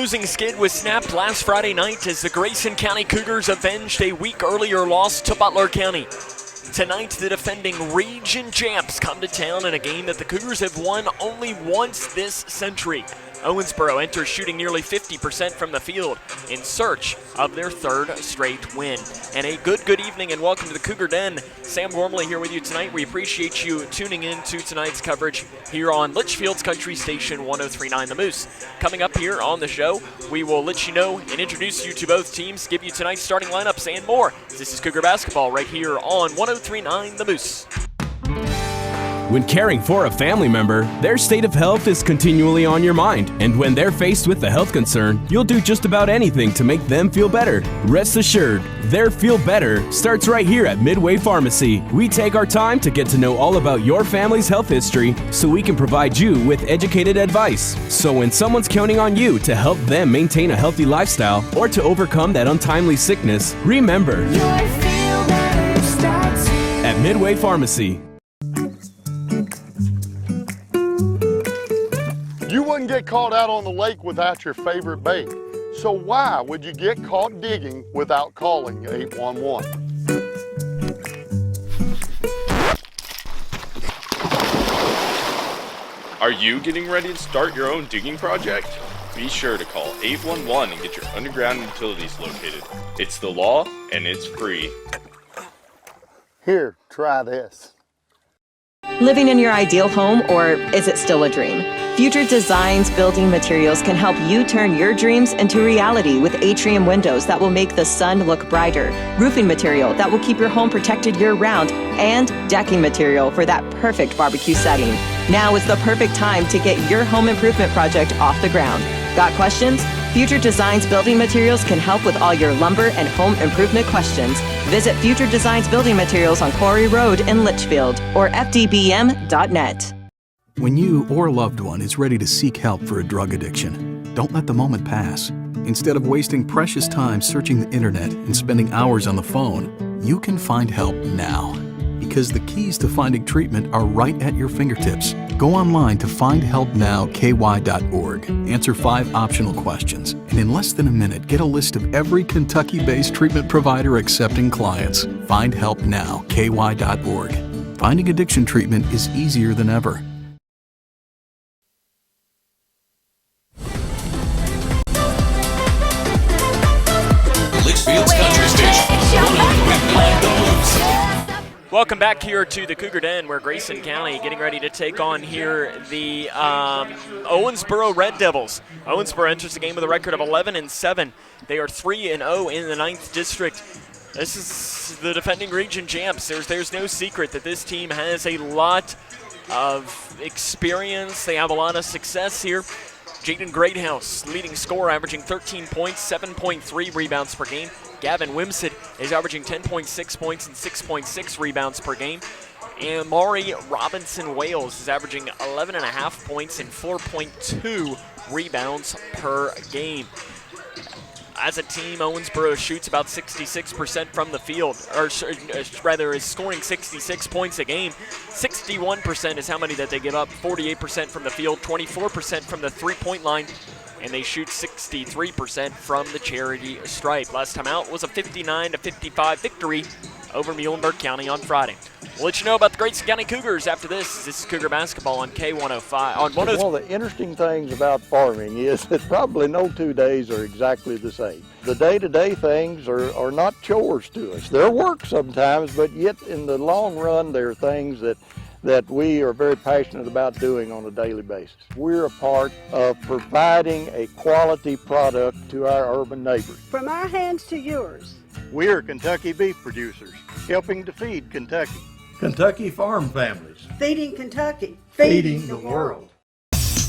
losing skid was snapped last Friday night as the Grayson County Cougars avenged a week earlier loss to Butler County. Tonight, the defending region champs come to town in a game that the Cougars have won only once this century. Owensboro enters shooting nearly 50% from the field in search of their third straight win. And a good evening and welcome to the Cougar Den. Sam Gormley here with you tonight. We appreciate you tuning in to tonight's coverage here on Litchfield's Country Station 103.9 The Moose. Coming up here on the show, we will let you know and introduce you to both teams, give you tonight's starting lineups and more. This is Cougar Basketball right here on 103.9 The Moose. When caring for a family member, their state of health is continually on your mind. And when they're faced with a health concern, you'll do just about anything to make them feel better. Rest assured, their feel better starts right here at Midway Pharmacy. We take our time to get to know all about your family's health history so we can provide you with educated advice. So when someone's counting on you to help them maintain a healthy lifestyle or to overcome that untimely sickness, remember, your feel better starts here at Midway Pharmacy. You wouldn't get caught out on the lake without your favorite bait. So why would you get caught digging without calling 811? Are you getting ready to start your own digging project? Be sure to call 811 and get your underground utilities located. It's the law and it's free. Here, try this. Living in your ideal home, or is it still a dream? Future Designs Building Materials can help you turn your dreams into reality with atrium windows that will make the sun look brighter, roofing material that will keep your home protected year-round, and decking material for that perfect barbecue setting. Now is the perfect time to get your home improvement project off the ground. Got questions? Future Designs Building Materials can help with all your lumber and home improvement questions. Visit Future Designs Building Materials on Quarry Road in Litchfield or fdbm.net. When you or a loved one is ready to seek help for a drug addiction, don't let the moment pass. Instead of wasting precious time searching the internet and spending hours on the phone, you can find help now. Because the keys to finding treatment are right at your fingertips. Go online to findhelpnowky.org, answer 5 optional questions, and in less than a minute, get a list of every Kentucky-based treatment provider accepting clients. Findhelpnowky.org. Finding addiction treatment is easier than ever. Litchfield's Country Station. Welcome back here to the Cougar Den, where Grayson County getting ready to take on here the Owensboro Red Devils. Owensboro enters the game with a record of 11-7. They are 3-0 in the 9th district. This is the defending region champs. There's no secret that this team has a lot of experience. They have a lot of success here. Jaden Greathouse, leading scorer, averaging 13 points, 7.3 rebounds per game. Gavin Wimsett is averaging 10.6 points and 6.6 rebounds per game. And Maury Robinson-Wales is averaging 11.5 points and 4.2 rebounds per game. As a team, Owensboro shoots about 66% from the field, or rather is scoring 66 points a game. 61% is how many that they give up, 48% from the field, 24% from the three-point line, and they shoot 63% from the charity stripe. Last time out was a 59-55 victory over Muhlenberg County on Friday. We'll let you know about the Grayson County Cougars after this. This is Cougar Basketball on K105. On 103. One of the interesting things about farming is that probably no 2 days are exactly the same. The day-to-day things are not chores to us. They're work sometimes, but yet in the long run, they're things that we are very passionate about doing on a daily basis. We're a part of providing a quality product to our urban neighbors. From our hands to yours. We are Kentucky beef producers, helping to feed Kentucky. Kentucky farm families. Feeding Kentucky. Feeding the world.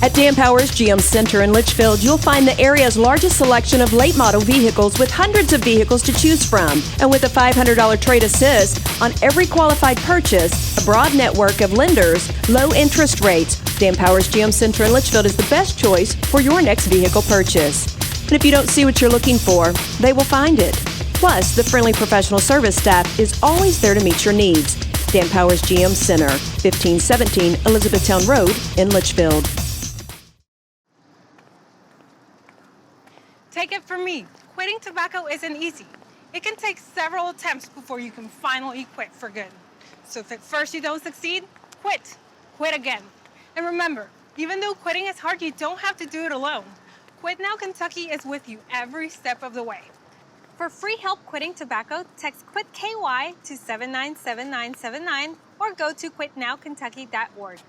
At Dan Powers GM Center in Litchfield, you'll find the area's largest selection of late model vehicles with hundreds of vehicles to choose from. And with a $500 trade assist on every qualified purchase, a broad network of lenders, low interest rates, Dan Powers GM Center in Litchfield is the best choice for your next vehicle purchase. And if you don't see what you're looking for, they will find it. Plus, the friendly professional service staff is always there to meet your needs. Dan Powers GM Center, 1517 Elizabethtown Road in Litchfield. Take it from me, quitting tobacco isn't easy. It can take several attempts before you can finally quit for good. So if at first you don't succeed, quit. Quit again. And remember, even though quitting is hard, you don't have to do it alone. Quit Now Kentucky is with you every step of the way. For free help quitting tobacco, text QUIT KY to 797979 or go to quitnowkentucky.org.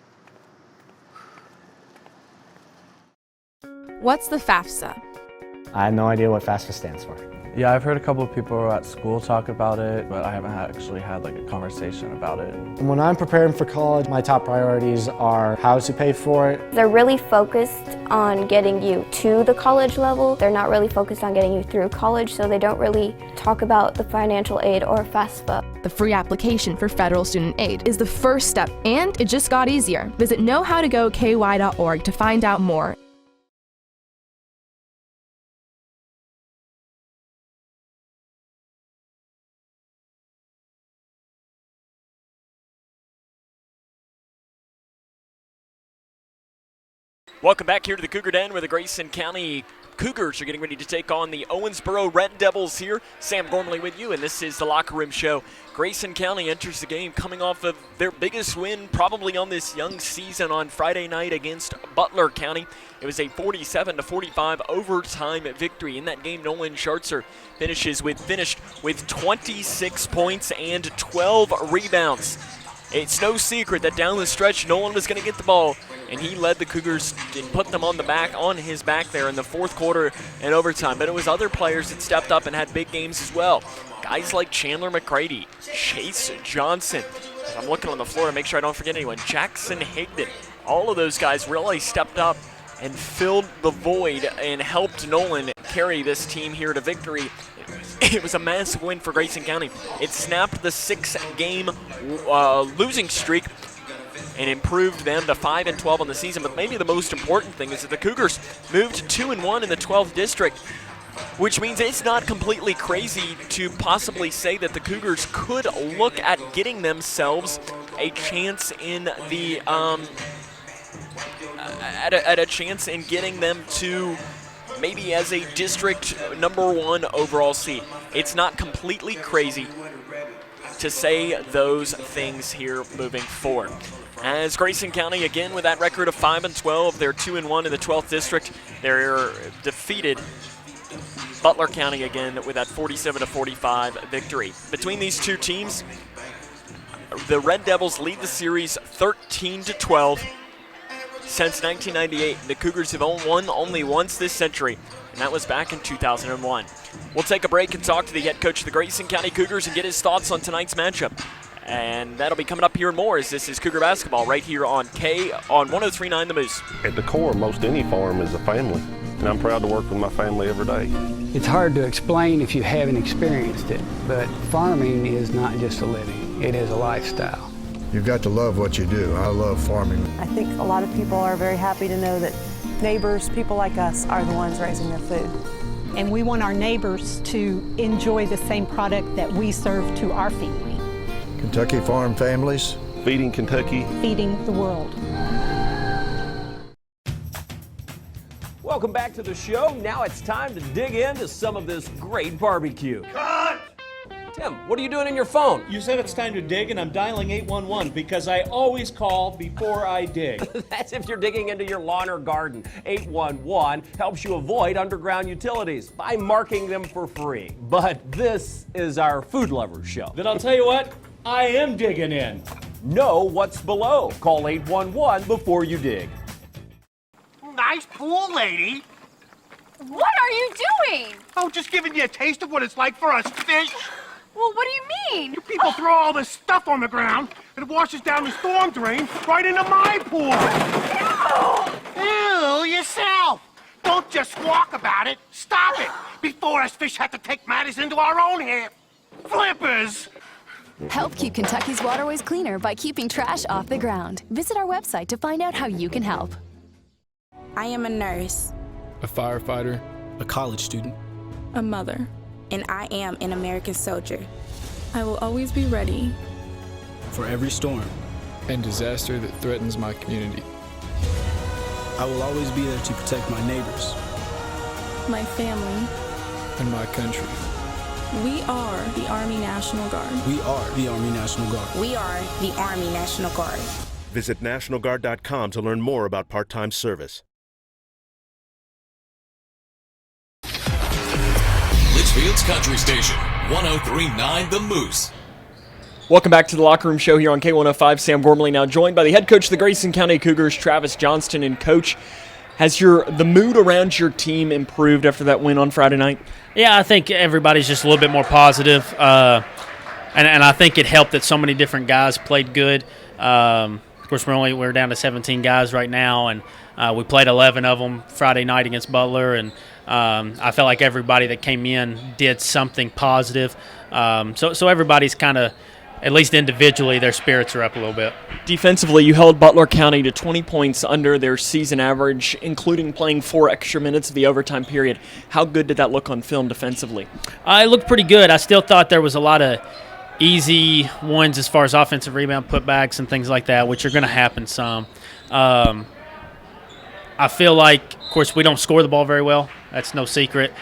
What's the FAFSA? I have no idea what FAFSA stands for. Yeah, I've heard a couple of people at school talk about it, but I haven't actually had like a conversation about it. When I'm preparing for college, my top priorities are how to pay for it. They're really focused on getting you to the college level. They're not really focused on getting you through college, so they don't really talk about the financial aid or FAFSA. The free application for federal student aid is the first step, and it just got easier. Visit knowhowtogoky.org to find out more. Welcome back here to the Cougar Den where the Grayson County Cougars are getting ready to take on the Owensboro Red Devils here. Sam Gormley with you, and this is the Locker Room Show. Grayson County enters the game coming off of their biggest win probably on this young season on Friday night against Butler County. It was a 47-45 overtime victory. In that game, Nolan Schartzer finished with 26 points and 12 rebounds. It's no secret that down the stretch, Nolan was going to get the ball, and he led the Cougars and put them on his back there in the fourth quarter and overtime. But it was other players that stepped up and had big games as well. Guys like Chandler McCready, Chase Johnson. I'm looking on the floor to make sure I don't forget anyone. Jackson Higdon. All of those guys really stepped up and filled the void and helped Nolan carry this team here to victory. It was a massive win for Grayson County. It snapped the 6-game losing streak and improved them to 5-12 on the season. But maybe the most important thing is that the Cougars moved 2-1 in the 12th district, which means it's not completely crazy to possibly say that the Cougars could look at getting themselves a chance in the at a chance in getting them to maybe as a district #1 overall seed. It's not completely crazy to say those things here moving forward. As Grayson County, again, with that record of 5-12, they're 2-1 in the 12th district. They're defeated Butler County again with that 47-45 victory. Between these two teams, the Red Devils lead the series 13-12. Since 1998, the Cougars have won only once this century, and that was back in 2001. We'll take a break and talk to the head coach of the Grayson County Cougars and get his thoughts on tonight's matchup. And that'll be coming up here and more as this is Cougar Basketball right here on 103.9 The Moose. At the core, most any farm is a family, and I'm proud to work with my family every day. It's hard to explain if you haven't experienced it, but farming is not just a living, it is a lifestyle. You've got to love what you do. I love farming. I think a lot of people are very happy to know that neighbors, people like us, are the ones raising their food. And we want our neighbors to enjoy the same product that we serve to our family. Kentucky Farm Families. Feeding Kentucky. Feeding the world. Welcome back to the show. Now it's time to dig into some of this great barbecue. Cut! Tim, what are you doing in your phone? You said it's time to dig, and I'm dialing 811 because I always call before I dig. That's if you're digging into your lawn or garden. 811 helps you avoid underground utilities by marking them for free. But this is our food lovers show. Then I'll tell you what, I am digging in. Know what's below. Call 811 before you dig. Nice pool, lady. What are you doing? Oh, just giving you a taste of what it's like for us fish. Well, what do you mean? You people throw all this stuff on the ground, and it washes down the storm drain right into my pool. Ew, yourself. Don't just squawk about it. Stop it before us fish have to take matters into our own hands. Flippers! Help keep Kentucky's waterways cleaner by keeping trash off the ground. Visit our website to find out how you can help. I am a nurse, a firefighter, a college student, a mother, and I am an American soldier. I will always be ready for every storm and disaster that threatens my community. I will always be there to protect my neighbors. my family, and my country. We are the Army National Guard. We are the Army National Guard. We are the Army National Guard. Visit nationalguard.com to learn more about part-time service. Litchfield's Country Station, 103.9 The Moose. Welcome back to the Locker Room Show here on K105. Sam Gormley now joined by the head coach of the Grayson County Cougars, Travis Johnston. And Coach, has the mood around your team improved after that win on Friday night? Yeah, I think everybody's just a little bit more positive. And I think it helped that so many different guys played good. Of course, we're down to 17 guys right now, and we played 11 of them Friday night against Butler. And I felt like everybody that came in did something positive. So everybody's kind of, at least individually, their spirits are up a little bit. Defensively, you held Butler County to 20 points under their season average, including playing 4 extra minutes of the overtime period. How good did that look on film defensively? It looked pretty good. I still thought there was a lot of easy ones as far as offensive rebound putbacks and things like that, which are going to happen some. I feel like, of course, we don't score the ball very well. That's no secret.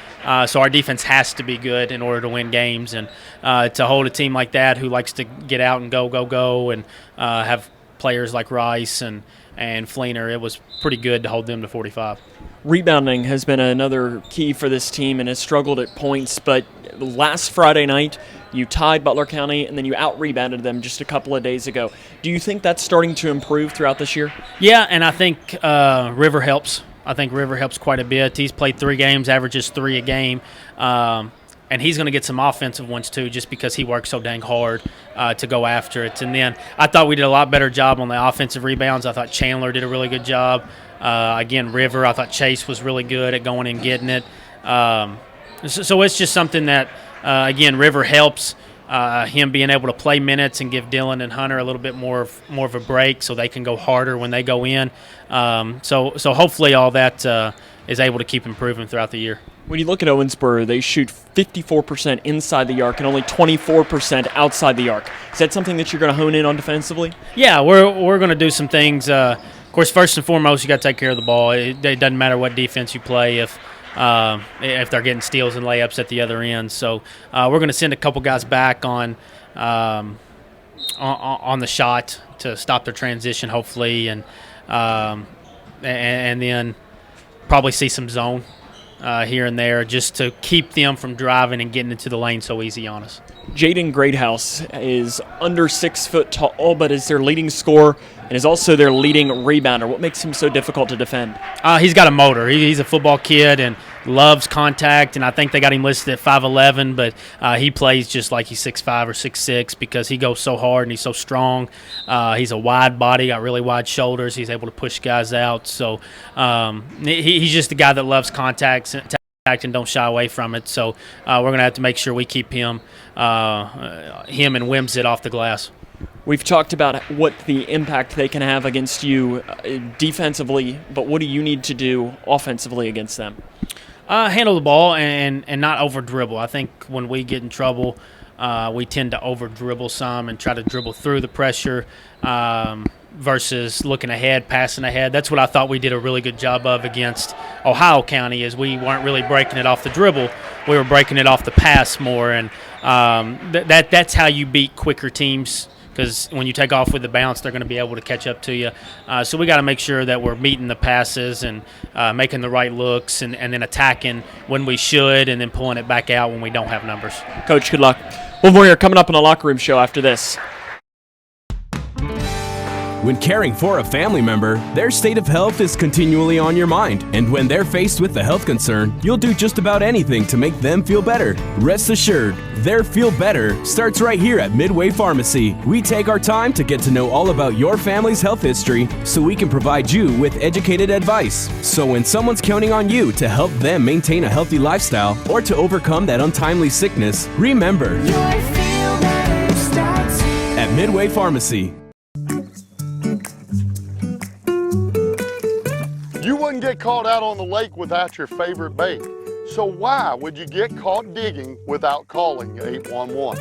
So our defense has to be good in order to win games. And to hold a team like that who likes to get out and go, and have players like Rice and Fleener, it was pretty good to hold them to 45. Rebounding has been another key for this team and has struggled at points. But last Friday night, you tied Butler County, and then you out-rebounded them just a couple of days ago. Do you think that's starting to improve throughout this year? Yeah, and I think River helps. I think River helps quite a bit. He's played 3 games, averages 3 a game, and he's going to get some offensive ones too, just because he works so dang hard to go after it. And then I thought we did a lot better job on the offensive rebounds. I thought Chandler did a really good job. Again, River, I thought Chase was really good at going and getting it. So it's just something that, again, River helps. Him being able to play minutes and give Dylan and Hunter a little bit more of a break so they can go harder when they go in. So hopefully all that is able to keep improving throughout the year. When you look at Owensboro, they shoot 54% inside the arc and only 24% outside the arc. Is that something that you're going to hone in on defensively? Yeah, we're going to do some things. Of course, first and foremost, you got to take care of the ball. It doesn't matter what defense you play if they're getting steals and layups at the other end. So we're going to send a couple guys back on the shot to stop their transition, hopefully, and then probably see some zone here and there just to keep them from driving and getting into the lane so easy on us. Jaden Greathouse is under 6 foot tall, but is their leading scorer and is also their leading rebounder. What makes him so difficult to defend? He's got a motor. He's a football kid and loves contact, and I think they got him listed at 5'11", but he plays just like he's 6'5" or 6'6" because he goes so hard and he's so strong. He's a wide body, got really wide shoulders. He's able to push guys out. So he's just a guy that loves contact and don't shy away from it. So we're going to have to make sure we keep him and Wimsit off the glass. We've talked about what the impact they can have against you defensively, but what do you need to do offensively against them? Handle the ball and not over-dribble. I think when we get in trouble, we tend to over-dribble some and try to dribble through the pressure versus looking ahead, passing ahead. That's what I thought we did a really good job of against Ohio County, is we weren't really breaking it off the dribble. We were breaking it off the pass more, and that's how you beat quicker teams, because when you take off with the bounce, they're going to be able to catch up to you. So we got to make sure that we're meeting the passes and making the right looks and then attacking when we should and then pulling it back out when we don't have numbers. Coach, good luck. One more here coming up on the Locker Room Show after this. When caring for a family member, their state of health is continually on your mind. And when they're faced with a health concern, you'll do just about anything to make them feel better. Rest assured, their feel better starts right here at Midway Pharmacy. We take our time to get to know all about your family's health history so we can provide you with educated advice. So when someone's counting on you to help them maintain a healthy lifestyle or to overcome that untimely sickness, remember, your feel better starts here at Midway Pharmacy. You wouldn't get caught out on the lake without your favorite bait. So why would you get caught digging without calling 811?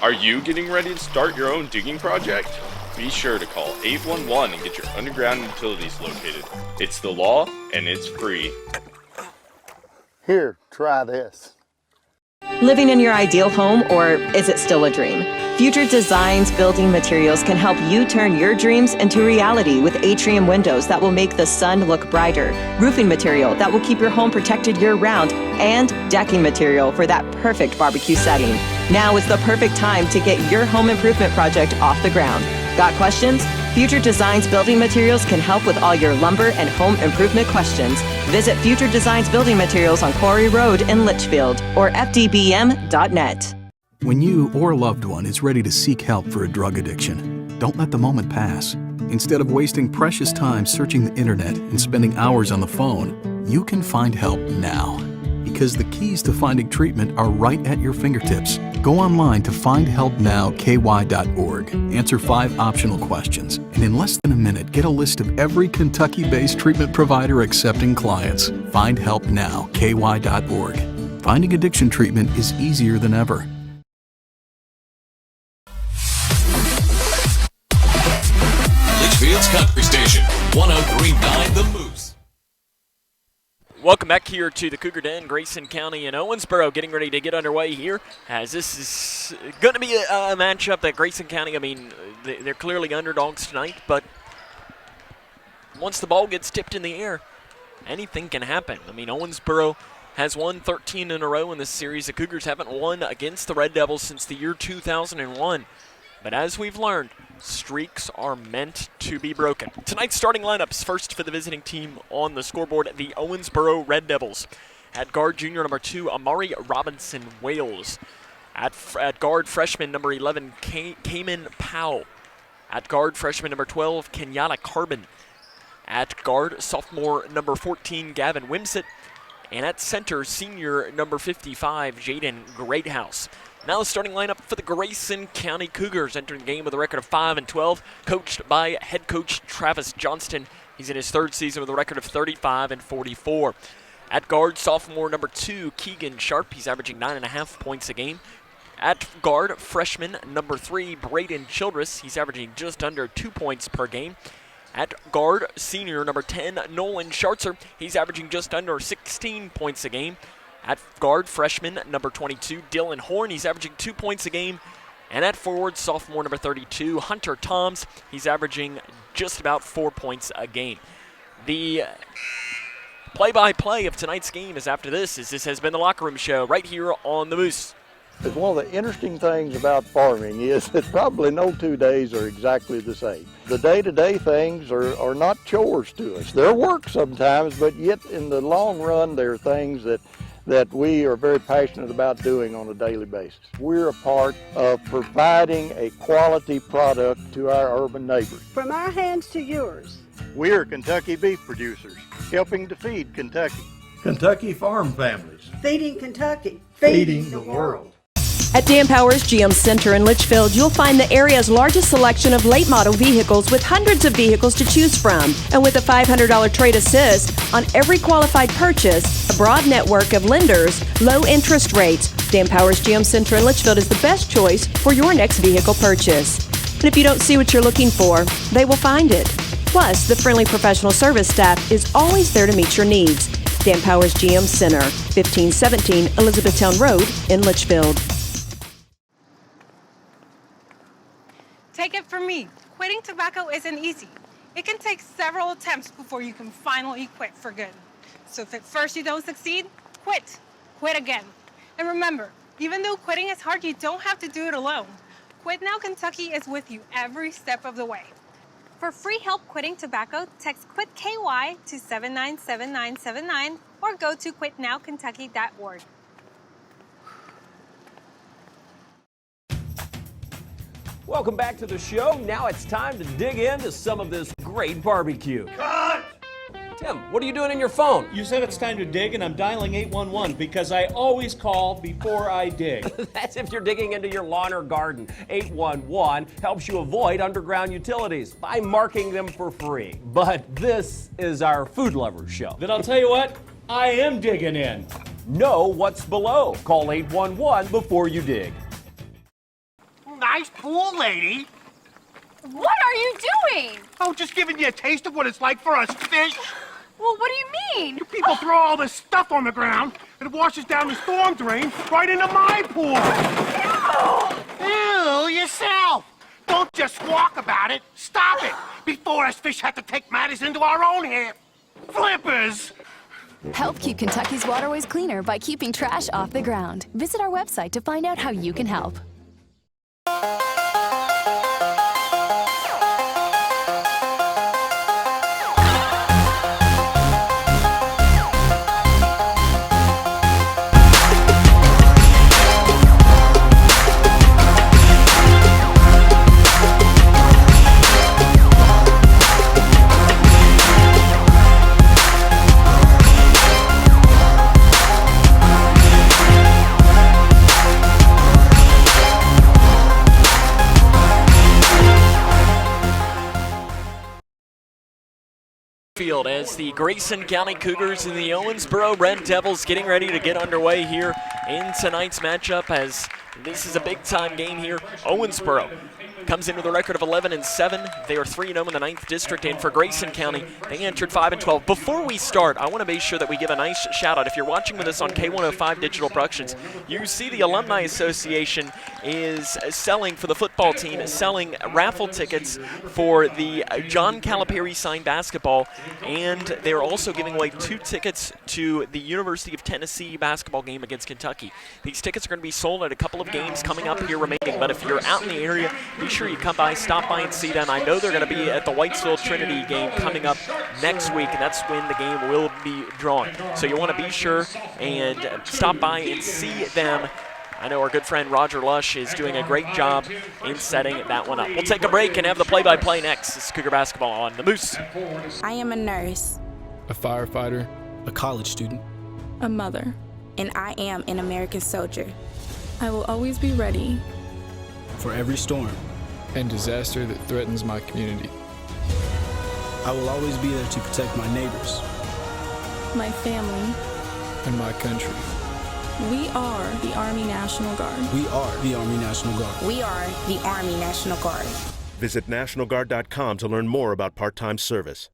Are you getting ready to start your own digging project? be sure to call 811 and get your underground utilities located. It's the law and it's free. Here, try this. Living in your ideal home, or is it still a dream? Future Designs Building Materials can help you turn your dreams into reality with atrium windows that will make the sun look brighter, roofing material that will keep your home protected year-round, and decking material for that perfect barbecue setting. Now is the perfect time to get your home improvement project off the ground. Got questions? Future Designs Building Materials can help with all your lumber and home improvement questions. Visit Future Designs Building Materials on Quarry Road in Litchfield or fdbm.net. When you or a loved one is ready to seek help for a drug addiction, don't let the moment pass. Instead of wasting precious time searching the internet and spending hours on the phone, you can find help now. Because the keys to finding treatment are right at your fingertips. Go online to findhelpnowky.org. Answer 5 optional questions, and in less than a minute, get a list of every Kentucky-based treatment provider accepting clients. Findhelpnowky.org. Finding addiction treatment is easier than ever. Litchfield's Country Station, 103.9 The Moose. Welcome back here to the Cougar Den, Grayson County and Owensboro getting ready to get underway here, as this is going to be a matchup that Grayson County, I mean, they're clearly underdogs tonight, but once the ball gets tipped in the air, anything can happen. I mean, Owensboro has won 13 in a row in this series. The Cougars haven't won against the Red Devils since the year 2001. But as we've learned, streaks are meant to be broken. Tonight's starting lineups, first for the visiting team on the scoreboard, the Owensboro Red Devils. At guard, junior number 2, Amari Robinson Wales. At guard, freshman number 11, Cayman Powell. At guard, freshman number 12, Kenyatta Carbon. At guard, sophomore number 14, Gavin Wimsett. And at center, senior number 55, Jaden Greathouse. Now the starting lineup for the Grayson County Cougars, entering the game with a record of 5-12, coached by head coach Travis Johnston. He's in his 3rd season with a record of 35-44. At guard, sophomore number 2, Keegan Sharp. He's averaging 9.5 points a game. At guard, freshman number 3, Braden Childress. He's averaging just under 2 points per game. At guard, senior number 10, Nolan Schartzer. He's averaging just under 16 points a game. At guard, freshman number 22, Dylan Horn. He's averaging 2 points a game. And at forward, sophomore number 32, Hunter Toms. He's averaging just about 4 points a game. The play-by-play of tonight's game is after this, as this has been the Locker Room Show right here on the Moose. One of the interesting things about farming is that probably no 2 days are exactly the same. The day-to-day things are not chores to us. They're work sometimes, but yet in the long run, they're things that we are very passionate about doing on a daily basis. We're a part of providing a quality product to our urban neighbors. From our hands to yours. We are Kentucky beef producers, helping to feed Kentucky. Kentucky farm families. Feeding Kentucky. Feeding the world. At Dan Powers GM Center in Litchfield, you'll find the area's largest selection of late model vehicles with hundreds of vehicles to choose from. And with a $500 trade assist on every qualified purchase, a broad network of lenders, low interest rates, Dan Powers GM Center in Litchfield is the best choice for your next vehicle purchase. And if you don't see what you're looking for, they will find it. Plus, the friendly professional service staff is always there to meet your needs. Dan Powers GM Center, 1517 Elizabethtown Road in Litchfield. Take it from me, quitting tobacco isn't easy. It can take several attempts before you can finally quit for good. So if at first you don't succeed, quit. Quit again. And remember, even though quitting is hard, you don't have to do it alone. Quit Now Kentucky is with you every step of the way. For free help quitting tobacco, text QUIT KY to 797979 or go to quitnowkentucky.org. Welcome back to the show. Now it's time to dig into some of this great barbecue. Cut! Tim, what are you doing in your phone? You said it's time to dig, and I'm dialing 811 because I always call before I dig. That's if you're digging into your lawn or garden. 811 helps you avoid underground utilities by marking them for free. But this is our food lovers show. Then I'll tell you what, I am digging in. Know what's below. Call 811 before you dig. Nice pool, lady. What are you doing? Oh, just giving you a taste of what it's like for us fish. Well, what do you mean? You people throw all this stuff on the ground, and it washes down the storm drain right into my pool. Ew, yourself. Don't just squawk about it. Stop it before us fish have to take matters into our own hands. Flippers! Help keep Kentucky's waterways cleaner by keeping trash off the ground. Visit our website to find out how you can help. Field as the Grayson County Cougars and the Owensboro Red Devils getting ready to get underway here in tonight's matchup, as this is a big-time game here. Owensboro comes in with a record of 11-7. They are 3-0 in the 9th district, and for Grayson County, they entered 5-12. Before we start, I want to make sure that we give a nice shout-out. If you're watching with us on K105 Digital Productions, you see the Alumni Association is selling for the football team, selling raffle tickets for the John Calipari signed basketball, and they're also giving away 2 tickets to the University of Tennessee basketball game against Kentucky. These tickets are going to be sold at a couple of games coming up here remaining, but if you're out in the area, be sure you come by, stop by and see them. I know they're going to be at the Whitesville Trinity game coming up next week, and that's when the game will be drawn. So you want to be sure and stop by and see them. I know our good friend Roger Lush is doing a great job in setting that one up. We'll take a break and have the play-by-play next. This is Cougar Basketball on the Moose. I am a nurse, A firefighter. A college student. A mother. and I am an American soldier. I will always be ready. For every storm And disaster that threatens my community. I will always be there to protect my neighbors. My family. And my country. We are the Army National Guard. We are the Army National Guard. We are the Army National Guard. Visit nationalguard.com to learn more about part-time service.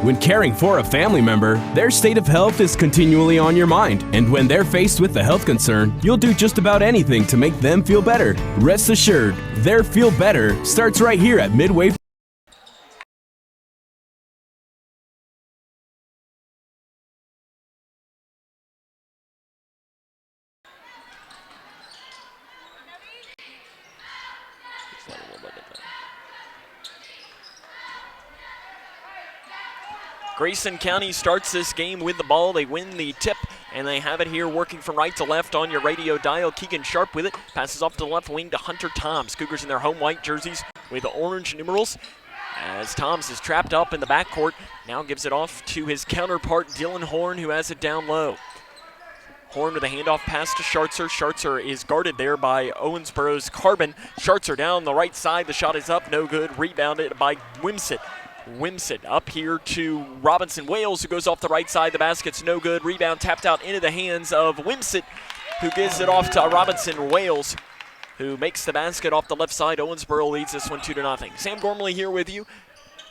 When caring for a family member, their state of health is continually on your mind. And when they're faced with a health concern, you'll do just about anything to make them feel better. Rest assured, their Feel Better starts right here at Midway. Grayson County starts this game with the ball. They win the tip, and they have it here working from right to left on your radio dial. Keegan Sharp with it. Passes off to the left wing to Hunter Toms. Cougars in their home white jerseys with orange numerals. As Toms is trapped up in the backcourt, now gives it off to his counterpart, Dylan Horn, who has it down low. Horn with a handoff pass to Schartzer. Schartzer is guarded there by Owensboro's Carbon. Schartzer down the right side. The shot is up, no good. Rebounded by Wimsett. Wimsett up here to Robinson Wales, who goes off the right side. The basket's no good. Rebound tapped out into the hands of Wimsett, who gives it off to Robinson Wales, who makes the basket off the left side. Owensboro leads this one 2-0. Sam Gormley here with you,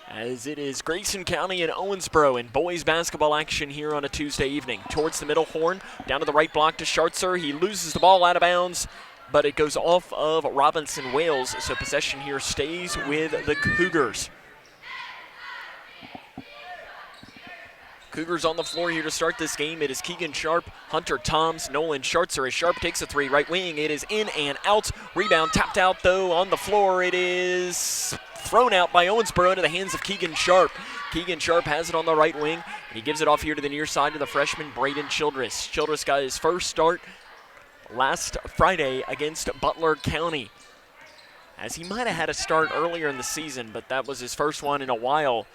as it is Grayson County and Owensboro in boys basketball action here on a Tuesday evening. Towards the middle, Horn down to the right block to Schartzer. He loses the ball out of bounds, but it goes off of Robinson Wales, so possession here stays with the Cougars. Cougars on the floor here to start this game. It is Keegan Sharp, Hunter Toms, Nolan Schartzer. As Sharp takes a three, right wing. It is in and out. Rebound tapped out, though, on the floor. It is thrown out by Owensboro into the hands of Keegan Sharp. Keegan Sharp has it on the right wing, and he gives it off here to the near side to the freshman, Braden Childress. Childress got his first start last Friday against Butler County, as he might have had a start earlier in the season, but that was his first one in a while.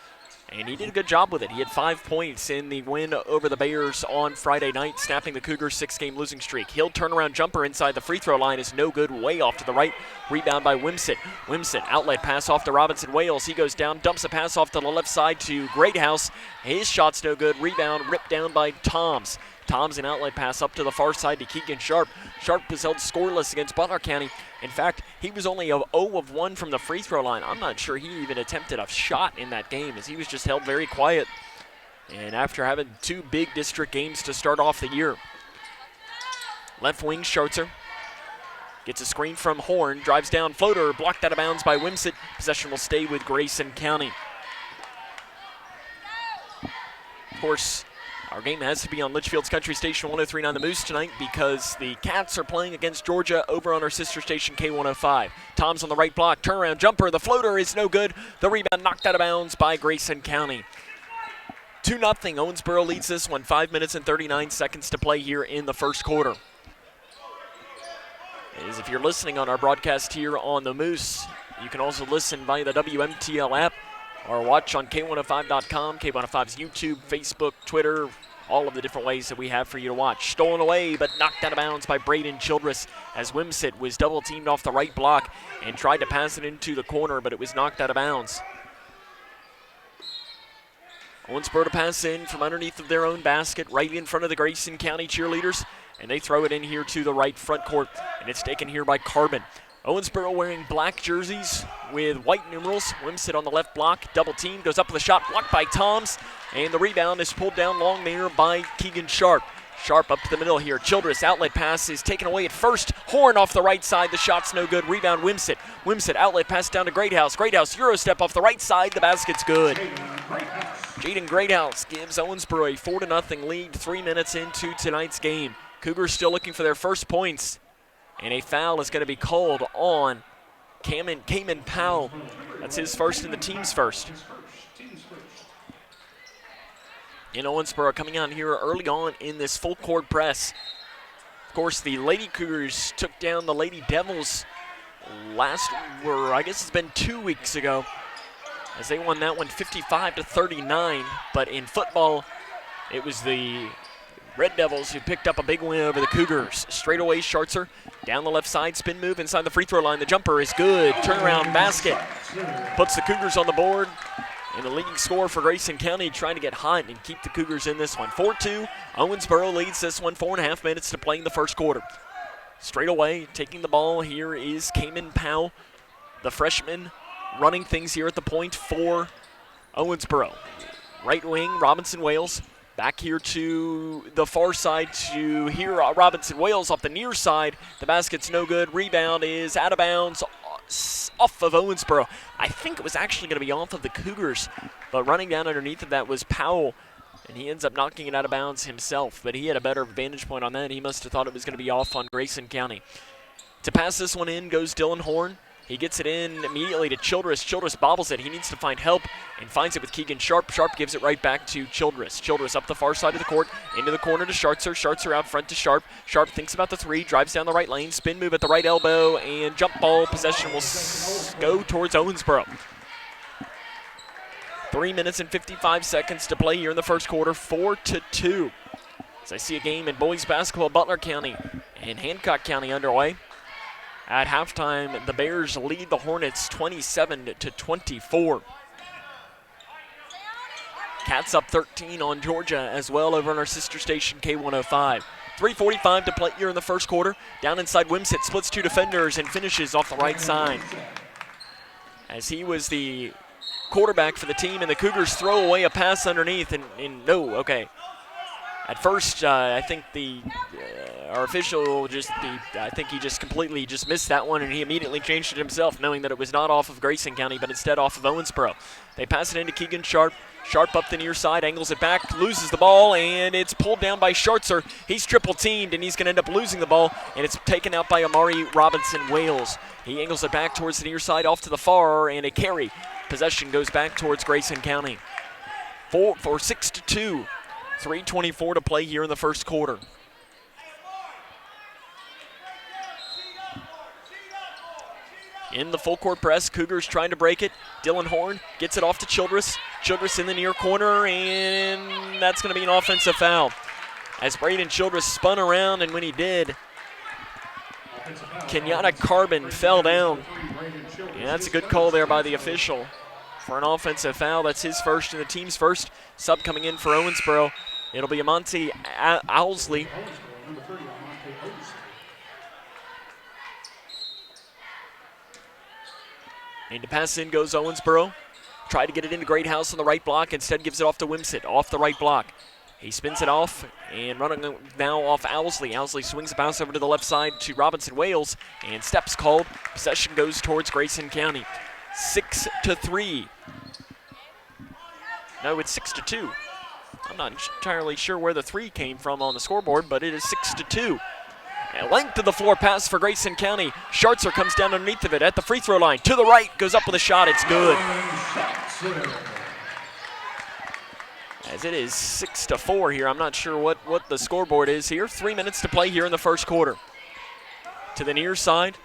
And he did a good job with it. He had 5 points in the win over the Bears on Friday night, snapping the Cougars' 6-game losing streak. He'll turnaround jumper inside the free throw line is no good, way off to the right. Rebound by Wimsett. Wimsett, outlet pass off to Robinson Wales. He goes down, dumps a pass off to the left side to Greathouse. His shot's no good. Rebound ripped down by Toms. Tom's an outlet pass up to the far side to Keegan Sharp. Sharp was held scoreless against Butler County. In fact, he was only 0 of 1 from the free throw line. I'm not sure he even attempted a shot in that game, as he was just held very quiet. And after having 2 big district games to start off the year. Left wing, Schartzer gets a screen from Horn, drives down, floater, blocked out of bounds by Wimsett. Possession will stay with Grayson County. Of course, our game has to be on Litchfield's Country Station 103.9 The Moose tonight because the Cats are playing against Georgia over on our sister station K105. Tom's on the right block, turnaround jumper, the floater is no good. The rebound knocked out of bounds by Grayson County. 2-0, Owensboro leads this one, 5 minutes and 39 seconds to play here in the first quarter. As if you're listening on our broadcast here on The Moose, you can also listen via the WMTL app or watch on K105.com, K105's YouTube, Facebook, Twitter, all of the different ways that we have for you to watch. Stolen away, but knocked out of bounds by Braden Childress as Wimsett was double-teamed off the right block and tried to pass it into the corner, but it was knocked out of bounds. Owensboro to pass in from underneath of their own basket, right in front of the Grayson County cheerleaders, and they throw it in here to the right front court, and it's taken here by Carbon. Owensboro wearing black jerseys with white numerals. Wimsett on the left block, double team, goes up with a shot, blocked by Toms, and the rebound is pulled down long there by Keegan Sharp. Sharp up to the middle here. Childress outlet pass is taken away at first. Horn off the right side, the shot's no good. Rebound Wimsett. Wimsett outlet pass down to Greathouse. Greathouse Euro step off the right side, the basket's good. Jaden Greathouse gives Owensboro a 4-0 lead 3 minutes into tonight's game. Cougars still looking for their first points. And a foul is going to be called on Cayman Powell. That's his first and the team's first. And Owensboro coming out here early on in this full court press. Of course, the Lady Cougars took down the Lady Devils I guess it's been 2 weeks ago, as they won that one 55-39. But in football, it was the Red Devils who picked up a big win over the Cougars. Straight away, Schartzer down the left side, spin move inside the free throw line. The jumper is good. Turnaround basket puts the Cougars on the board. And the leading score for Grayson County trying to get hot and keep the Cougars in this one. 4-2, Owensboro leads this one, 4.5 minutes to play in the first quarter. Straight away, taking the ball here is Cayman Powell, the freshman, running things here at the point for Owensboro. Right wing, Robinson Wales. Back here to the far side to here, Robinson Wales off the near side. The basket's no good. Rebound is out of bounds off of Owensboro. I think it was actually going to be off of the Cougars, but running down underneath of that was Powell, and he ends up knocking it out of bounds himself, but he had a better vantage point on that. He must have thought it was going to be off on Grayson County. To pass this one in goes Dylan Horn. He gets it in immediately to Childress. Childress bobbles it. He needs to find help and finds it with Keegan Sharp. Sharp gives it right back to Childress. Childress up the far side of the court, into the corner to Schartzer. Schartzer out front to Sharp. Sharp thinks about the three, drives down the right lane, spin move at the right elbow, and jump ball possession will go towards Owensboro. 3 minutes and 55 seconds to play here in the first quarter, 4-2. As I see a game in boys basketball, Butler County and Hancock County underway. At halftime, the Bears lead the Hornets 27-24. Cats up 13 on Georgia as well over on our sister station K105. 3:45 to play here in the first quarter. Down inside, Wimsett splits two defenders and finishes off the right side. As he was the quarterback for the team, and the Cougars throw away a pass underneath, and no, okay. At first, I think our official I think he just completely just missed that one, and he immediately changed it himself, knowing that it was not off of Grayson County, but instead off of Owensboro. They pass it into Keegan Sharp. Sharp up the near side, angles it back, loses the ball, and it's pulled down by Schartzer. He's triple teamed, and he's going to end up losing the ball, and it's taken out by Amari Robinson Wales. He angles it back towards the near side, off to the far, and a carry. Possession goes back towards Grayson County. 6-2. 3:24 to play here in the first quarter. In the full court press, Cougars trying to break it. Dylan Horn gets it off to Childress. Childress in the near corner, and that's going to be an offensive foul. As Braden Childress spun around, and when he did, Kenyatta Carbon fell down. And that's a good call there by the official for an offensive foul. That's his first and the team's first. Sub coming in for Owensboro It'll be Amante Owsley. And to pass in goes Owensboro. Tried to get it into Great House on the right block, instead gives it off to Wimsett, off the right block. He spins it off and running now off Owsley. Owsley swings the bounce over to the left side to Robinson Wales, and steps called. Possession goes towards Grayson County. 6-3. No, it's 6-2. I'm not entirely sure where the 3 came from on the scoreboard, but it is 6-2. A length of the floor pass for Grayson County. Schartzer comes down underneath of it at the free throw line. To the right, goes up with a shot. It's good. As it is 6-4 here. I'm not sure what the scoreboard is here. 3 minutes to play here in the first quarter. To the near side.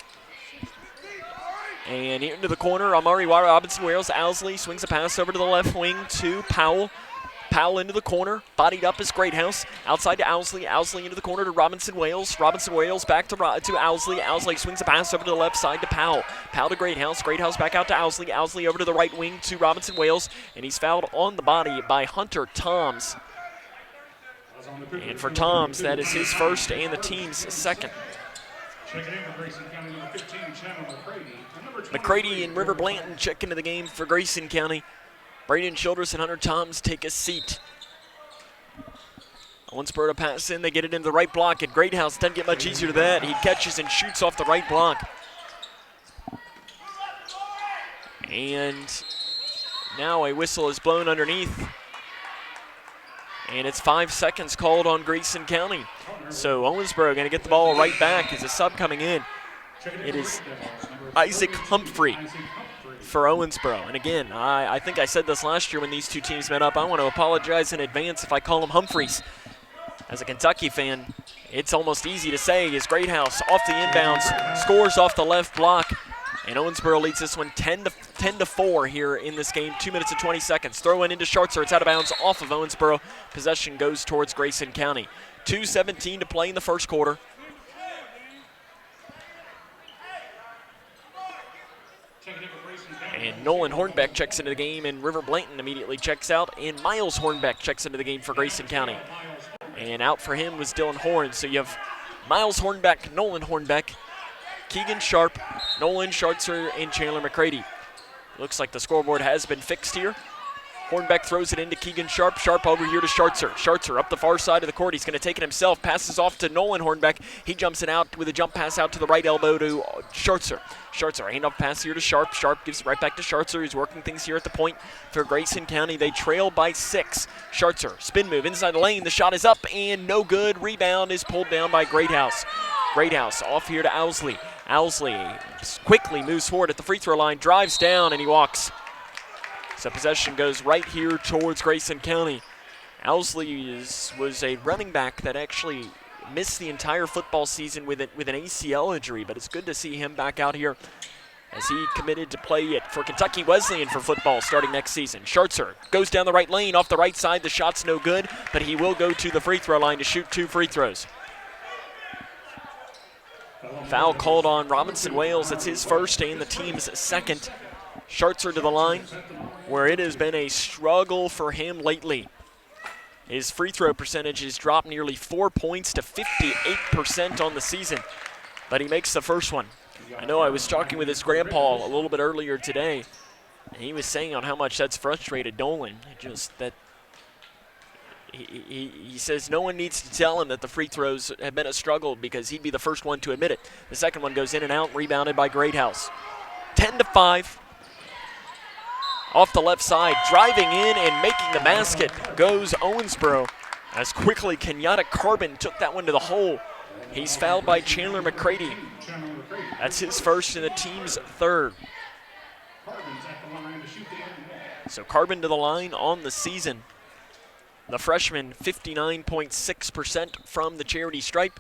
And into the corner, Amari Robinson Wales. Owsley swings a pass over to the left wing to Powell. Powell into the corner, bodied up is Greathouse. Outside to Owsley. Owsley into the corner to Robinson Wales. Robinson Wales back to Owsley. Owsley swings a pass over to the left side to Powell. Powell to Greathouse. Greathouse back out to Owsley. Owsley over to the right wing to Robinson Wales. And he's fouled on the body by Hunter Toms. And for Toms, that is his first and the team's second. McCready and River Blanton check into the game for Grayson County. Braden Childress and Hunter Toms take a seat. Owensboro to pass in. They get it into the right block. And Greathouse doesn't get much easier to that. He catches and shoots off the right block. And now a whistle is blown underneath. And it's 5 seconds called on Grayson County. So Owensboro going to get the ball right back as a sub coming in. It is Isaac Humphrey for Owensboro. And again, I think I said this last year when these two teams met up. I want to apologize in advance if I call him Humphreys. As a Kentucky fan, it's almost easy to say as Greathouse off the inbounds, scores off the left block. And Owensboro leads this one 10-4 here in this game. 2 minutes and 20 seconds. Throw in into Schartzer. It's out of bounds off of Owensboro. Possession goes towards Grayson County. 2:17 to play in the first quarter. And Nolan Hornbeck checks into the game, and River Blanton immediately checks out, and Miles Hornbeck checks into the game for Grayson County. And out for him was Dylan Horn. So you have Miles Hornbeck, Nolan Hornbeck, Keegan Sharp, Nolan Schartzer, and Chandler McCready. Looks like the scoreboard has been fixed here. Hornbeck throws it into Keegan Sharp. Sharp over here to Schartzer. Schartzer up the far side of the court. He's going to take it himself. Passes off to Nolan Hornbeck. He jumps it out with a jump pass out to the right elbow to Schartzer. Schartzer, handoff pass here to Sharp. Sharp gives it right back to Schartzer. He's working things here at the point for Grayson County. They trail by 6. Schartzer, spin move inside the lane. The shot is up and no good. Rebound is pulled down by Greathouse. Greathouse off here to Owsley. Owsley quickly moves forward at the free throw line, drives down, and he walks. So possession goes right here towards Grayson County. Owsley was a running back that actually missed the entire football season with an ACL injury, but it's good to see him back out here as he committed to play it for Kentucky Wesleyan for football starting next season. Schartzer goes down the right lane, off the right side. The shot's no good, but he will go to the free throw line to shoot 2 free throws. Foul called on Robinson Wales. That's his first and the team's second. Schartzer to the line, where it has been a struggle for him lately. His free throw percentage has dropped nearly 4 points to 58% on the season, but he makes the first one. I know I was talking with his grandpa a little bit earlier today, and he was saying on how much that's frustrated Nolan. Just that he says no one needs to tell him that the free throws have been a struggle because he'd be the first one to admit it. The second one goes in and out, rebounded by Greathouse. 10-5. Off the left side, driving in and making the basket goes Owensboro. As quickly Kenyatta Carbon took that one to the hole. He's fouled by Chandler McCready. That's his first and the team's third. So Carbon to the line on the season. The freshman, 59.6% from the charity stripe.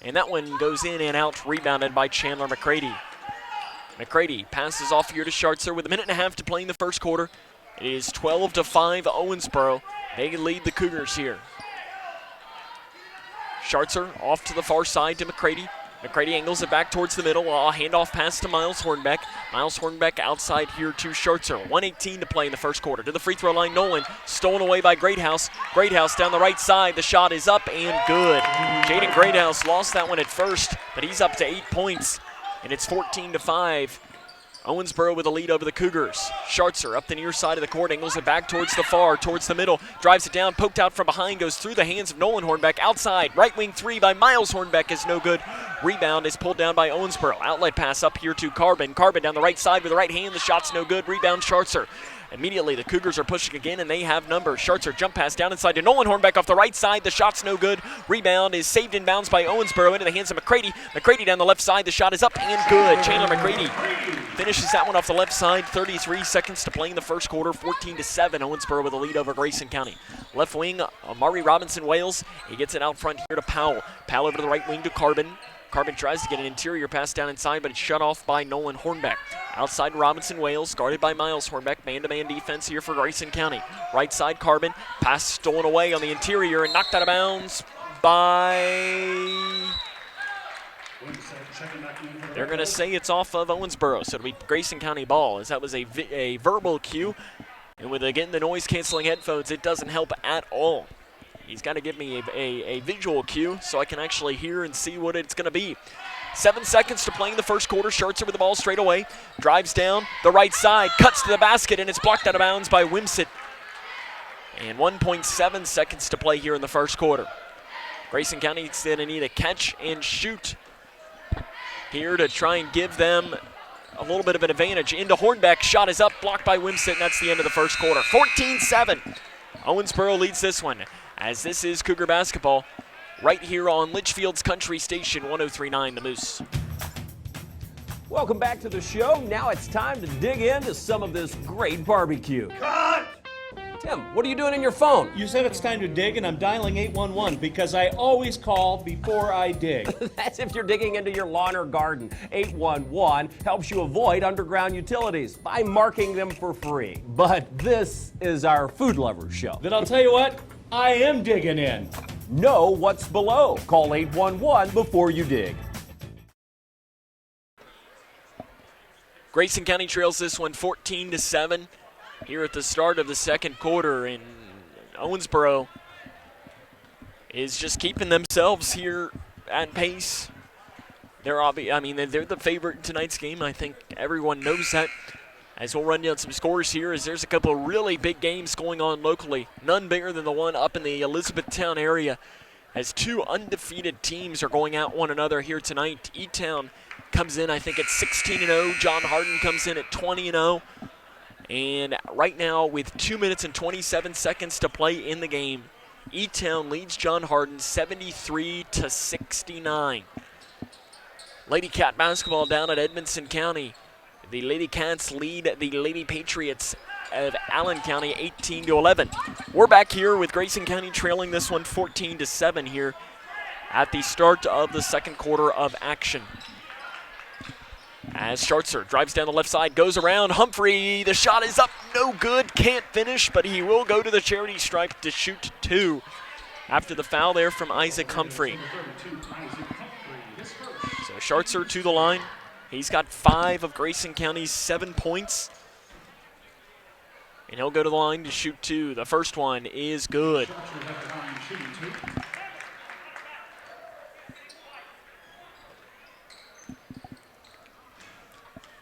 And that one goes in and out, rebounded by Chandler McCready. McCready passes off here to Schartzer with 1.5 minutes to play in the first quarter. It is 12-5 Owensboro. They lead the Cougars here. Schartzer off to the far side to McCready. McCready angles it back towards the middle. A handoff pass to Miles Hornbeck. Miles Hornbeck outside here to Schertzer. 1:18 to play in the first quarter. To the free throw line, Nolan. Stolen away by Greathouse. Greathouse down the right side. The shot is up and good. Jaden Greathouse lost that one at first, but he's up to 8 points, and it's 14-5. Owensboro with a lead over the Cougars. Schertzer up the near side of the court, angles it back towards the far, towards the middle, drives it down, poked out from behind, goes through the hands of Nolan Hornbeck. Outside, right wing three by Miles Hornbeck is no good. Rebound is pulled down by Owensboro. Outlet pass up here to Carbon. Carbon down the right side with the right hand, the shot's no good. Rebound Schertzer. Immediately, the Cougars are pushing again, and they have numbers. Schertzer jump pass down inside to Nolan Hornbeck off the right side. The shot's no good. Rebound is saved in bounds by Owensboro into the hands of McCready. McCready down the left side. The shot is up and good. Chandler McCready finishes that one off the left side. 33 seconds to play in the first quarter. 14-7. Owensboro with a lead over Grayson County. Left wing, Amari Robinson-Wales. He gets it out front here to Powell. Powell over to the right wing to Carbon. Carbon tries to get an interior pass down inside, but it's shut off by Nolan Hornbeck. Outside Robinson-Wales, guarded by Miles Hornbeck. Man-to-man defense here for Grayson County. Right side Carbon. Pass stolen away on the interior and knocked out of bounds by... They're going to say it's off of Owensboro, so it'll be Grayson County ball, as that was a verbal cue. And with, again, the noise-canceling headphones, it doesn't help at all. He's got to give me a visual cue so I can actually hear and see what it's going to be. 7 seconds to play in the first quarter. Schertzer with the ball straight away. Drives down the right side, cuts to the basket, and it's blocked out of bounds by Wimsett. And 1.7 seconds to play here in the first quarter. Grayson County is going to need a catch and shoot here to try and give them a little bit of an advantage. Into Hornbeck, shot is up, blocked by Wimsett, and that's the end of the first quarter. 14-7. Owensboro leads this one, as this is Cougar basketball right here on Litchfield's Country Station 103.9 The Moose. Welcome back to the show. Now it's time to dig into some of this great barbecue. Cut! Tim, what are you doing in your phone? You said it's time to dig, and I'm dialing 811 because I always call before I dig. That's if you're digging into your lawn or garden. 811 helps you avoid underground utilities by marking them for free. But this is our food lovers show. Then I'll tell you what, I am digging in. Know what's below. Call 811 before you dig. Grayson County trails this one 14-7 here at the start of the second quarter, and Owensboro is just keeping themselves here at pace. They're the favorite in tonight's game. I think everyone knows that. As we'll run down some scores here, as there's a couple of really big games going on locally. None bigger than the one up in the Elizabethtown area, as two undefeated teams are going at one another here tonight. E-Town comes in, I think, at 16-0. John Hardin comes in at 20-0. And right now, with 2 minutes and 27 seconds to play in the game, E-Town leads John Hardin 73-69. Lady Cat basketball down at Edmonson County. The Lady Cats lead the Lady Patriots of Allen County 18-11. We're back here with Grayson County trailing this one 14-7 here at the start of the second quarter of action. As Schertzer drives down the left side, goes around Humphrey. The shot is up, no good, can't finish, but he will go to the charity stripe to shoot two after the foul there from Isaac Humphrey. So Schertzer to the line. He's got 5 of Grayson County's 7 points. And he'll go to the line to shoot two. The first one is good.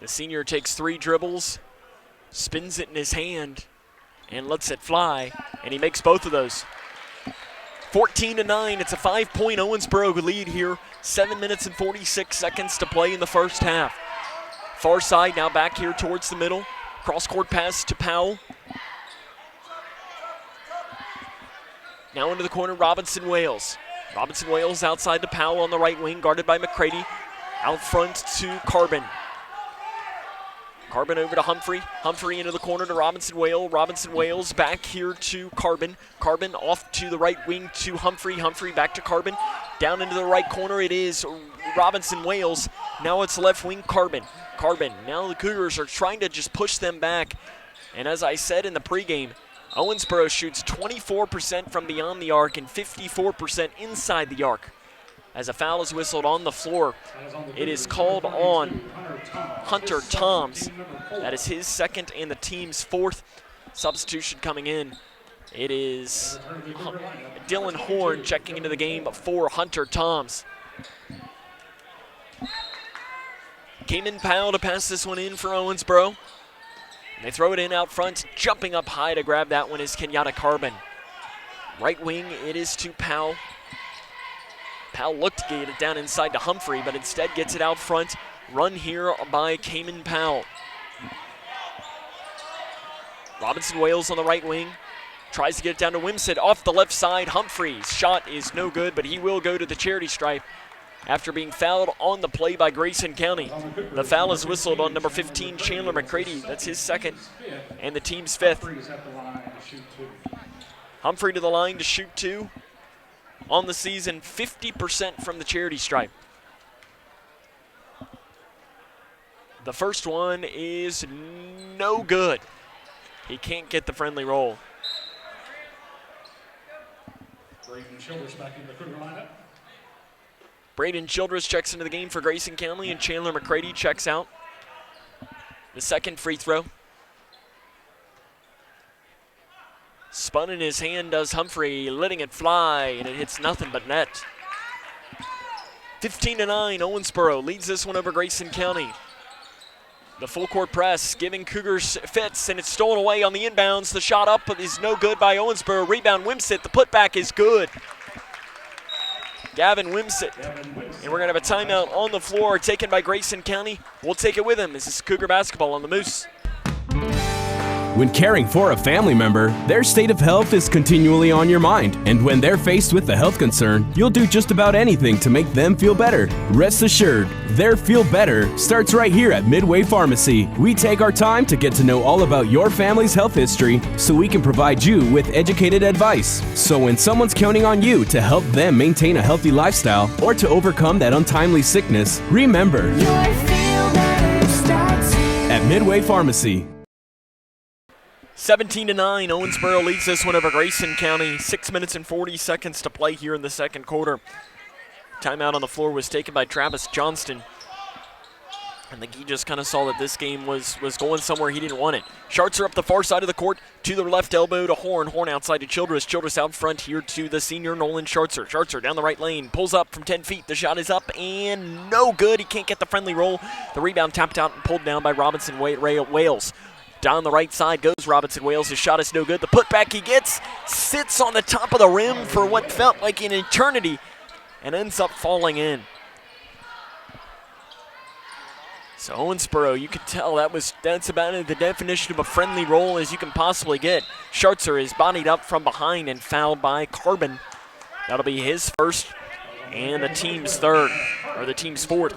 The senior takes 3 dribbles, spins it in his hand, and lets it fly, and he makes both of those. 14-9, it's a 5-point Owensboro lead here. 7 minutes and 46 seconds to play in the first half. Far side now back here towards the middle. Cross-court pass to Powell. Now into the corner, Robinson-Wales. Robinson-Wales outside to Powell on the right wing, guarded by McCready. Out front to Carbon. Carbon over to Humphrey. Humphrey into the corner to Robinson-Wales. Robinson-Wales back here to Carbon. Carbon off to the right wing to Humphrey. Humphrey back to Carbon. Down into the right corner it is Robinson-Wales. Now it's left wing Carbon. Carbon. Now the Cougars are trying to just push them back. And as I said in the pregame, Owensboro shoots 24% from beyond the arc and 54% inside the arc. as a foul is whistled on the floor. It is called on Hunter Toms. That is his second and the team's fourth. Substitution coming in. It is Dylan Horn checking into the game for Hunter Toms. Cayman Powell to pass this one in for Owensboro. They throw it in out front. Jumping up high to grab that one is Kenyatta Carbon. Right wing, it is to Powell. Powell looked to get it down inside to Humphrey, but instead gets it out front. Run here by Cayman Powell. Robinson Wales on the right wing. Tries to get it down to Wimsett off the left side. Humphrey's shot is no good, but he will go to the charity stripe after being fouled on the play by Grayson County. The foul is whistled on number 15, Chandler McCready. That's his second and the team's fifth. Humphrey to the line to shoot two. On the season, 50% from the charity stripe. The first one is no good. He can't get the friendly roll. Braden Childress back in the Cougar lineup. Braden Childress checks into the game for Grayson County, and Chandler McCready checks out. The second free throw. Spun in his hand does Humphrey, letting it fly, and it hits nothing but net. 15-9, Owensboro leads this one over Grayson County. The full court press giving Cougars fits, and it's stolen away on the inbounds. The shot up is no good by Owensboro. Rebound Wimsett, the putback is good. Gavin Wimsett. And we're going to have a timeout on the floor taken by Grayson County. We'll take it with him. This is Cougar basketball on the Moose. When caring for a family member, their state of health is continually on your mind. And when they're faced with a health concern, you'll do just about anything to make them feel better. Rest assured, their feel better starts right here at Midway Pharmacy. We take our time to get to know all about your family's health history so we can provide you with educated advice. So when someone's counting on you to help them maintain a healthy lifestyle or to overcome that untimely sickness, remember, your feel better starts here at Midway Pharmacy. 17-9, Owensboro leads this one over Grayson County. 6 minutes and 40 seconds to play here in the second quarter. Timeout on the floor was taken by Travis Johnston. I think he just kind of saw that this game was going somewhere he didn't want it. Sharts are up the far side of the court to the left elbow to Horn. Horn outside to Childress. Childress out front here to the senior Nolan Shartser. Shartser down the right lane. Pulls up from 10 feet. The shot is up and no good. He can't get the friendly roll. The rebound tapped out and pulled down by Robinson Wales. Down the right side goes Robinson Wales. His shot is no good. The putback he gets sits on the top of the rim for what felt like an eternity and ends up falling in. So Owensboro, you could tell that's about the definition of a friendly roll as you can possibly get. Shartser is bodied up from behind and fouled by Carbon. That'll be his first and the team's third, or the team's fourth.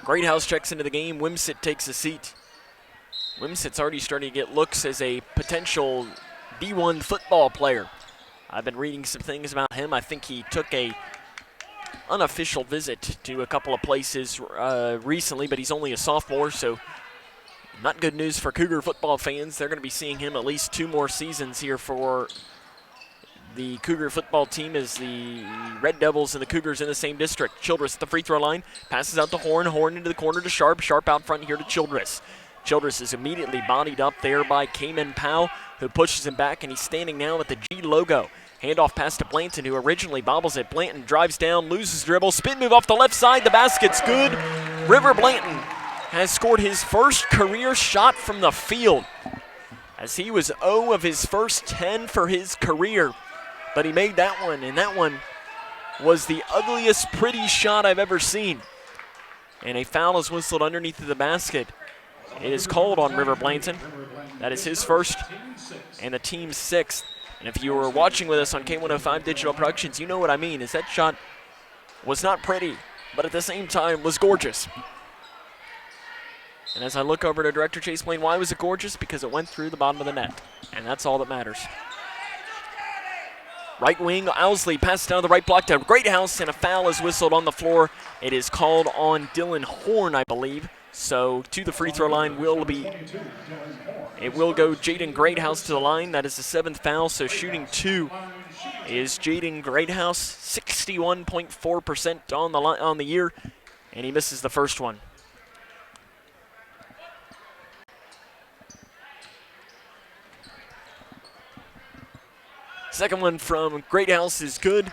Greathouse checks into the game. Wimsett takes a seat. Wimsett's already starting to get looks as a potential D1 football player. I've been reading some things about him. I think he took a unofficial visit to a couple of places recently, but he's only a sophomore, so not good news for Cougar football fans. They're going to be seeing him at least 2 more seasons here for the Cougar football team, as the Red Devils and the Cougars in the same district. Childress at the free throw line, passes out to Horn. Horn into the corner to Sharp. Sharp out front here to Childress. Childress is immediately bodied up there by Cayman Powell, who pushes him back, and he's standing now at the G logo. Handoff pass to Blanton, who originally bobbles it. Blanton drives down, loses dribble, spin move off the left side. The basket's good. River Blanton has scored his first career shot from the field, as he was 0 of his first 10 for his career. But he made that one, and that one was the ugliest pretty shot I've ever seen. And a foul is whistled underneath of the basket. It is called on River Blanton. That is his first and the team's sixth. And if you were watching with us on K105 Digital Productions, you know what I mean, is that shot was not pretty, but at the same time was gorgeous. And as I look over to Director Chase Blaine, why was it gorgeous? Because it went through the bottom of the net, and that's all that matters. Right wing, Owsley passes down the right block to Greathouse, and a foul is whistled on the floor. It is called on Dylan Horn, I believe. So to the free throw line will go Jaden Greathouse to the line. That is the 7th foul, so shooting 2 is Jaden Greathouse, 61.4% on the year, and he misses the first one. Second one from Greathouse is good.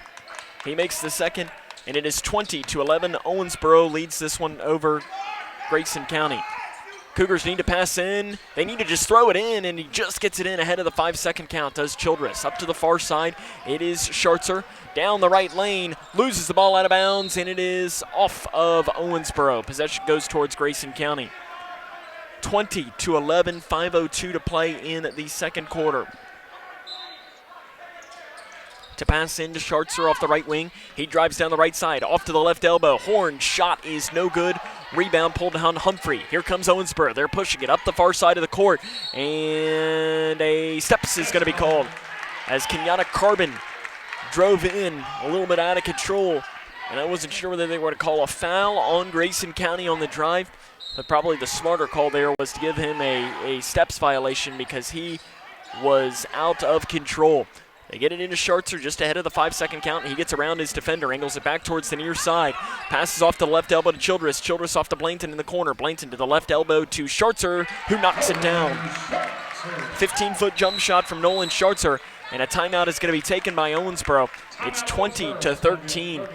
He makes the second, and it is 20-11. Owensboro leads this one over Grayson County. Cougars need to pass in. They need to just throw it in, and he just gets it in ahead of the 5-second count, does Childress. Up to the far side, it is Schartzer. Down the right lane, loses the ball out of bounds, and it is off of Owensboro. Possession goes towards Grayson County. 20-11, 5:02 to play in the second quarter. To pass into Schartzer off the right wing. He drives down the right side, off to the left elbow. Horn shot is no good. Rebound pulled down Humphrey. Here comes Owensboro. They're pushing it up the far side of the court. And a steps is going to be called as Kenyatta Carbon drove in a little bit out of control. And I wasn't sure whether they were to call a foul on Grayson County on the drive. But probably the smarter call there was to give him a steps violation because he was out of control. They get it into Schartzer just ahead of the 5-second count. He gets around his defender, angles it back towards the near side. Passes off to the left elbow to Childress. Childress off to Blanton in the corner. Blanton to the left elbow to Schartzer, who knocks it down. 15-foot jump shot from Nolan Schartzer, and a timeout is going to be taken by Owensboro. It's 20-13.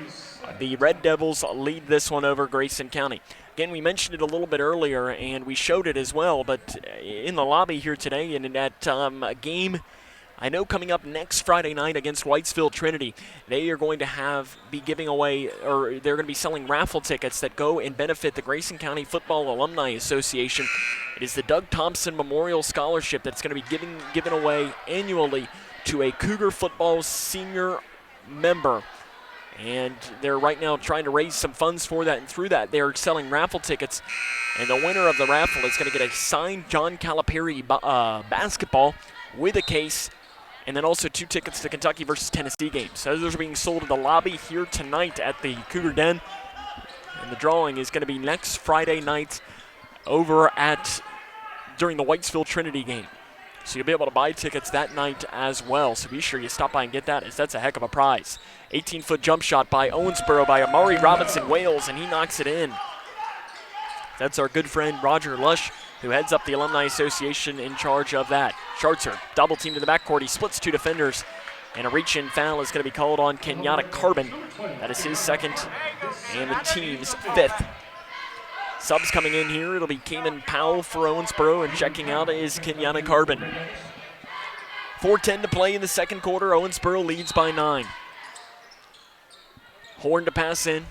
The Red Devils lead this one over Grayson County. Again, we mentioned it a little bit earlier, and we showed it as well, but in the lobby here today, and in that game, I know coming up next Friday night against Whitesville Trinity, they are going to be giving away, or they're going to be selling raffle tickets that go and benefit the Grayson County Football Alumni Association. It is the Doug Thompson Memorial Scholarship that's going to be given away annually to a Cougar football senior member. And they're right now trying to raise some funds for that, and through that they're selling raffle tickets. And the winner of the raffle is going to get a signed John Calipari basketball with a case, and then also 2 tickets to Kentucky versus Tennessee games. So those are being sold in the lobby here tonight at the Cougar Den. And the drawing is going to be next Friday night during the Whitesville Trinity game. So you'll be able to buy tickets that night as well. So be sure you stop by and get that, as that's a heck of a prize. 18-foot jump shot by Owensboro by Amari Robinson Wales, and he knocks it in. That's our good friend Roger Lush, who heads up the Alumni Association in charge of that. Schartzer, double team to the backcourt. He splits 2 defenders, and a reach-in foul is going to be called on Kenyatta Carbon. That is his second and the team's 5th. Subs coming in here. It'll be Cayman Powell for Owensboro, and checking out is Kenyatta Carbon. 4:10 to play in the second quarter. Owensboro leads by 9. Horn to pass in.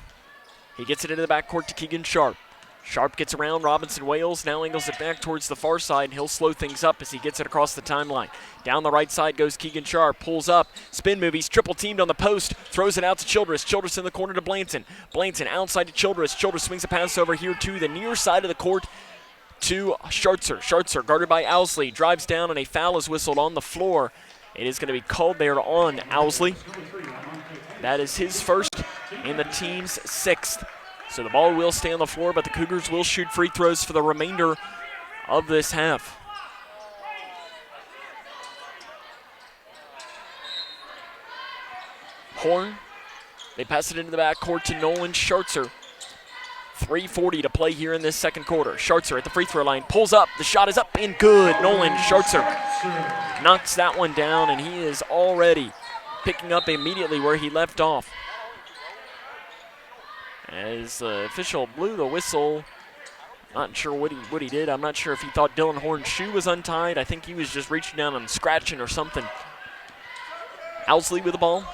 He gets it into the backcourt to Keegan Sharp. Sharp gets around Robinson Wales, now angles it back towards the far side, and he'll slow things up as he gets it across the timeline. Down the right side goes Keegan Sharp, pulls up, spin move, he's triple teamed on the post, throws it out to Childress. Childress in the corner to Blanton. Blanton outside to Childress. Childress swings a pass over here to the near side of the court to Schartzer. Schartzer guarded by Owsley, drives down, and a foul is whistled on the floor. It is going to be called there on Owsley. That is his first and the team's 6th. So the ball will stay on the floor, but the Cougars will shoot free throws for the remainder of this half. Horn, they pass it into the backcourt to Nolan Schartzer. 3:40 to play here in this second quarter. Schartzer at the free throw line, pulls up, the shot is up and good. Nolan Schartzer knocks that one down, and he is already picking up immediately where he left off. As the official blew the whistle, not sure what he did. I'm not sure if he thought Dylan Horn's shoe was untied. I think he was just reaching down and scratching or something. Owsley with the ball.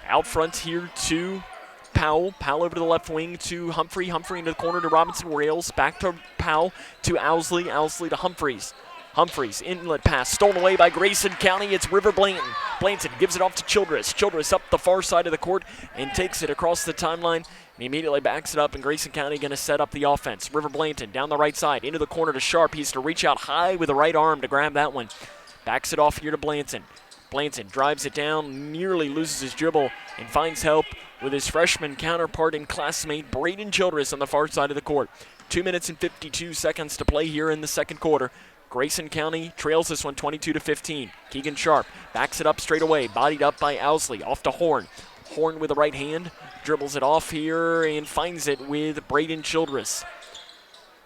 Out front here to Powell. Powell over to the left wing to Humphrey. Humphrey into the corner to Robinson Wales. Back to Powell to Owsley. Owsley to Humphreys. Humphreys, inlet pass, stolen away by Grayson County. It's River Blanton. Blanton gives it off to Childress. Childress up the far side of the court and takes it across the timeline. He immediately backs it up, and Grayson County going to set up the offense. River Blanton down the right side, into the corner to Sharp. He's to reach out high with the right arm to grab that one. Backs it off here to Blanton. Blanton drives it down, nearly loses his dribble, and finds help with his freshman counterpart and classmate Braden Childress on the far side of the court. 2 minutes and 52 seconds to play here in the second quarter. Grayson County trails this one 22-15. Keegan Sharp backs it up straight away, bodied up by Owsley, off to Horn. Horn with the right hand, dribbles it off here and finds it with Braden Childress.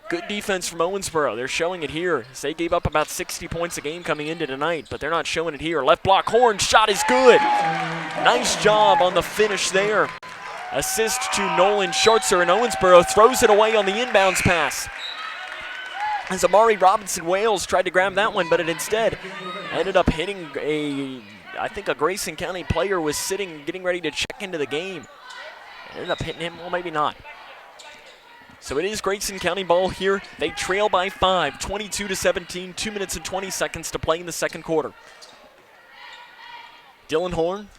Good defense from Owensboro. They're showing it here. They gave up about 60 points a game coming into tonight, but they're not showing it here. Left block, Horn, shot is good. Nice job on the finish there. Assist to Nolan Schartzer, and Owensboro throws it away on the inbounds pass. As Amari Robinson-Wales tried to grab that one, but it instead ended up hitting I think a Grayson County player was sitting, getting ready to check into the game. It ended up hitting him, well, maybe not. So it is Grayson County ball here. They trail by 5, 22-17, 2 minutes and 20 seconds to play in the second quarter. Dylan Horn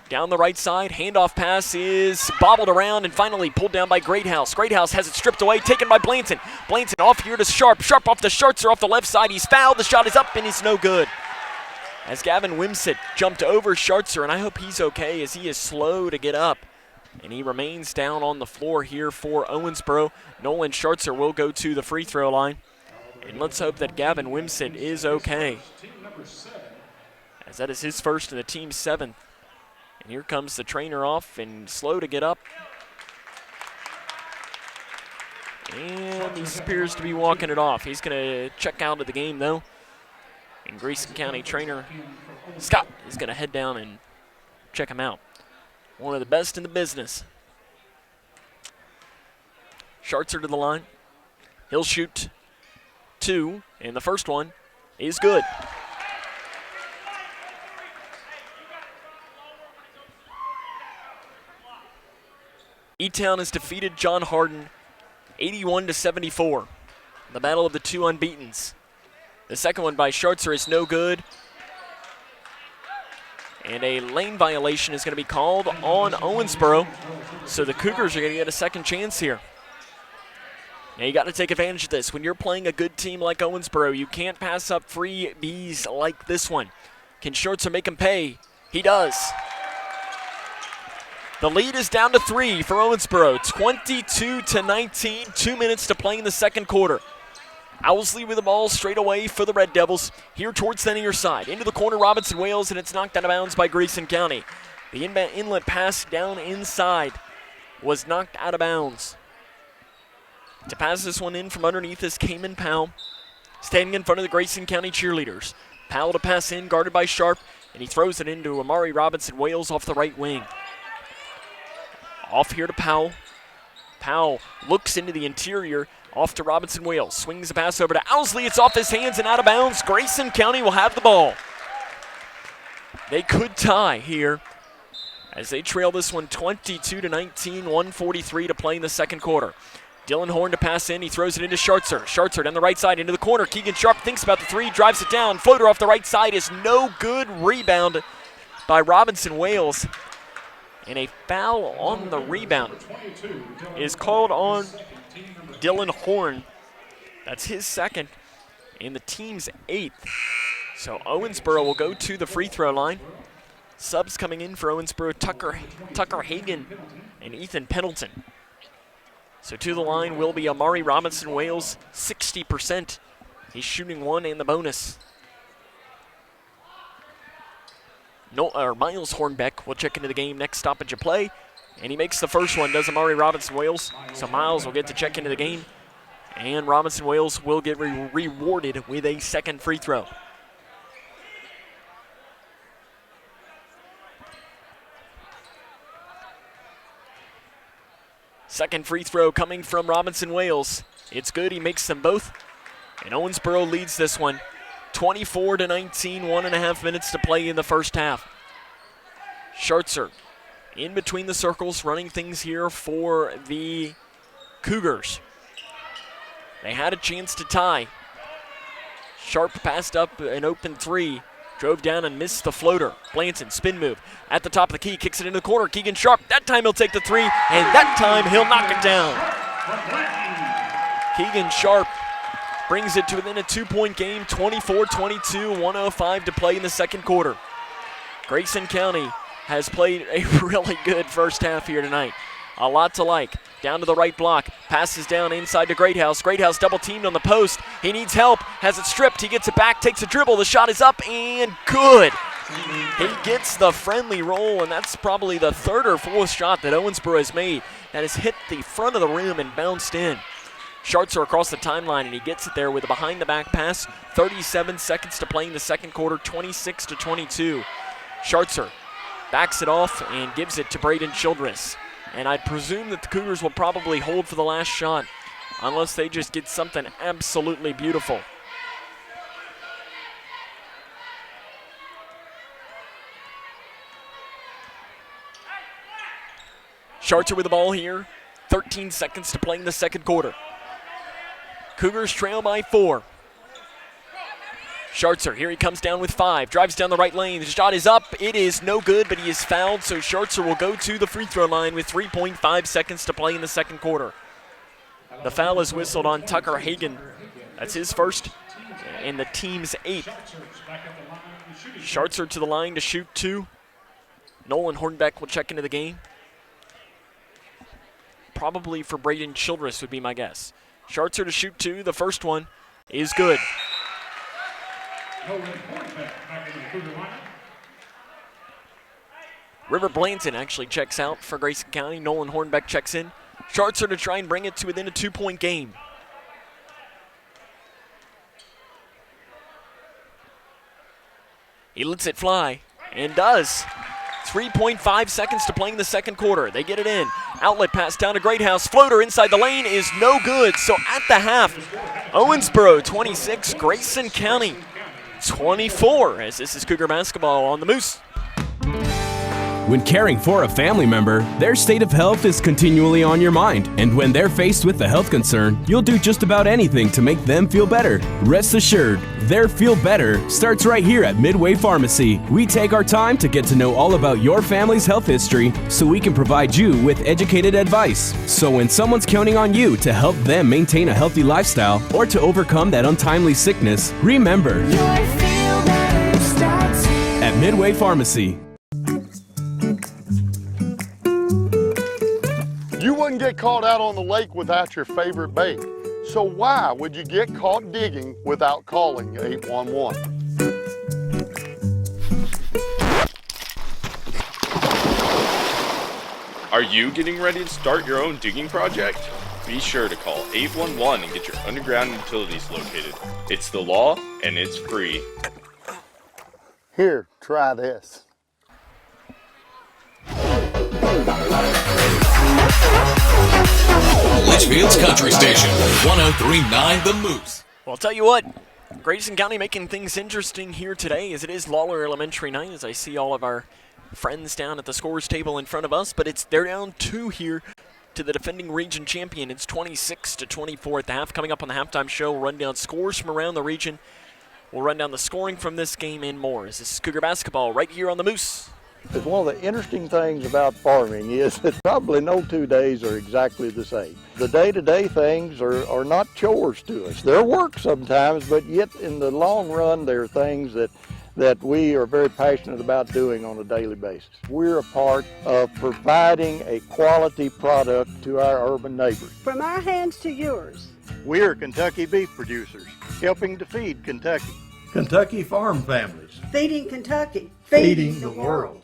down the right side. Handoff pass is bobbled around and finally pulled down by Greathouse. Greathouse has it stripped away, taken by Blanton. Blanton off here to Sharp. Sharp off to Schartzer off the left side. He's fouled. The shot is up and it's no good. As Gavin Wimsett jumped over Schartzer, and I hope he's okay as he is slow to get up. And he remains down on the floor here for Owensboro. Nolan Schartzer will go to the free throw line. And let's hope that Gavin Wimsett is okay, as that is his first and the team's 7th. And here comes the trainer off and slow to get up. And he appears to be walking it off. He's going to check out of the game, though. And Grayson County trainer Scott is going to head down and check him out. One of the best in the business. Schartzer to the line. He'll shoot 2, and the first one is good. E-Town has defeated John Hardin 81-74. The battle of the 2 unbeatens. The second one by Schartzer is no good. And a lane violation is going to be called on Owensboro. So the Cougars are going to get a second chance here. Now you got to take advantage of this. When you're playing a good team like Owensboro, you can't pass up freebies like this one. Can Schartzer make him pay? He does. The lead is down to 3 for Owensboro. 22-19, 2 minutes to play in the second quarter. Owsley with the ball straight away for the Red Devils. Here towards the near side. Into the corner, Robinson-Wales, and it's knocked out of bounds by Grayson County. The inlet pass down inside was knocked out of bounds. To pass this one in from underneath is Cayman Powell, standing in front of the Grayson County cheerleaders. Powell to pass in, guarded by Sharp, and he throws it into Amari Robinson-Wales off the right wing. Off here to Powell. Powell looks into the interior. Off to Robinson-Wales. Swings the pass over to Owsley. It's off his hands and out of bounds. Grayson County will have the ball. They could tie here as they trail this one 22-19, 1:43 to play in the second quarter. Dylan Horn to pass in. He throws it into Schartzer. Schartzer down the right side into the corner. Keegan Sharp thinks about the 3, drives it down. Floater off the right side is no good. Rebound by Robinson-Wales. And a foul on the rebound is called on Dylan Horn. That's his second and the team's 8th. So Owensboro will go to the free throw line. Subs coming in for Owensboro, Tucker Hagan and Ethan Pendleton. So to the line will be Amari Robinson-Wales, 60%. He's shooting 1 and the bonus. Miles Hornbeck will check into the game next stoppage of play. And he makes the first one, does Amari Robinson-Wales. So Miles will get to check into the game. And Robinson-Wales will get rewarded with a second free throw. Second free throw coming from Robinson-Wales. It's good, he makes them both. And Owensboro leads this one 24-19, 1.5 minutes to play in the first half. Schartzer in between the circles, running things here for the Cougars. They had a chance to tie. Sharp passed up an open 3, drove down and missed the floater. Blanton, spin move at the top of the key, kicks it into the corner. Keegan Sharp, that time he'll take the 3, and that time he'll knock it down. Keegan Sharp brings it to within a 2-point game, 24-22, 1:05 to play in the second quarter. Grayson County has played a really good first half here tonight. A lot to like. Down to the right block. Passes down inside to Greathouse. Greathouse double teamed on the post. He needs help. Has it stripped. He gets it back. Takes a dribble. The shot is up and good. He gets the friendly roll, and that's probably the third or fourth shot that Owensboro has made that has hit the front of the rim and bounced in. Schartzer across the timeline, and he gets it there with a behind-the-back pass. 37 seconds to play in the second quarter, 26-22. Schartzer backs it off and gives it to Braden Childress. And I presume that the Cougars will probably hold for the last shot unless they just get something absolutely beautiful. Schartzer with the ball here. 13 seconds to play in the second quarter. Cougars trail by 4. Schartzer, here he comes down with 5. Drives down the right lane. The shot is up. It is no good, but he is fouled, so Schartzer will go to the free throw line with 3.5 seconds to play in the second quarter. The foul is whistled on Tucker Hagan. That's his first and the team's 8th. Schartzer to the line to shoot 2. Nolan Hornbeck will check into the game. Probably for Braden Childress would be my guess. Schartzer to shoot 2. The first one is good. River Blanton actually checks out for Grayson County. Nolan Hornbeck checks in. Schartzer to try and bring it to within a 2-point game. He lets it fly and does. 3.5 seconds to play in the second quarter. They get it in. Outlet pass down to Greathouse. Floater inside the lane is no good. So at the half, Owensboro 26, Grayson County 24, as this is Cougar basketball on the Moose. When caring for a family member, their state of health is continually on your mind. And when they're faced with a health concern, you'll do just about anything to make them feel better. Rest assured, their feel better starts right here at Midway Pharmacy. We take our time to get to know all about your family's health history so we can provide you with educated advice. So when someone's counting on you to help them maintain a healthy lifestyle or to overcome that untimely sickness, remember, at Midway Pharmacy. You wouldn't get caught out on the lake without your favorite bait. So why would you get caught digging without calling 811? Are you getting ready to start your own digging project? Be sure to call 811 and get your underground utilities located. It's the law and it's free. Here, try this. Litchfield's Country Station, 103.9 The Moose. Well, I'll tell you what, Grayson County making things interesting here today as it is Lawler Elementary night, as I see all of our friends down at the scores table in front of us, but they're down 2 here to the defending region champion. It's 26-24 at the half. Coming up on the halftime show, we'll run down scores from around the region. We'll run down the scoring from this game and more. This is Cougar basketball right here on the Moose. Because one of the interesting things about farming is that probably no 2 days are exactly the same. The day-to-day things are not chores to us. They're work sometimes, but yet in the long run, they're things that we are very passionate about doing on a daily basis. We're a part of providing a quality product to our urban neighbors. From our hands to yours. We are Kentucky beef producers, helping to feed Kentucky. Kentucky farm families. Feeding Kentucky. Feeding the world.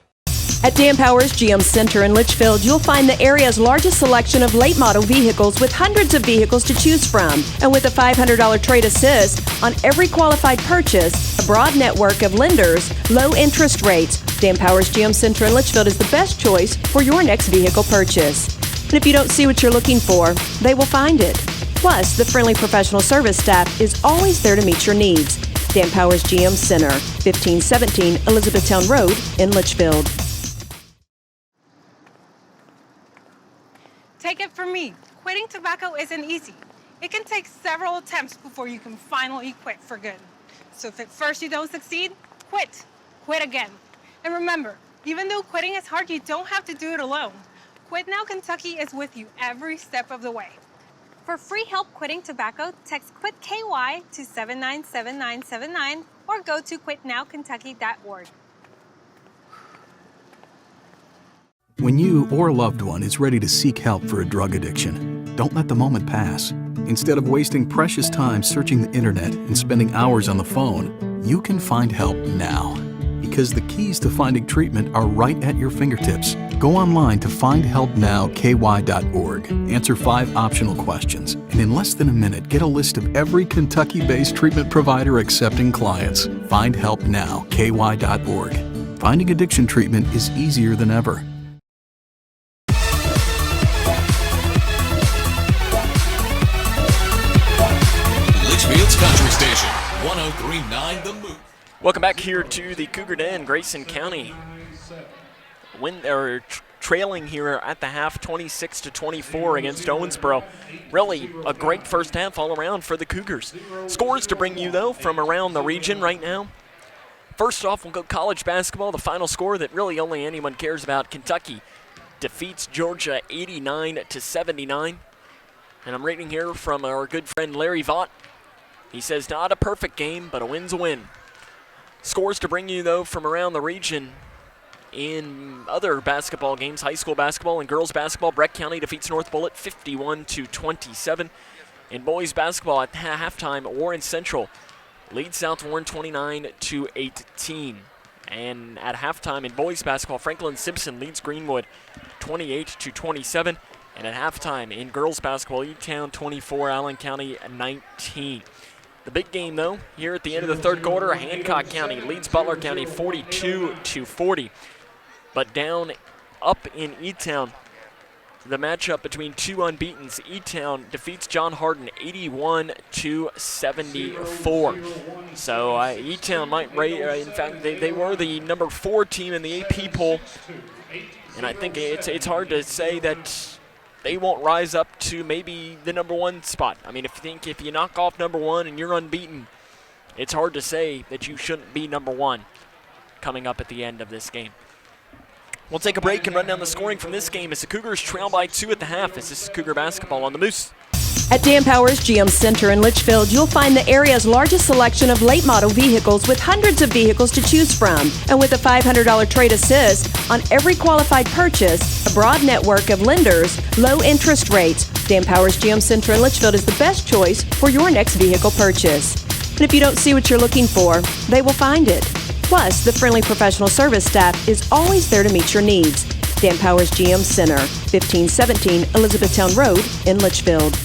At Dan Powers GM Center in Litchfield, you'll find the area's largest selection of late model vehicles with hundreds of vehicles to choose from. And with a $500 trade assist on every qualified purchase, a broad network of lenders, low interest rates, Dan Powers GM Center in Litchfield is the best choice for your next vehicle purchase. And if you don't see what you're looking for, they will find it. Plus, the friendly professional service staff is always there to meet your needs. Dan Powers GM Center, 1517 Elizabethtown Road in Litchfield. Take it from me, quitting tobacco isn't easy. It can take several attempts before you can finally quit for good. So if at first you don't succeed, quit. Quit again. And remember, even though quitting is hard, you don't have to do it alone. Quit Now Kentucky is with you every step of the way. For free help quitting tobacco, text QUIT KY to 797979 or go to quitnowkentucky.org. When you or a loved one is ready to seek help for a drug addiction, don't let the moment pass. Instead of wasting precious time searching the internet and spending hours on the phone, you can find help now. Because the keys to finding treatment are right at your fingertips. Go online to findhelpnowky.org. Answer 5 optional questions, and in less than a minute, get a list of every Kentucky-based treatment provider accepting clients. Findhelpnowky.org. Finding addiction treatment is easier than ever. Litchfield's Country Station, 103.9 The Move. Welcome back here to the Cougar Den, Grayson County. Trailing here at the half, 26-24 against Owensboro. Really a great first half all around for the Cougars. Scores to bring you, though, from around the region right now. First off, we'll go college basketball. The final score that really only anyone cares about. Kentucky defeats Georgia 89-79. And I'm reading here from our good friend Larry Vaught. He says, not a perfect game, but a win's a win. Scores to bring you, though, from around the region in other basketball games, high school basketball and girls basketball. Breck County defeats North Bullitt 51-27. In boys basketball at halftime, Warren Central leads South Warren 29-18. And at halftime in boys basketball, Franklin Simpson leads Greenwood 28-27. And at halftime in girls basketball, E-Town 24, Allen County 19. The big game, though, here at the end of the third quarter, Hancock County leads Butler County 42-40. But down up in E-Town, the matchup between two unbeatens, E-Town defeats John Hardin 81-74. So E-Town might, in fact, they were the number 4 team in the AP poll. And I think it's hard to say that they won't rise up to maybe the number 1 spot. I mean, if you knock off number 1 and you're unbeaten, it's hard to say that you shouldn't be number 1 coming up at the end of this game. We'll take a break and run down the scoring from this game as the Cougars trail by 2 at the half as this is Cougar basketball on the Moose. At Dan Powers GM Center in Litchfield, you'll find the area's largest selection of late model vehicles with hundreds of vehicles to choose from. And with a $500 trade assist on every qualified purchase, a broad network of lenders, low interest rates, Dan Powers GM Center in Litchfield is the best choice for your next vehicle purchase. And if you don't see what you're looking for, they will find it. Plus, the friendly professional service staff is always there to meet your needs. Dan Powers GM Center, 1517 Elizabethtown Road in Litchfield.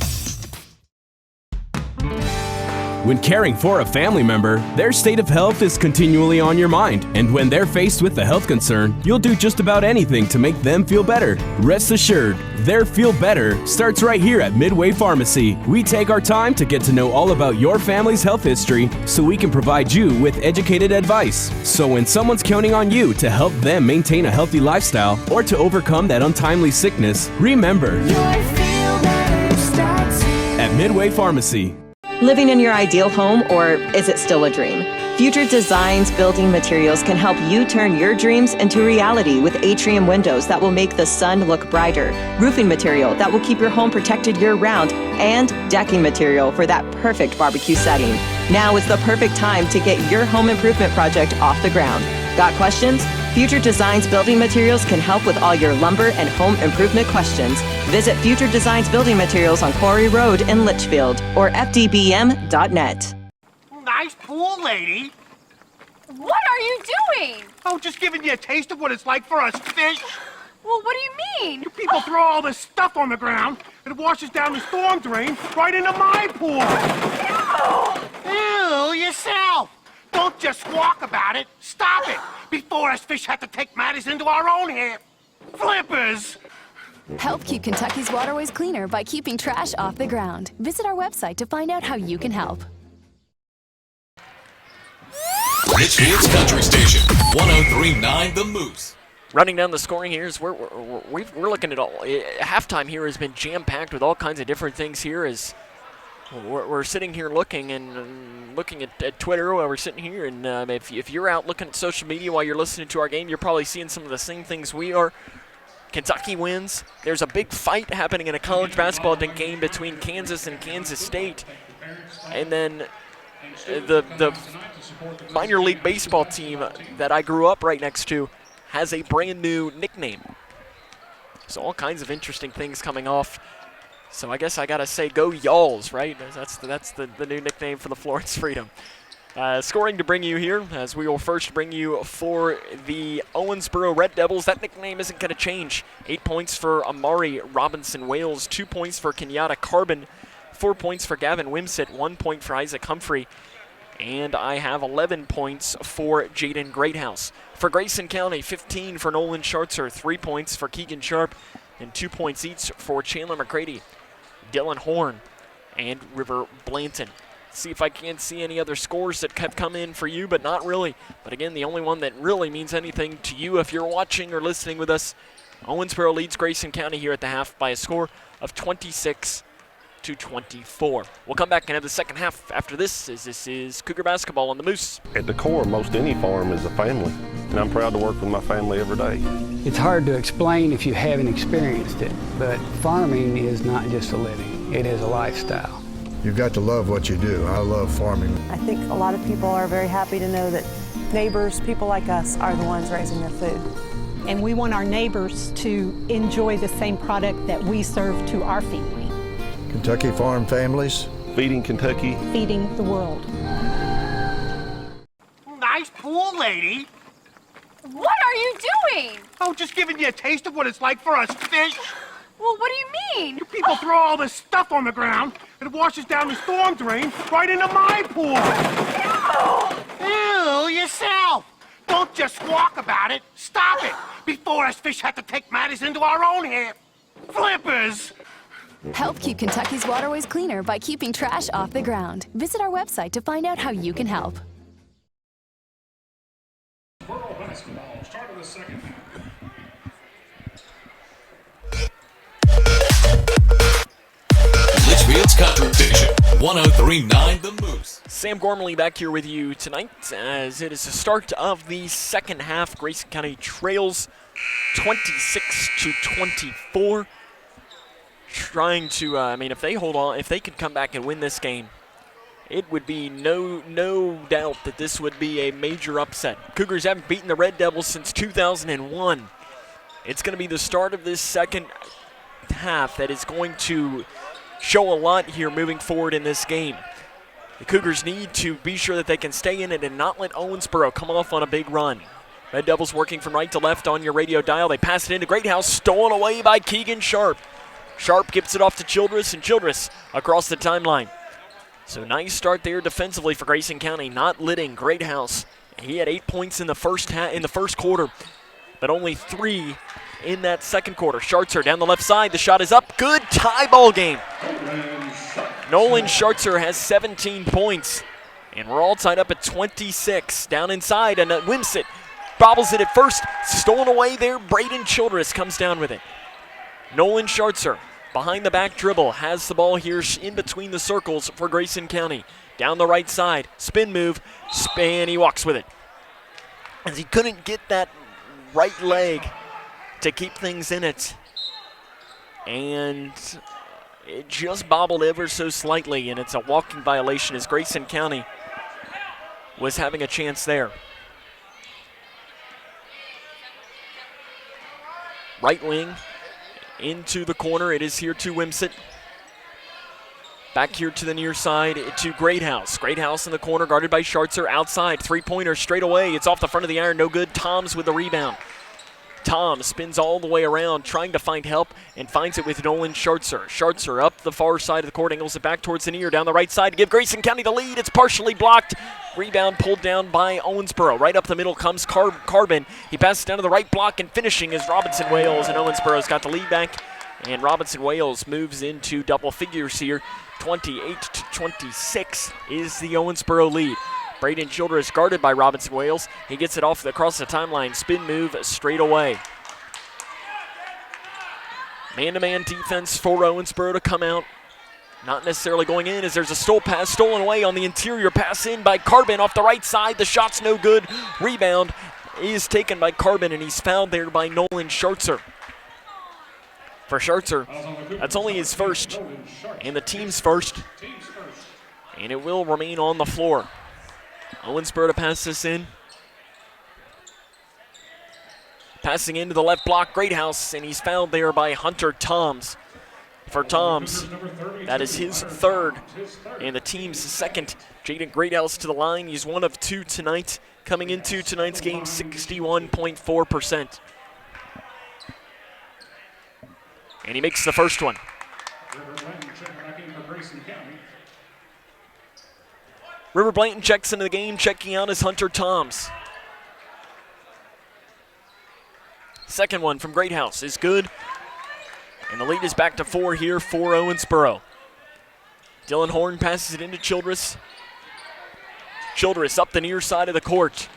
When caring for a family member, their state of health is continually on your mind. And when they're faced with a health concern, you'll do just about anything to make them feel better. Rest assured, their feel better starts right here at Midway Pharmacy. We take our time to get to know all about your family's health history so we can provide you with educated advice. So when someone's counting on you to help them maintain a healthy lifestyle or to overcome that untimely sickness, remember, your feel better starts here. At Midway Pharmacy. Living in your ideal home, or is it still a dream? Future Designs Building Materials can help you turn your dreams into reality with atrium windows that will make the sun look brighter, roofing material that will keep your home protected year-round, and decking material for that perfect barbecue setting. Now is the perfect time to get your home improvement project off the ground. Got questions? Future Designs Building Materials can help with all your lumber and home improvement questions. Visit Future Designs Building Materials on Quarry Road in Litchfield or fdbm.net. Nice pool, lady. What are you doing? Oh, just giving you a taste of what it's like for us fish. Well, what do you mean? You people throw all this stuff on the ground, and it washes down the storm drain right into my pool. Ew, yourself. Don't just squawk about it. Stop it before us fish have to take matters into our own hands. Flippers! Help keep Kentucky's waterways cleaner by keeping trash off the ground. Visit our website to find out how you can help. Litchfield's Country Station, 103.9 The Moose. Running down the scoring here is we're looking at all. Halftime here has been jam-packed with all kinds of different things here as we're sitting here looking at Twitter while we're sitting here, and if you're out looking at social media while you're listening to our game, you're probably seeing some of the same things we are. Kentucky wins. There's a big fight happening in a college basketball game between Kansas and Kansas State, and then the minor league baseball team that I grew up right next to has a brand new nickname. So all kinds of interesting things coming off. So I guess I got to say go Y'alls, right? That's the new nickname for the Florence Freedom. Scoring to bring you here, as we will first bring you for the Owensboro Red Devils. That nickname isn't going to change. 8 points for Amari Robinson-Wales, 2 points for Kenyatta Carbon, 4 points for Gavin Wimsett, 1 point for Isaac Humphrey, and I have 11 points for Jaden Greathouse. For Grayson County, 15 for Nolan Schartzer, 3 points for Keegan Sharp, and 2 points each for Chandler McCready, Dylan Horn, and River Blanton. See if I can see any other scores that have come in for you, but not really. But again, the only one that really means anything to you if you're watching or listening with us, Owensboro leads Grayson County here at the half by a score of 26-24. We'll come back and have the second half after this, as this is Cougar basketball on the Moose. At the core, most any farm is a family, and I'm proud to work with my family every day. It's hard to explain if you haven't experienced it, but farming is not just a living, it is a lifestyle. You've got to love what you do. I love farming. I think a lot of people are very happy to know that neighbors, people like us, are the ones raising their food. And we want our neighbors to enjoy the same product that we serve to our family. Kentucky Farm Families. Feeding Kentucky. Feeding the world. Nice pool, lady. What are you doing? Oh, just giving you a taste of what it's like for us fish. Well, what do you mean? You people throw all this stuff on the ground, it washes down the storm drain right into my pool. Ew, yourself. Don't just squawk about it. Stop it before us fish have to take matters into our own hands. Flippers! Help keep Kentucky's waterways cleaner by keeping trash off the ground. Visit our website to find out how you can help. Basketball, start of the second half. Litchfield's Country Station, 103.9 The Moose. Sam Gormley back here with you tonight as it is the start of the second half. Grayson County trails 26-24. Trying to, if they hold on, if they could come back and win this game, it would be no doubt that this would be a major upset. Cougars haven't beaten the Red Devils since 2001. It's going to be the start of this second half that is going to show a lot here moving forward in this game. The Cougars need to be sure that they can stay in it and not let Owensboro come off on a big run. Red Devils working from right to left on your radio dial. They pass it into Greathouse, stolen away by Keegan Sharp. Sharp gives it off to Childress, and Childress across the timeline. So nice start there defensively for Grayson County, not letting Greathouse. He had 8 points in the first quarter, but only 3 in that second quarter. Schartzer down the left side. The shot is up. Good tie ball game. Nolan Schartzer has 17 points, and we're all tied up at 26. Down inside, and Wimsett bobbles it at first. Stolen away there. Braden Childress comes down with it. Nolan Schartzer behind the back dribble has the ball here in between the circles for Grayson County. Down the right side, spin move, he walks with it. As he couldn't get that right leg to keep things in it. And it just bobbled ever so slightly, and it's a walking violation as Grayson County was having a chance there. Right wing. Into the corner, it is here to Wimsett. Back here to the near side to Greathouse. Greathouse in the corner, guarded by Schartzer. Outside, three-pointer straight away. It's off the front of the iron, no good. Toms with the rebound. Tom spins all the way around, trying to find help, and finds it with Nolan Schartzer. Schartzer up the far side of the court, angles it back towards the near, down the right side to give Grayson County the lead. It's partially blocked. Rebound pulled down by Owensboro. Right up the middle comes Carbon. He passes down to the right block, and finishing is Robinson Wales, and Owensboro's got the lead back. And Robinson Wales moves into double figures here. 28-26 is the Owensboro lead. Braden Childress guarded by Robinson Wales. He gets it off across the timeline. Spin move straight away. Man-to-man defense for Owensboro to come out. Not necessarily going in as there's a stolen away on the interior. Pass in by Carbon off the right side. The shot's no good. Rebound is taken by Carbon, and he's fouled there by Nolan Schartzer. For Schartzer, that's only his first and the team's first. And it will remain on the floor. Owensboro to pass this in. Passing into the left block, Greathouse, and he's fouled there by Hunter Toms. For Toms, that is his third and the team's second. Jaden Greathouse to the line. He's 1 of 2 tonight. Coming into tonight's game, 61.4%. And he makes the first one. River Blanton checks into the game, checking out is Hunter Toms. Second one from Greathouse is good. And the lead is back to 4 here for Owensboro. Dylan Horn passes it into Childress. Childress up the near side of the court.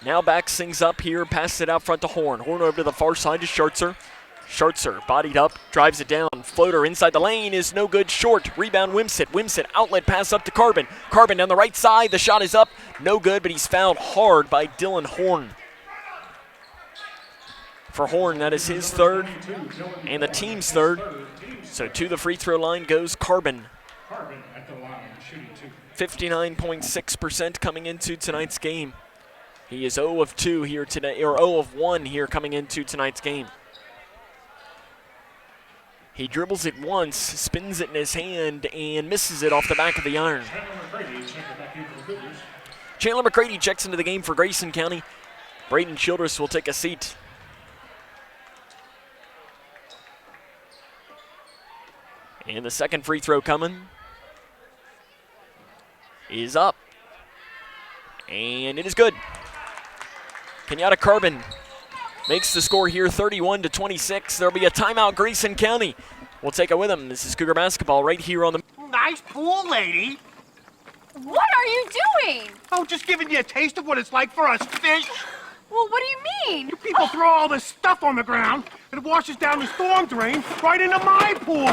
Now backs things up here, passes it out front to Horn. Horn over to the far side to Schartzer. Schartzer bodied up, drives it down. Floater inside the lane is no good, short. Rebound Wimsett. Wimsett outlet pass up to Carbon. Carbon down the right side. The shot is up, no good, but he's fouled hard by Dylan Horn. For Horn, that is his third and the team's third. So to the free throw line goes Carbon. 59.6% coming into tonight's game. He is 0 of 2 here today, or 0 of 1 here coming into tonight's game. He dribbles it once, spins it in his hand, and misses it off the back of the iron. Chandler McCready checks into the game for Grayson County. Braden Childress will take a seat. And the second free throw coming is up. And it is good. Kenyatta Carbon makes the score here, 31-26. There'll be a timeout, Grayson County. We'll take it with them. This is Cougar basketball right here on the... Nice pool, lady. What are you doing? Oh, just giving you a taste of what it's like for us fish. Well, what do you mean? You people throw all this stuff on the ground, and it washes down the storm drain right into my pool.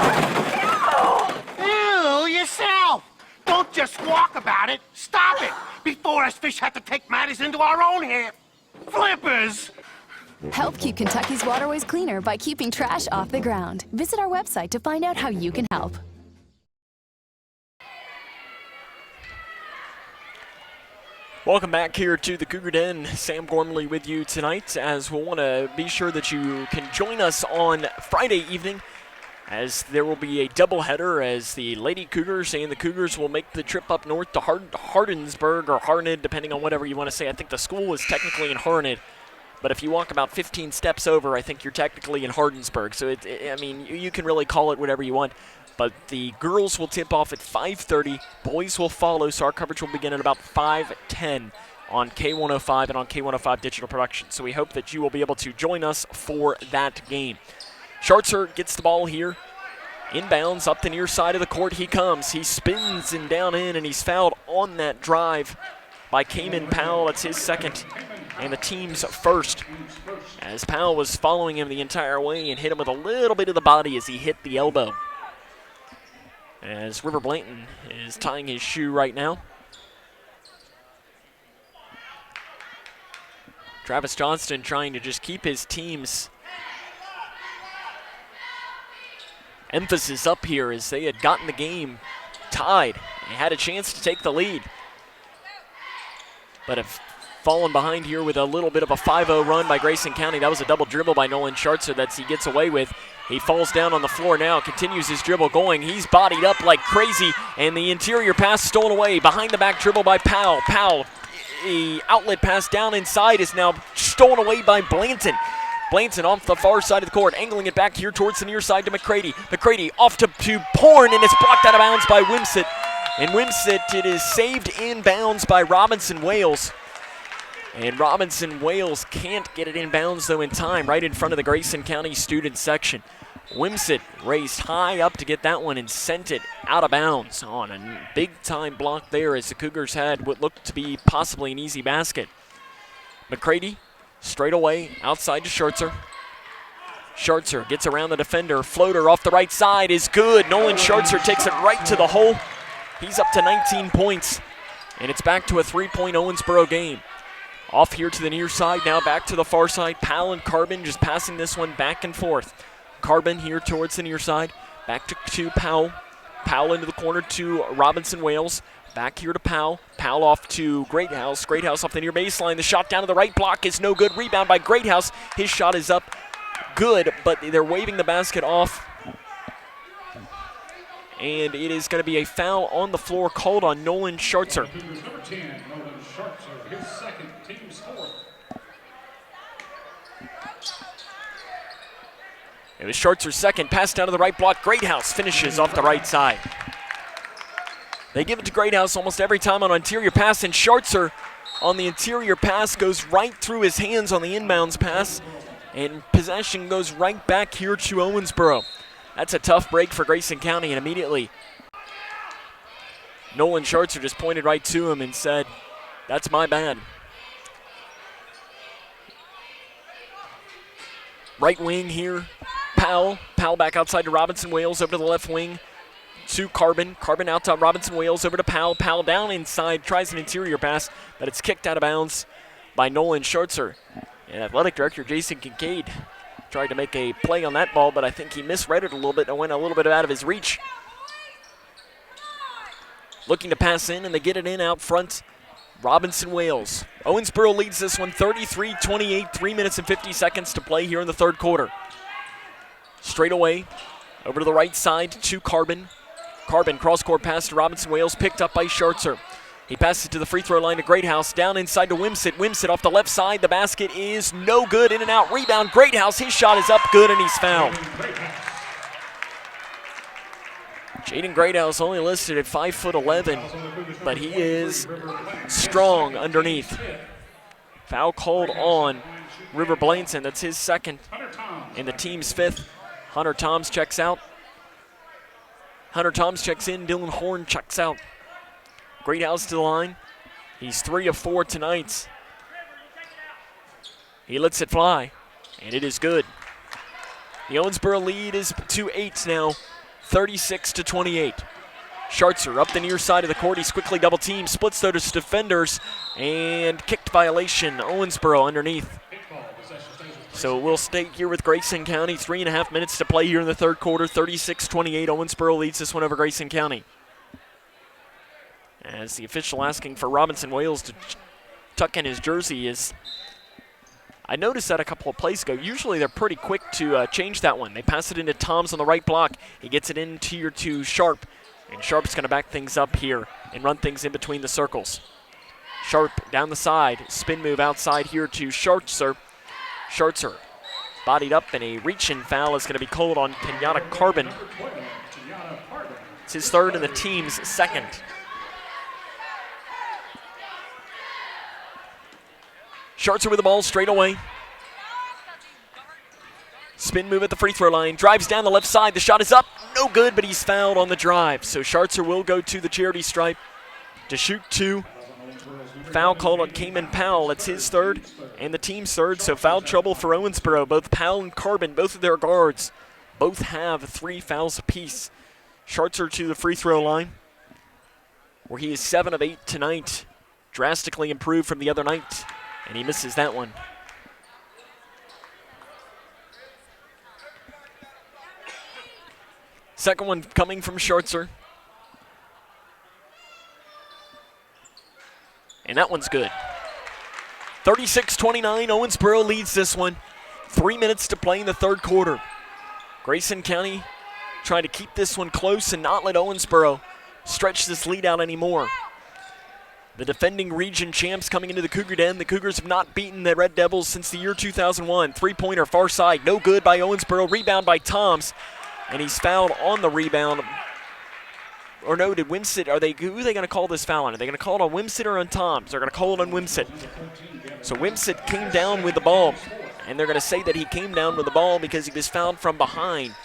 Ew, yourself. Don't just squawk about it. Stop it before us fish have to take matters into our own hands. Flippers! Help keep Kentucky's waterways cleaner by keeping trash off the ground. Visit our website to find out how you can help. Welcome back here to the Cougar Den. Sam Gormley with you tonight, as we'll want to be sure that you can join us on Friday evening, as there will be a doubleheader as the Lady Cougars and the Cougars will make the trip up north to Hardinsburg or Harned, depending on whatever you want to say. I think the school is technically in Harned, but if you walk about 15 steps over, I think you're technically in Hardinsburg. So, I mean, you can really call it whatever you want. But the girls will tip off at 5:30. Boys will follow, so our coverage will begin at about 5:10 on K105 and on K105 Digital Production. So we hope that you will be able to join us for that game. Schartzer gets the ball here. Inbounds up the near side of the court he comes. He spins and down in, and he's fouled on that drive by Cayman Powell. It's his second and the team's first, as Powell was following him the entire way and hit him with a little bit of the body as he hit the elbow. As River Blanton is tying his shoe right now. Travis Johnston trying to just keep his team's emphasis up here, as they had gotten the game tied and had a chance to take the lead, but have fallen behind here with a little bit of a 5-0 run by Grayson County. That was a double dribble by Nolan Schartzer that he gets away with. He falls down on the floor now, continues his dribble going. He's bodied up like crazy, and the interior pass stolen away. Behind the back dribble by Powell. Powell, the outlet pass down inside is now stolen away by Blanton. Blanton off the far side of the court, angling it back here towards the near side to McCready. McCready off to Porn, and it's blocked out of bounds by Wimsett. And Wimsett, it is saved inbounds by Robinson Wales. And Robinson Wales can't get it inbounds, though, in time, right in front of the Grayson County student section. Wimsett raised high up to get that one and sent it out of bounds on a big-time block there, as the Cougars had what looked to be possibly an easy basket. McCready straight away outside to Schartzer. Schartzer gets around the defender. Floater off the right side is good. Nolan Schartzer takes it right to the hole. He's up to 19 points, and it's back to a three-point Owensboro game. Off here to the near side, now back to the far side. Powell and Carbon just passing this one back and forth. Carbon here towards the near side. Back to Powell. Powell into the corner to Robinson Wales. Back here to Powell. Powell off to Greathouse. Greathouse off the near baseline. The shot down to the right block is no good. Rebound by Greathouse. His shot is up good, but they're waving the basket off. And it is going to be a foul on the floor called on Nolan Schartzer. Number 10, Nolan Schartzer, his second, team's fourth. It was Schartzer's second. Pass down to the right block. Greathouse finishes off the right side. They give it to Greathouse almost every time on an interior pass, and Schartzer on the interior pass goes right through his hands on the inbounds pass, and possession goes right back here to Owensboro. That's a tough break for Grayson County, and immediately Nolan Schartzer just pointed right to him and said, "That's my bad." Right wing here, Powell. Powell back outside to Robinson Wales, over to the left wing to Carbon. Carbon out to Robinson Wales, over to Powell. Powell down inside, tries an interior pass, but it's kicked out of bounds by Nolan Schartzer. And athletic director Jason Kincaid tried to make a play on that ball, but I think he misread it a little bit and went a little bit out of his reach. Looking to pass in, and they get it in out front. Robinson Wales. Owensboro leads this one 33-28, 3 minutes and 50 seconds to play here in the third quarter. Straight away, over to the right side to Carbon. Carbon, cross-court pass to Robinson Wales, picked up by Schartzer. He passes it to the free throw line to Greathouse, down inside to Wimsett. Wimsett off the left side, the basket is no good, in and out, rebound, Greathouse, his shot is up good and he's fouled. Jaden Greathouse only listed at 5'11", but he is strong underneath. Foul called on River Blanton, that's his second, and the team's fifth. Hunter Toms checks out. Hunter Toms checks in, Dylan Horn checks out. Greathouse to the line. He's 3 of 4 tonight. He lets it fly, and it is good. The Owensboro lead is to 8 now, 36-28. Schartzer up the near side of the court. He's quickly double teamed, splits those defenders, and kicked violation. Owensboro underneath. So we'll stay here with Grayson County. 3.5 minutes to play here in the third quarter. 36-28. Owensboro leads this one over Grayson County. As the official asking for Robinson Wales to tuck in his jersey is, I noticed that a couple of plays ago. Usually they're pretty quick to change that one. They pass it into Toms on the right block. He gets it into here to Sharp, and Sharp's going to back things up here and run things in between the circles. Sharp down the side, spin move outside here to Schartzer. Schartzer bodied up, and a reach-in foul is going to be called on Kenyatta Carbon. It's his third and the team's second. Schartzer with the ball straight away. Spin move at the free throw line. Drives down the left side. The shot is up. No good, but he's fouled on the drive. So Schartzer will go to the charity stripe to shoot 2. Foul called on Cayman Powell. It's his third and the team's third. So foul trouble for Owensboro. Both Powell and Carbon, both of their guards, both have 3 fouls apiece. Schartzer to the free throw line, where he is 7 of 8 tonight. Drastically improved from the other night. And he misses that one. Second one coming from Schartzer. And that one's good. 36-29, Owensboro leads this one. 3 minutes to play in the third quarter. Grayson County trying to keep this one close and not let Owensboro stretch this lead out anymore. The defending region champs coming into the Cougar Den. The Cougars have not beaten the Red Devils since the year 2001. Three-pointer far side, no good by Owensboro. Rebound by Toms, and he's fouled on the rebound. Or no, did Wimsett, who are they going to call this foul on? Are they going to call it on Wimsett or on Toms? They're going to call it on Wimsett. So Wimsett came down with the ball, and they're going to say that he came down with the ball because he was fouled from behind,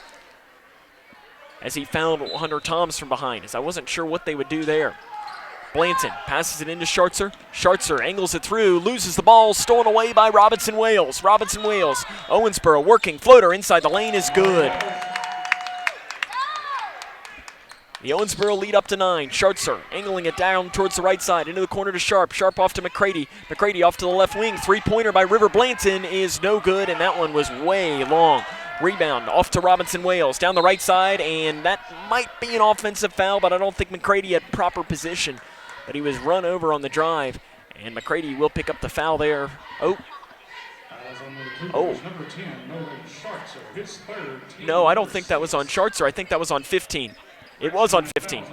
as he fouled Hunter Toms from behind, as I wasn't sure what they would do there. Blanton passes it into Schartzer. Schartzer angles it through, loses the ball, stolen away by Robinson Wales. Robinson Wales, Owensboro working, floater inside the lane is good. The Owensboro lead up to 9. Schartzer angling it down towards the right side, into the corner to Sharp. Sharp off to McCready. McCready off to the left wing. Three-pointer by River Blanton is no good, and that one was way long. Rebound off to Robinson Wales down the right side, and that might be an offensive foul, but I don't think McCready had proper position but he was run over on the drive, and McCready will pick up the foul there. Oh. No, I don't think that was on Schartzer. I think that was on 15. It was on 15.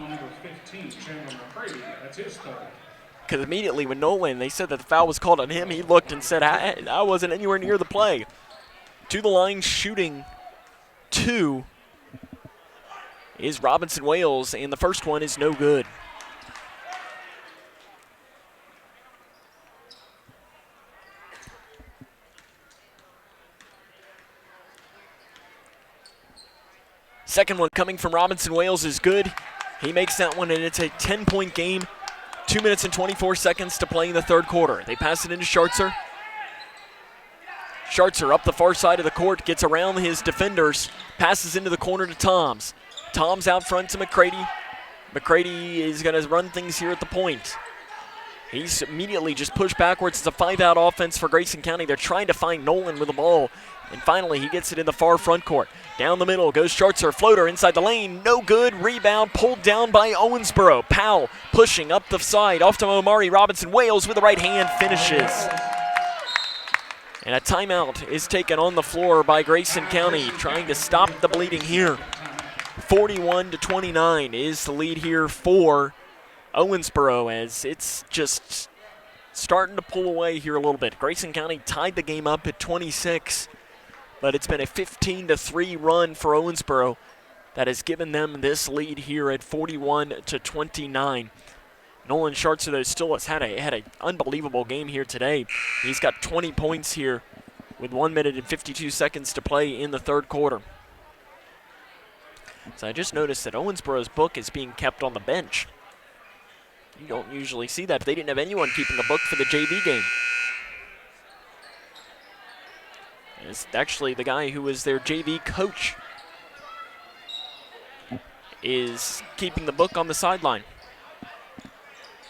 Because immediately when Nolan, they said that the foul was called on him, he looked and said, I wasn't anywhere near the play. To the line shooting 2 is Robinson Wales, and the first one is no good. Second one coming from Robinson Wales is good. He makes that one, and it's a 10-point game. 2 minutes and 24 seconds to play in the third quarter. They pass it into Schartzer. Schartzer up the far side of the court, gets around his defenders, passes into the corner to Toms. Toms out front to McCready. McCready is going to run things here at the point. He's immediately just pushed backwards. It's a 5-out offense for Grayson County. They're trying to find Nolan with the ball. And finally, he gets it in the far front court. Down the middle goes Schartzer. Floater inside the lane. No good. Rebound pulled down by Owensboro. Powell pushing up the side. Off to Omari. Robinson Wales with the right hand finishes. And a timeout is taken on the floor by Grayson County, trying to stop the bleeding here. 41-29 is the lead here for Owensboro, as it's just starting to pull away here a little bit. Grayson County tied the game up at 26, but it's been a 15-3 run for Owensboro that has given them this lead here at 41-29. Nolan Schartzer, though, still has had an unbelievable game here today. He's got 20 points here with 1 minute and 52 seconds to play in the third quarter. So I just noticed that Owensboro's book is being kept on the bench. You don't usually see that, but they didn't have anyone keeping a book for the JV game. It's actually the guy who was their JV coach is keeping the book on the sideline.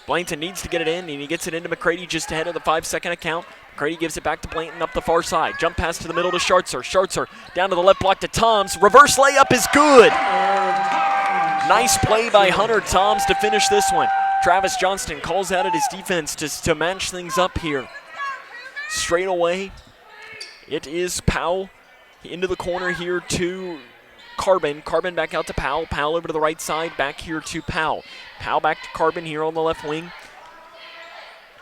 Blanton needs to get it in, and he gets it into McCready just ahead of the 5-second account. McCready gives it back to Blanton up the far side. Jump pass to the middle to Schartzer. Schartzer down to the left block to Toms. Reverse layup is good. Nice play by Hunter Toms to finish this one. Travis Johnston calls out at his defense to match things up here. Straight away, it is Powell into the corner here to Carbon. Carbon back out to Powell. Powell over to the right side, back here to Powell. Powell back to Carbon here on the left wing.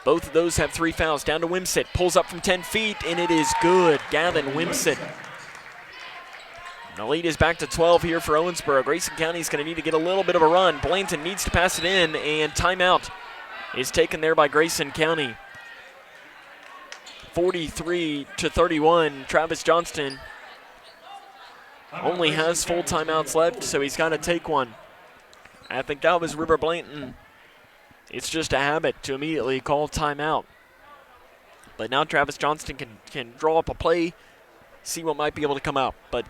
Both of those have 3 fouls. Down to Wimsett. Pulls up from 10 feet, and it is good. Gavin Wimsett. The lead is back to 12 here for Owensboro. Grayson County is going to need to get a little bit of a run. Blanton needs to pass it in, and timeout is taken there by Grayson County. 43-31. Travis Johnston only has full timeouts left, so he's got to take one. I think that was River Blanton. It's just a habit to immediately call timeout. But now Travis Johnston can draw up a play, see what might be able to come out. But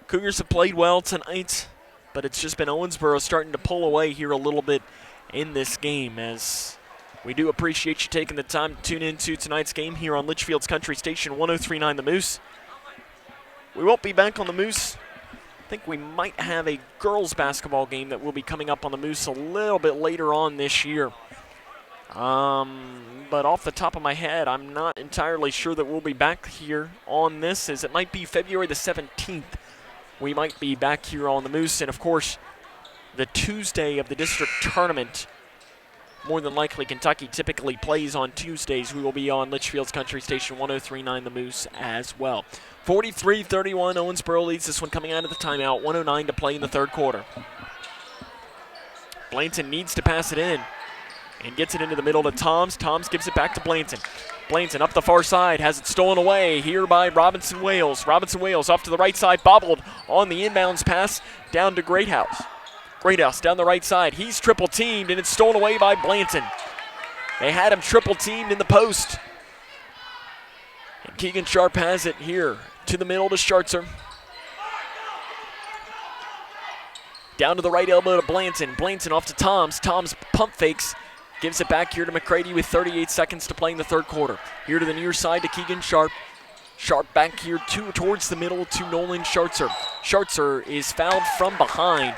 Cougars have played well tonight, but it's just been Owensboro starting to pull away here a little bit in this game, as we do appreciate you taking the time to tune into tonight's game here on Litchfield's Country Station 103.9 The Moose. We won't be back on the Moose. I think we might have a girls basketball game that will be coming up on the Moose a little bit later on this year. But off the top of my head, I'm not entirely sure that we'll be back here on this, as it might be February the 17th. We might be back here on the Moose, and of course, the Tuesday of the district tournament. More than likely, Kentucky typically plays on Tuesdays. We will be on Litchfield's Country Station 103.9 The Moose as well. 43-31, Owensboro leads this one coming out of the timeout. 1:09 to play in the third quarter. Blanton needs to pass it in and gets it into the middle to Toms. Toms gives it back to Blanton. Blanton up the far side, has it stolen away here by Robinson Wales. Robinson Wales off to the right side, bobbled on the inbounds pass down to Greathouse. Greathouse down the right side. He's triple teamed, and it's stolen away by Blanton. They had him triple teamed in the post. And Keegan Sharp has it here to the middle to Schartzer. Down to the right elbow to Blanton. Blanton off to Toms. Toms pump fakes. Gives it back here to McCready with 38 seconds to play in the third quarter. Here to the near side to Keegan Sharp. Sharp back here towards the middle to Nolan Schartzer. Schartzer is fouled from behind.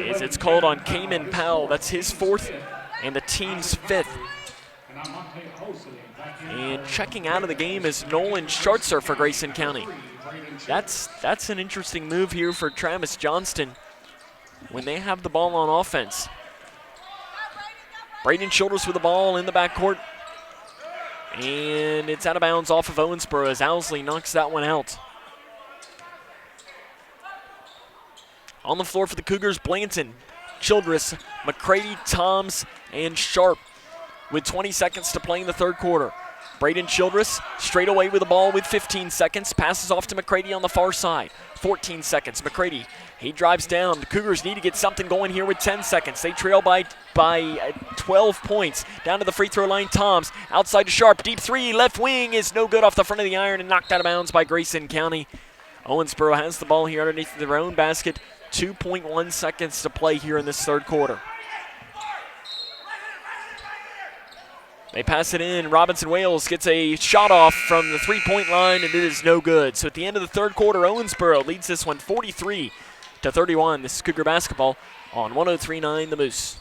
As it's called on Cayman Powell. That's his fourth and the team's fifth. And checking out of the game is Nolan Schartzer for Grayson County. That's an interesting move here for Travis Johnston when they have the ball on offense. Braden Childress with the ball in the backcourt. And it's out of bounds off of Owensboro as Owsley knocks that one out. On the floor for the Cougars, Blanton, Childress, McCready, Toms, and Sharp with 20 seconds to play in the third quarter. Braden Childress straight away with the ball with 15 seconds. Passes off to McCready on the far side. 14 seconds. McCready, he drives down. The Cougars need to get something going here with 10 seconds. They trail by 12 points. Down to the free throw line, Toms. Outside to Sharp. Deep three. Left wing is no good off the front of the iron and knocked out of bounds by Grayson County. Owensboro has the ball here underneath their own basket. 2.1 seconds to play here in this third quarter. They pass it in. Robinson Wales gets a shot off from the three-point line, and it is no good. So at the end of the third quarter, Owensboro leads this one 43-31. This is Cougar basketball on 103.9 The Moose.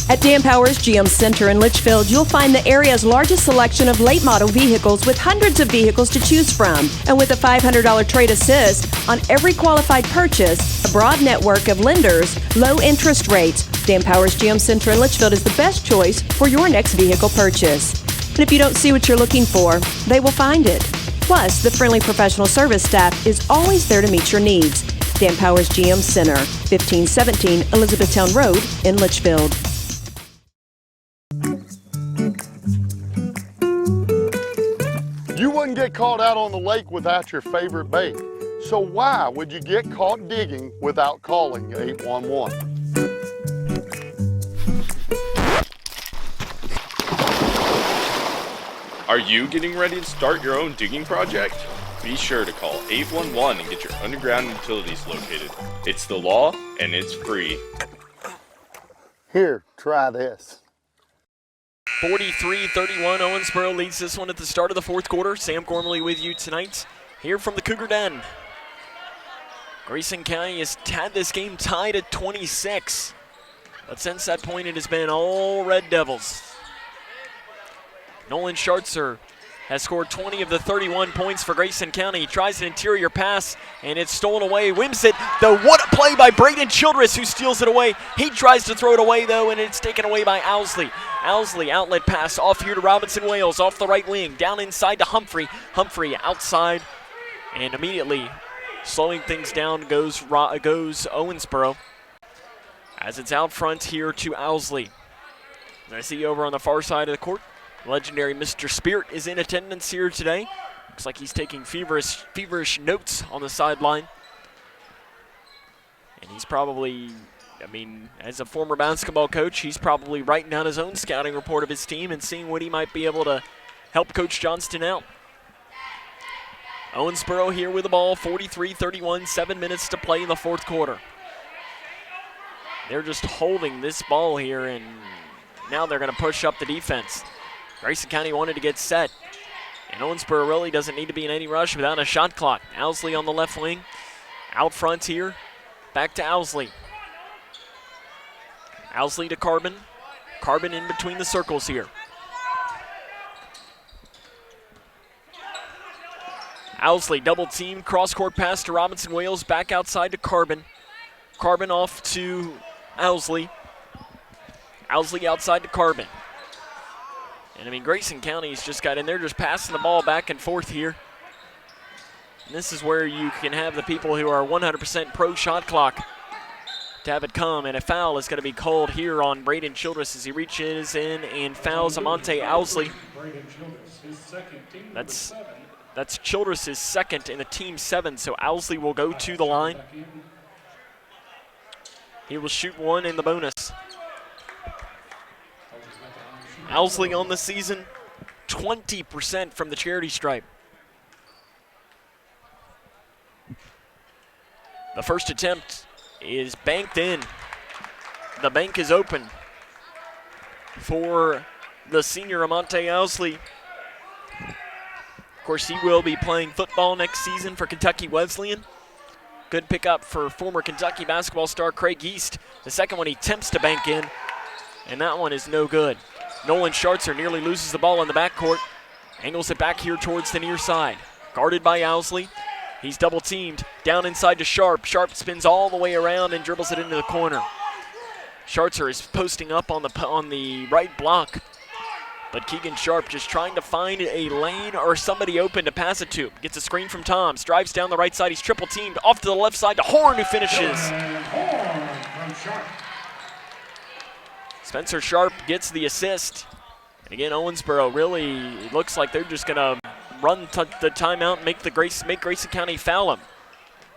At Dan Powers GM Center in Litchfield, you'll find the area's largest selection of late model vehicles with hundreds of vehicles to choose from. And with a $500 trade assist on every qualified purchase, a broad network of lenders, low interest rates, Dan Powers GM Center in Litchfield is the best choice for your next vehicle purchase. And if you don't see what you're looking for, they will find it. Plus, the friendly professional service staff is always there to meet your needs. Dan Powers GM Center, 1517 Elizabethtown Road in Litchfield. You wouldn't get caught out on the lake without your favorite bait. So why would you get caught digging without calling 811? Are you getting ready to start your own digging project? Be sure to call 811 and get your underground utilities located. It's the law and it's free. Here, try this. 43-31, Owensboro leads this one at the start of the fourth quarter. Sam Gormley with you tonight here from the Cougar Den. Grayson County has had this game tied at 26. But since that point, it has been all Red Devils. Nolan Schartzer has scored 20 of the 31 points for Grayson County. He tries an interior pass, and it's stolen away. Whims it. What a play by Braden Childress, who steals it away. He tries to throw it away, though, and it's taken away by Owsley. Owsley, outlet pass off here to Robinson Wales, off the right wing, down inside to Humphrey. Humphrey outside, and immediately slowing things down goes Owensboro, as it's out front here to Owsley. And I see over on the far side of the court, legendary Mr. Spirit is in attendance here today. Looks like he's taking feverish notes on the sideline. And he's probably, as a former basketball coach, he's probably writing down his own scouting report of his team and seeing what he might be able to help Coach Johnston out. Owensboro here with the ball, 43-31, 7 minutes to play in the fourth quarter. They're just holding this ball here, and now they're going to push up the defense. Grayson County wanted to get set, and Owensboro really doesn't need to be in any rush without a shot clock. Owsley on the left wing, out front here, back to Owsley. Owsley to Carbon. Carbon in between the circles here. Owsley double team, cross-court pass to Robinson Wales, back outside to Carbon. Carbon off to Owsley. Owsley outside to Carbon. And Grayson County's just got in there, just passing the ball back and forth here. And this is where you can have the people who are 100% pro shot clock to have it come. And a foul is going to be called here on Braden Childress as he reaches in and fouls Amante Owsley. That's Childress' second in the team 7, so Owsley will go to the line. He will shoot one in the bonus. Owsley on the season, 20% from the charity stripe. The first attempt is banked in. The bank is open for the senior Amante Owsley. Of course, he will be playing football next season for Kentucky Wesleyan. Good pickup for former Kentucky basketball star Craig East. The second one he attempts to bank in, and that one is no good. Nolan Schartzer nearly loses the ball in the backcourt. Angles it back here towards the near side. Guarded by Owsley. He's double teamed. Down inside to Sharp. Sharp spins all the way around and dribbles it into the corner. Schartzer is posting up on the right block. But Keegan Sharp just trying to find a lane or somebody open to pass it to. Gets a screen from Toms. Drives down the right side. He's triple teamed. Off to the left side to Horn, who finishes. Spencer Sharp gets the assist. And again, Owensboro really looks like they're just going to run the timeout and make Grayson County foul him.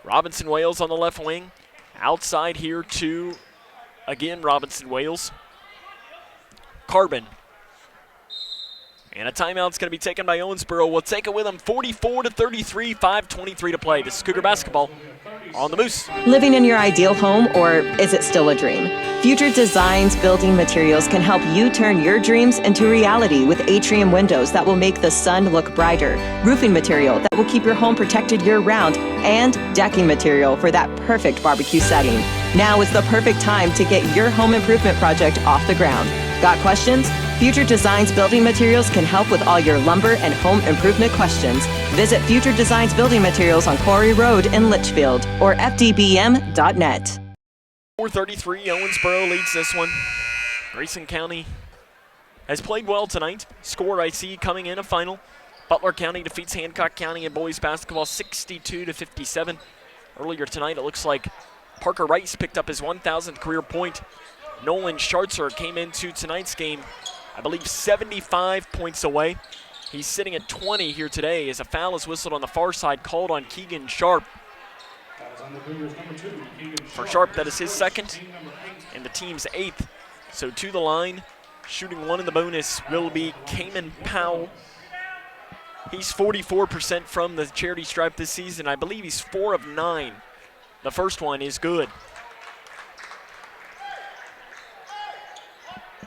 Robinson Wales on the left wing. Outside here to, again, Robinson Wales. Carbon. And a timeout's going to be taken by Owensboro. We'll take it with them, 44-33, 5:23 to play. This is Cougar basketball on the Moose. Living in your ideal home, or is it still a dream? Future Designs Building Materials can help you turn your dreams into reality with atrium windows that will make the sun look brighter, roofing material that will keep your home protected year-round, and decking material for that perfect barbecue setting. Now is the perfect time to get your home improvement project off the ground. Got questions? Future Designs Building Materials can help with all your lumber and home improvement questions. Visit Future Designs Building Materials on Quarry Road in Litchfield or fdbm.net. 4:33, Owensboro leads this one. Grayson County has played well tonight. Score I see coming in a final. Butler County defeats Hancock County in boys basketball 62-57. Earlier tonight, it looks like Parker Rice picked up his 1,000th career point. Nolan Schartzer came into tonight's game, I believe, 75 points away. He's sitting at 20 here today as a foul is whistled on the far side, called on Keegan Sharp. For Sharp, that is his second and the team's 8th. So to the line, shooting one in the bonus will be Cayman Powell. He's 44% from the charity stripe this season. I believe he's 4 of 9. The first one is good.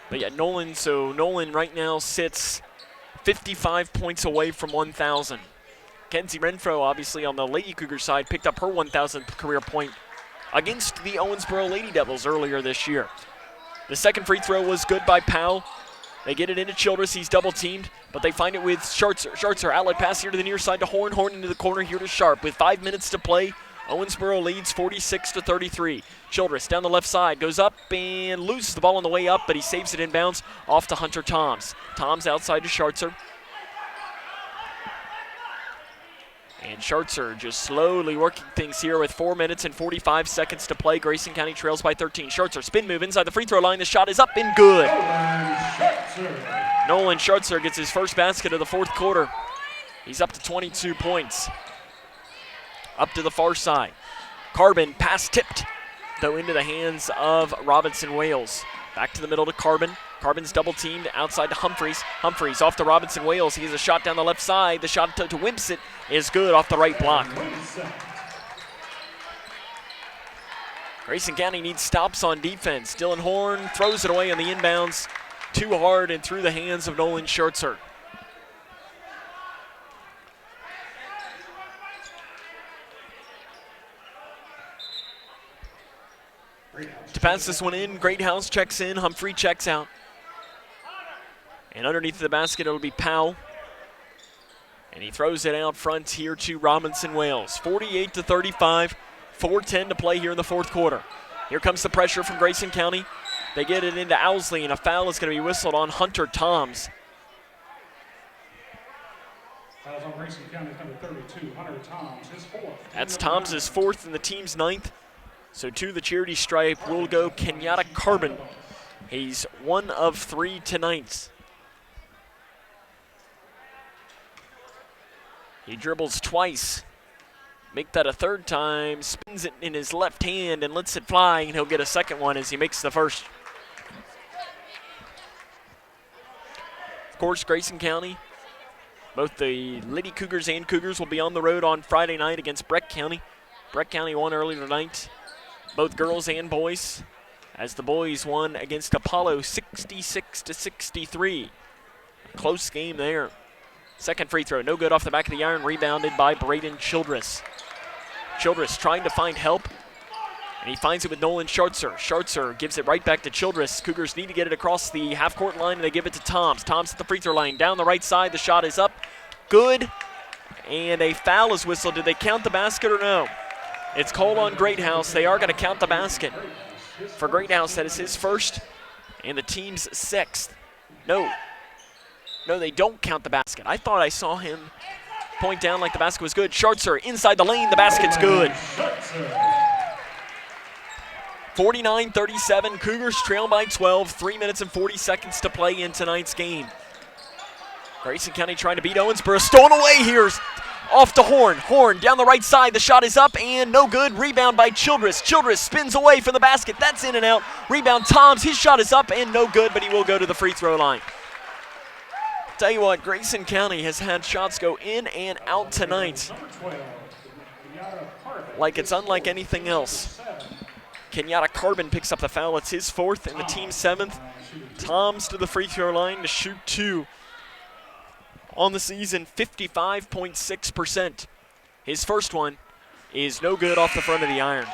But yeah, Nolan right now sits 55 points away from 1,000. Kenzie Renfro, obviously on the Lady Cougar side, picked up her 1,000th career point against the Owensboro Lady Devils earlier this year. The second free throw was good by Powell. They get it into Childress. He's double teamed, but they find it with Schartzer. Schartzer, outlet pass here to the near side to Horn. Horn into the corner here to Sharp. With 5 minutes to play, Owensboro leads 46-33. Childress down the left side, goes up and loses the ball on the way up, but he saves it inbounds off to Hunter Toms. Toms outside to Schartzer. And Schartzer just slowly working things here with 4 minutes and 45 seconds to play. Grayson County trails by 13. Schartzer, spin move inside the free throw line. The shot is up and good. Nolan Schartzer gets his first basket of the fourth quarter. He's up to 22 points. Up to the far side. Carbon, pass tipped, though into the hands of Robinson Wales. Back to the middle to Carbon. Carbon's double teamed outside to Humphreys. Humphreys off to Robinson Wales. He has a shot down the left side. The shot to Wimpsit is good off the right block. Grayson County needs stops on defense. Dylan Horn throws it away on the inbounds. Too hard and through the hands of Nolan Schartzer. To pass this one in, Greathouse checks in, Humphrey checks out. And underneath the basket, it'll be Powell. And he throws it out front here to Robinson Wales. 48-35, 4:10 to play here in the fourth quarter. Here comes the pressure from Grayson County. They get it into Owsley, and a foul is going to be whistled on Hunter Toms. Fouls on Grayson County, number 32, Hunter Toms, his 4th. That's Toms' 4th and the team's 9th. So to the charity stripe will go Kenyatta Carbon. He's 1 of 3 tonight. He dribbles twice. Make that a third time. Spins it in his left hand and lets it fly, and he'll get a second one as he makes the first. Of course, Grayson County, both the Lady Cougars and Cougars will be on the road on Friday night against Breck County. Breck County won earlier tonight, both girls and boys, as the boys won against Apollo 66-63. Close game there. Second free throw, no good off the back of the iron, rebounded by Braden Childress. Childress trying to find help, and he finds it with Nolan Schartzer. Schartzer gives it right back to Childress. Cougars need to get it across the half-court line, and they give it to Toms. Toms at the free throw line. Down the right side, the shot is up. Good, and a foul is whistled. Did they count the basket or no? It's called on Greathouse. They are going to count the basket. For Greathouse, that is his first, and the team's sixth. No, they don't count the basket. I thought I saw him point down like the basket was good. Schartzer inside the lane, the basket's good. 49-37, Cougars trail by 12, 3 minutes and 40 seconds to play in tonight's game. Grayson County trying to beat Owensboro, stolen away here, off to Horn. Horn down the right side, the shot is up and no good. Rebound by Childress. Childress spins away from the basket, that's in and out. Rebound Toms, his shot is up and no good, but he will go to the free throw line. Tell you what, Grayson County has had shots go in and out tonight like it's unlike anything else. Kenyatta Carbon picks up the foul. It's his fourth and the team's seventh. Toms to the free throw line to shoot 2. On the season, 55.6%. His first one is no good off the front of the iron.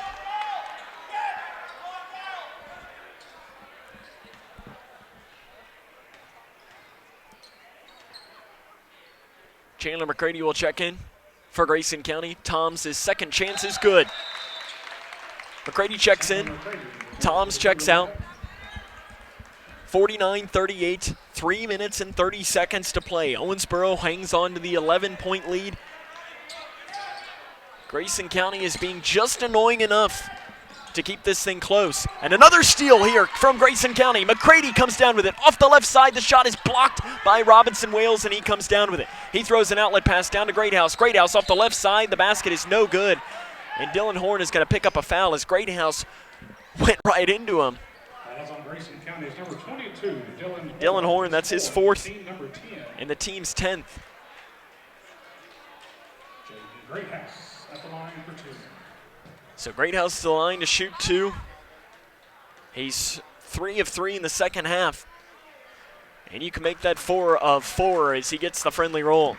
Chandler McCready will check in for Grayson County. Toms' second chance is good. McCready checks in. Toms checks out. 49-38, 3 minutes and 30 seconds to play. Owensboro hangs on to the 11-point lead. Grayson County is being just annoying enough to keep this thing close. And another steal here from Grayson County. McCready comes down with it. Off the left side, the shot is blocked by Robinson Wales, and he comes down with it. He throws an outlet pass down to Greathouse. Greathouse off the left side. The basket is no good. And Dylan Horn is going to pick up a foul as Greathouse went right into him. That's on Grayson County's number 22, Dylan Horn, that's his fourth, and the team's 10th. Greathouse at the line for 2. So Greathouse to the line to shoot 2. He's 3 of 3 in the second half. And you can make that 4 of 4 as he gets the friendly roll.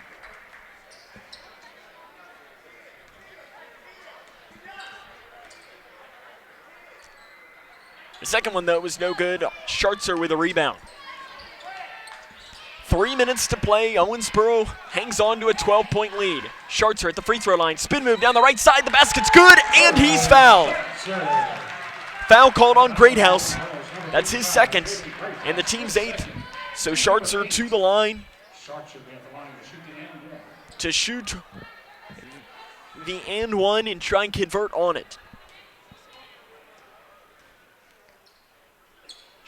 The second one, though, was no good. Schartzer with a rebound. 3 minutes to play. Owensboro hangs on to a 12-point lead. Schartzer at the free throw line. Spin move down the right side. The basket's good, and he's fouled. Foul called on Greathouse. That's his second, and the team's 8th. So Schartzer to the line to shoot the and one and try and convert on it.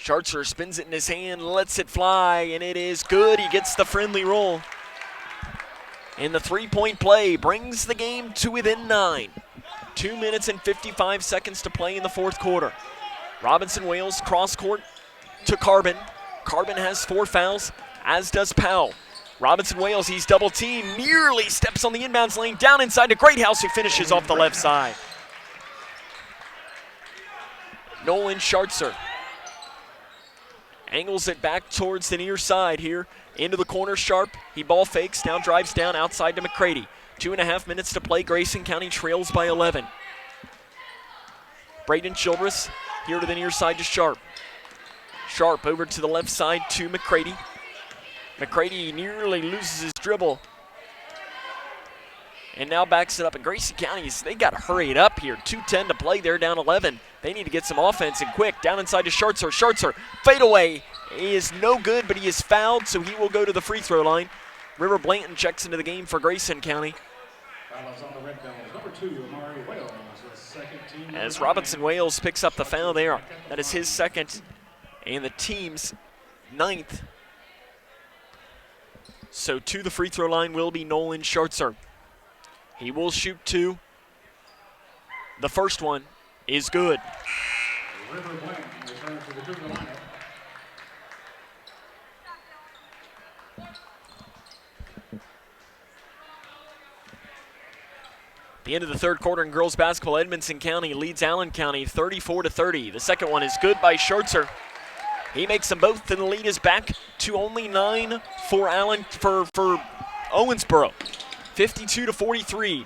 Schartzer spins it in his hand, lets it fly, and it is good. He gets the friendly roll. And the three-point play brings the game to within 9. 2 minutes and 55 seconds to play in the fourth quarter. Robinson Wales cross court to Carbon. Carbon has 4 fouls, as does Powell. Robinson Wales, he's double teamed, nearly steps on the inbounds lane, down inside to Greathouse, who finishes off the left side. Nolan Schartzer angles it back towards the near side here. Into the corner, Sharp. He ball fakes, now drives down outside to McCready. 2.5 minutes to play. Grayson County trails by 11. Braden Childress here to the near side to Sharp. Sharp over to the left side to McCready. McCready nearly loses his dribble and now backs it up. And Grayson County, they got to hurry it up here. 2:10 to play. They're down 11. They need to get some offense and quick. Down inside to Schartzer. Schartzer, fadeaway is no good, but he is fouled, so he will go to the free throw line. River Blanton checks into the game for Grayson County. As Robinson Wales picks up the foul there. That is his second and the team's 9th. So to the free throw line will be Nolan Schartzer. He will shoot 2. The first one is good. The end of the third quarter in girls basketball, Edmonson County leads Allen County 34-30. The second one is good by Schartzer. He makes them both, and the lead is back to only 9 for Owensboro. 52-43.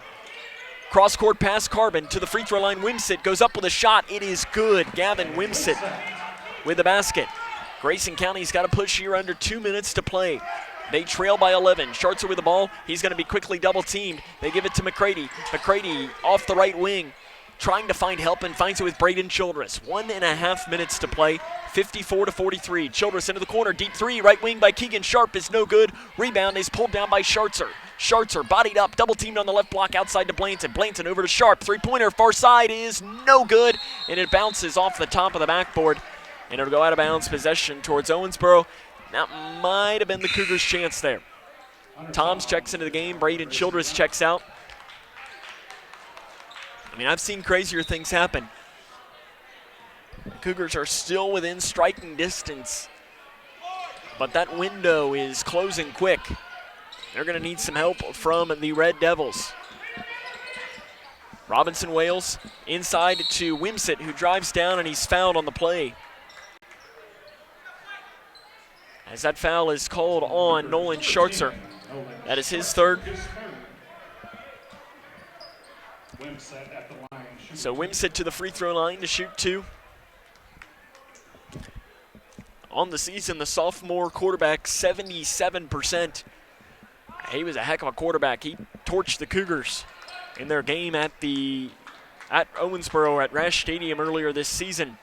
Cross-court pass, Carbon to the free throw line. Wimsett goes up with a shot. It is good. Gavin Wimsett with the basket. Grayson County's got to push here under 2 minutes to play. They trail by 11. Schartzer with the ball. He's going to be quickly double-teamed. They give it to McCready. McCready off the right wing, trying to find help and finds it with Braden Childress. 1.5 minutes to play. 54-43. Childress into the corner. Deep three. Right wing by Keegan Sharp is no good. Rebound is pulled down by Schartzer. Schartzer bodied up. Double-teamed on the left block outside to Blanton. Blanton over to Sharp. Three-pointer far side is no good. And it bounces off the top of the backboard. And it'll go out of bounds. Possession towards Owensboro. That might have been the Cougars' chance there. Toms checks into the game. Braden Childress checks out. I mean, I've seen crazier things happen. The Cougars are still within striking distance, but that window is closing quick. They're going to need some help from the Red Devils. Robinson Wales inside to Wimsett, who drives down, and he's fouled on the play. As that foul is called on Nolan Schartzer. That is his third. So Wimsett to the free throw line to shoot 2. On the season, the sophomore quarterback, 77%. He was a heck of a quarterback. He torched the Cougars in their game at Owensboro at Rash Stadium earlier this season.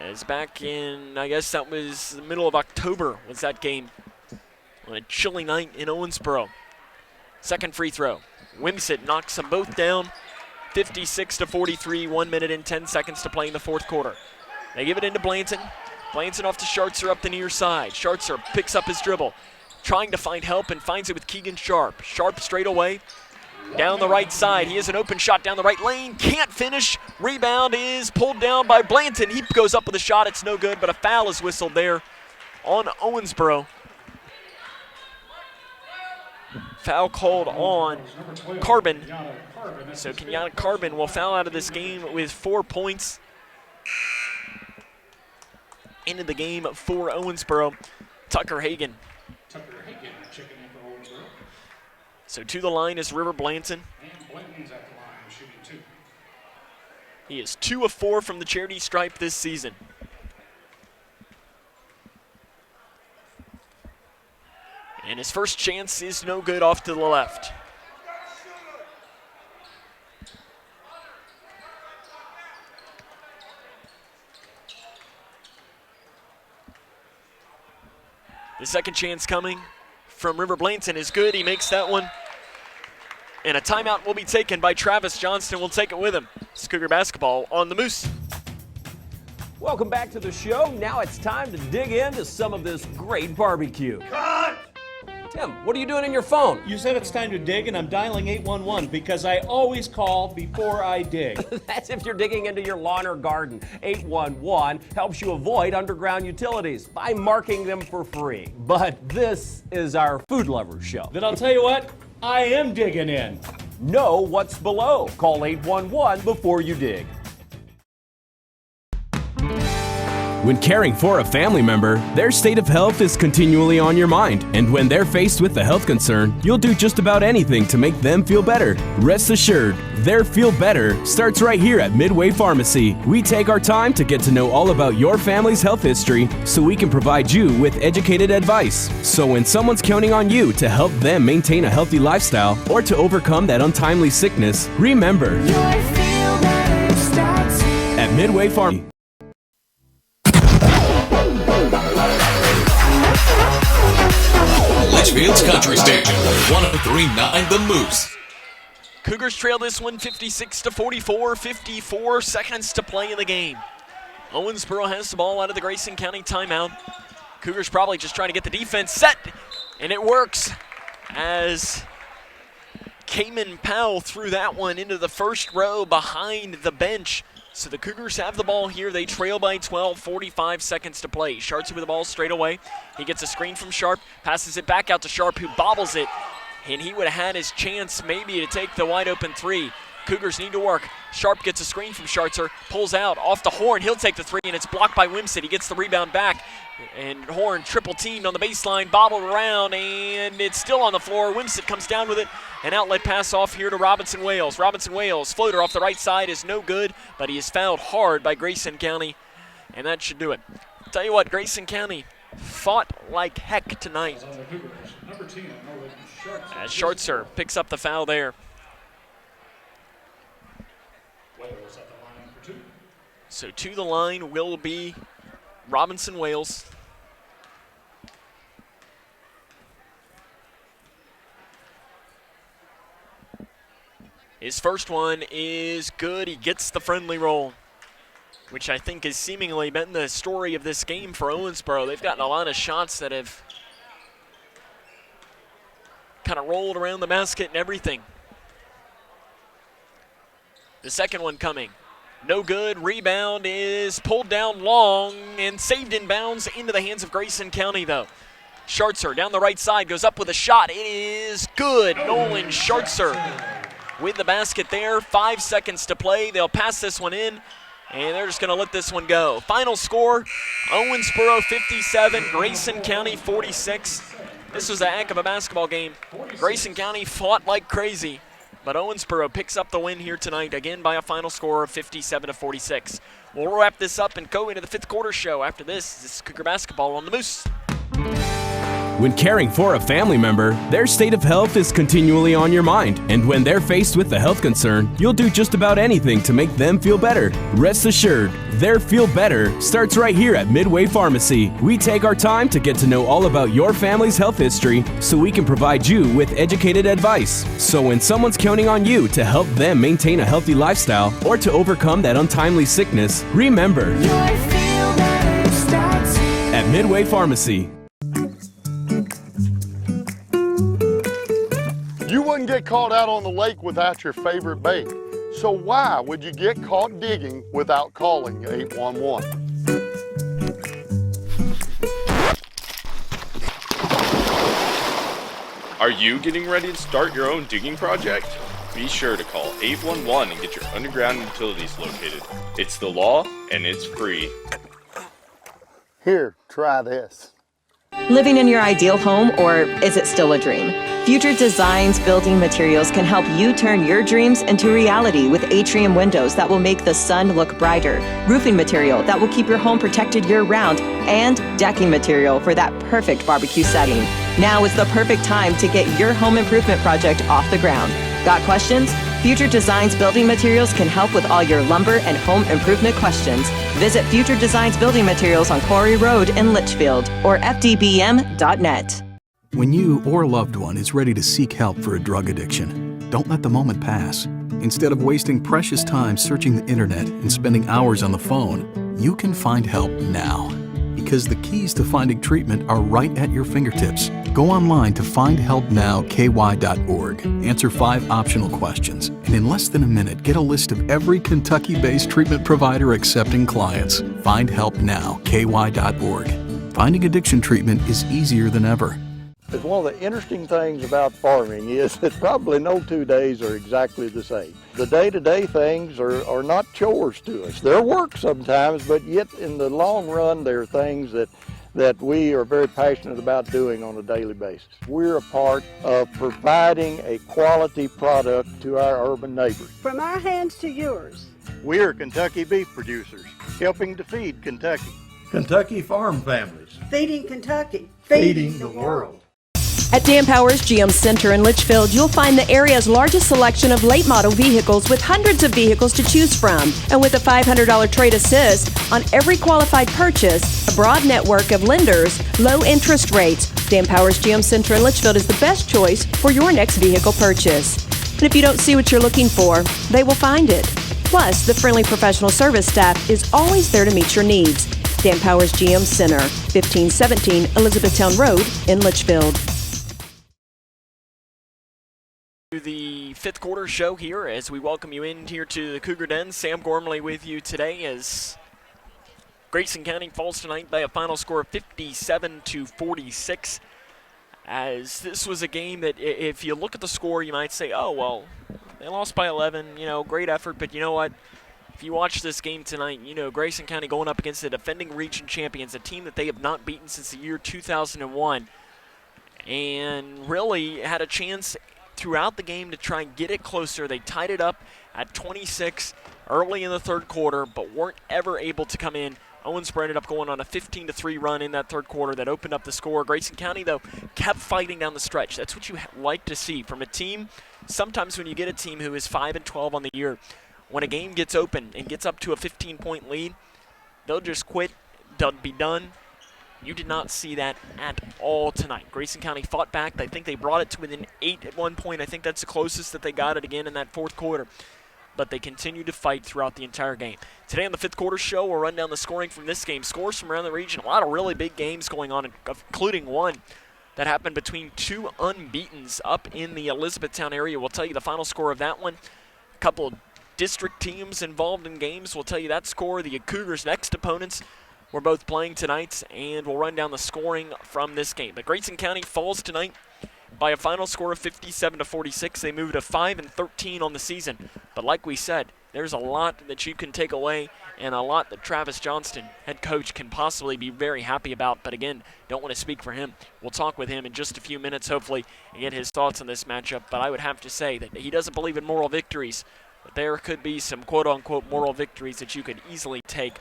As back in, I guess that was the middle of October was that game. On a chilly night in Owensboro. Second free throw. Wimsett knocks them both down. 56-43, 1 minute and 10 seconds to play in the fourth quarter. They give it into Blanton. Blanton off to Schartzer up the near side. Schartzer picks up his dribble, trying to find help and finds it with Keegan Sharp. Sharp straight away. Down the right side. He has an open shot down the right lane. Can't finish. Rebound is pulled down by Blanton. He goes up with a shot. It's no good, but a foul is whistled there on Owensboro. Foul called on Carbon. So Kenyatta Carbon will foul out of this game with 4 points. Into the game for Owensboro, Tucker Hagan. So to the line is River Blanton. He is 2 of 4 from the charity stripe this season. And his first chance is no good off to the left. The second chance coming from River Blanton is good. He makes that one. And a timeout will be taken by Travis Johnston. We'll take it with him. It's Cougar basketball on the Moose. Welcome back to the show. Now it's time to dig into some of this great barbecue. Cut! Tim, what are you doing in your phone? You said it's time to dig, and I'm dialing 811 because I always call before I dig. That's if you're digging into your lawn or garden. 811 helps you avoid underground utilities by marking them for free. But this is our food lovers show. Then I'll tell you what, I am digging in. Know what's below. Call 811 before you dig. When caring for a family member, their state of health is continually on your mind. And when they're faced with a health concern, you'll do just about anything to make them feel better. Rest assured, their feel better starts right here at Midway Pharmacy. We take our time to get to know all about your family's health history so we can provide you with educated advice. So when someone's counting on you to help them maintain a healthy lifestyle or to overcome that untimely sickness, remember, your feel better starts here at Midway Pharmacy. Litchfield's Country Station, 103.9 The Moose. Cougars trail this one 56-44, 54 seconds to play in the game. Owensboro has the ball out of the Grayson County timeout. Cougars probably just trying to get the defense set, and it works as Cayman Powell threw that one into the first row behind the bench. So the Cougars have the ball here. They trail by 12, 45 seconds to play. Sharp with the ball straight away. He gets a screen from Sharp, passes it back out to Sharp, who bobbles it, and he would have had his chance maybe to take the wide open three. Cougars need to work. Sharp gets a screen from Schartzer, pulls out off the horn. He'll take the three, and it's blocked by Wimsett. He gets the rebound back. And Horn triple teamed on the baseline, bobbled around, and it's still on the floor. Wimsett comes down with it. An outlet pass off here to Robinson Wales. Robinson Wales, floater off the right side is no good, but he is fouled hard by Grayson County, and that should do it. Tell you what, Grayson County fought like heck tonight. As Schartzer picks up the foul there. So to the line will be Robinson Wales. His first one is good. He gets the friendly roll, which I think has seemingly been the story of this game for Owensboro. They've gotten a lot of shots that have kind of rolled around the basket and everything. The second one coming. No good. Rebound is pulled down long and saved in bounds into the hands of Grayson County, though. Schartzer down the right side goes up with a shot. It is good. Nolan Schartzer with the basket there. 5 seconds to play. They'll pass this one in, and they're just going to let this one go. Final score, Owensboro 57, Grayson County 46. This was a heck of a basketball game. Grayson County fought like crazy, but Owensboro picks up the win here tonight, again by a final score of 57-46. We'll wrap this up and go into the fifth quarter show. After this is Cougar basketball on the Moose. When caring for a family member, their state of health is continually on your mind. And when they're faced with a health concern, you'll do just about anything to make them feel better. Rest assured, their feel better starts right here at Midway Pharmacy. We take our time to get to know all about your family's health history so we can provide you with educated advice. So when someone's counting on you to help them maintain a healthy lifestyle or to overcome that untimely sickness, remember, your feel better starts here at Midway Pharmacy. You wouldn't get caught out on the lake without your favorite bait. So why would you get caught digging without calling 811? Are you getting ready to start your own digging project? Be sure to call 811 and get your underground utilities located. It's the law and it's free. Here, try this. Living in your ideal home, or is it still a dream? Future Designs Building Materials can help you turn your dreams into reality with atrium windows that will make the sun look brighter, roofing material that will keep your home protected year-round, and decking material for that perfect barbecue setting. Now is the perfect time to get your home improvement project off the ground. Got questions? Future Designs Building Materials can help with all your lumber and home improvement questions. Visit Future Designs Building Materials on Quarry Road in Litchfield or fdbm.net. When you or a loved one is ready to seek help for a drug addiction, don't let the moment pass. Instead of wasting precious time searching the internet and spending hours on the phone, you can find help now. Because the keys to finding treatment are right at your fingertips. Go online to findhelpnowky.org, answer 5 optional questions, and in less than a minute, get a list of every Kentucky-based treatment provider accepting clients. Findhelpnowky.org. Finding addiction treatment is easier than ever. But one of the interesting things about farming is that probably no 2 days are exactly the same. The day-to-day things are not chores to us. They're work sometimes, but yet in the long run, they're things that we are very passionate about doing on a daily basis. We're a part of providing a quality product to our urban neighbors. From our hands to yours. We are Kentucky beef producers, helping to feed Kentucky. Kentucky farm families. Feeding Kentucky. Feeding the world. At Dan Powers GM Center in Litchfield, you'll find the area's largest selection of late model vehicles with hundreds of vehicles to choose from. And with a $500 trade assist on every qualified purchase, a broad network of lenders, low interest rates, Dan Powers GM Center in Litchfield is the best choice for your next vehicle purchase. And if you don't see what you're looking for, they will find it. Plus, the friendly professional service staff is always there to meet your needs. Dan Powers GM Center, 1517 Elizabethtown Road in Litchfield. The fifth quarter show here as we welcome you in here to the Cougar Den. Sam Gormley with you today as Grayson County falls tonight by a final score of 57-46. As this was a game that if you look at the score, you might say, oh, well, they lost by 11, great effort, but you know what? If you watch this game tonight, you know Grayson County going up against the defending region champions, a team that they have not beaten since the year 2001, and really had a chance throughout the game to try and get it closer. They tied it up at 26 early in the third quarter, but weren't ever able to come in. Owensboro ended up going on a 15-3 run in that third quarter that opened up the score. Grayson County, though, kept fighting down the stretch. That's what you like to see from a team. Sometimes when you get a team who is 5-12 on the year, when a game gets open and gets up to a 15-point lead, they'll just quit. They'll be done. You did not see that at all tonight. Grayson County fought back. I think they brought it to within 8 at one point. I think that's the closest that they got it again in that fourth quarter. But they continued to fight throughout the entire game. Today on the fifth quarter show, we'll run down the scoring from this game. Scores from around the region. A lot of really big games going on, including one that happened between two unbeatens up in the Elizabethtown area. We'll tell you the final score of that one. A couple of district teams involved in games. We'll tell you that score. The Cougars' next opponents were both playing tonight, and we'll run down the scoring from this game. But Grayson County falls tonight by a final score of 57-46. They move to 5-13 on the season. But like we said, there's a lot that you can take away and a lot that Travis Johnston, head coach, can possibly be very happy about. But again, don't want to speak for him. We'll talk with him in just a few minutes, hopefully, and get his thoughts on this matchup. But I would have to say that he doesn't believe in moral victories. But there could be some quote-unquote moral victories that you could easily take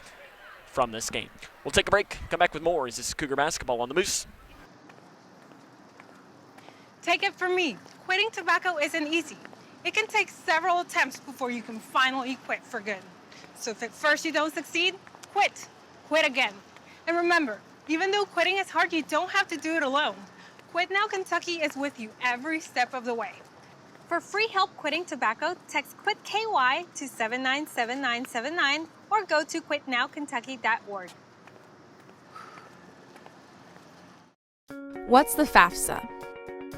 from this game. We'll take a break, come back with more as this is Cougar basketball on the Moose. Take it from me, quitting tobacco isn't easy. It can take several attempts before you can finally quit for good. So if at first you don't succeed, quit. Quit again. And remember, even though quitting is hard, you don't have to do it alone. Quit Now Kentucky is with you every step of the way. For free help quitting tobacco, text QUIT KY to 797979 or go to quitnowkentucky.org. What's the FAFSA?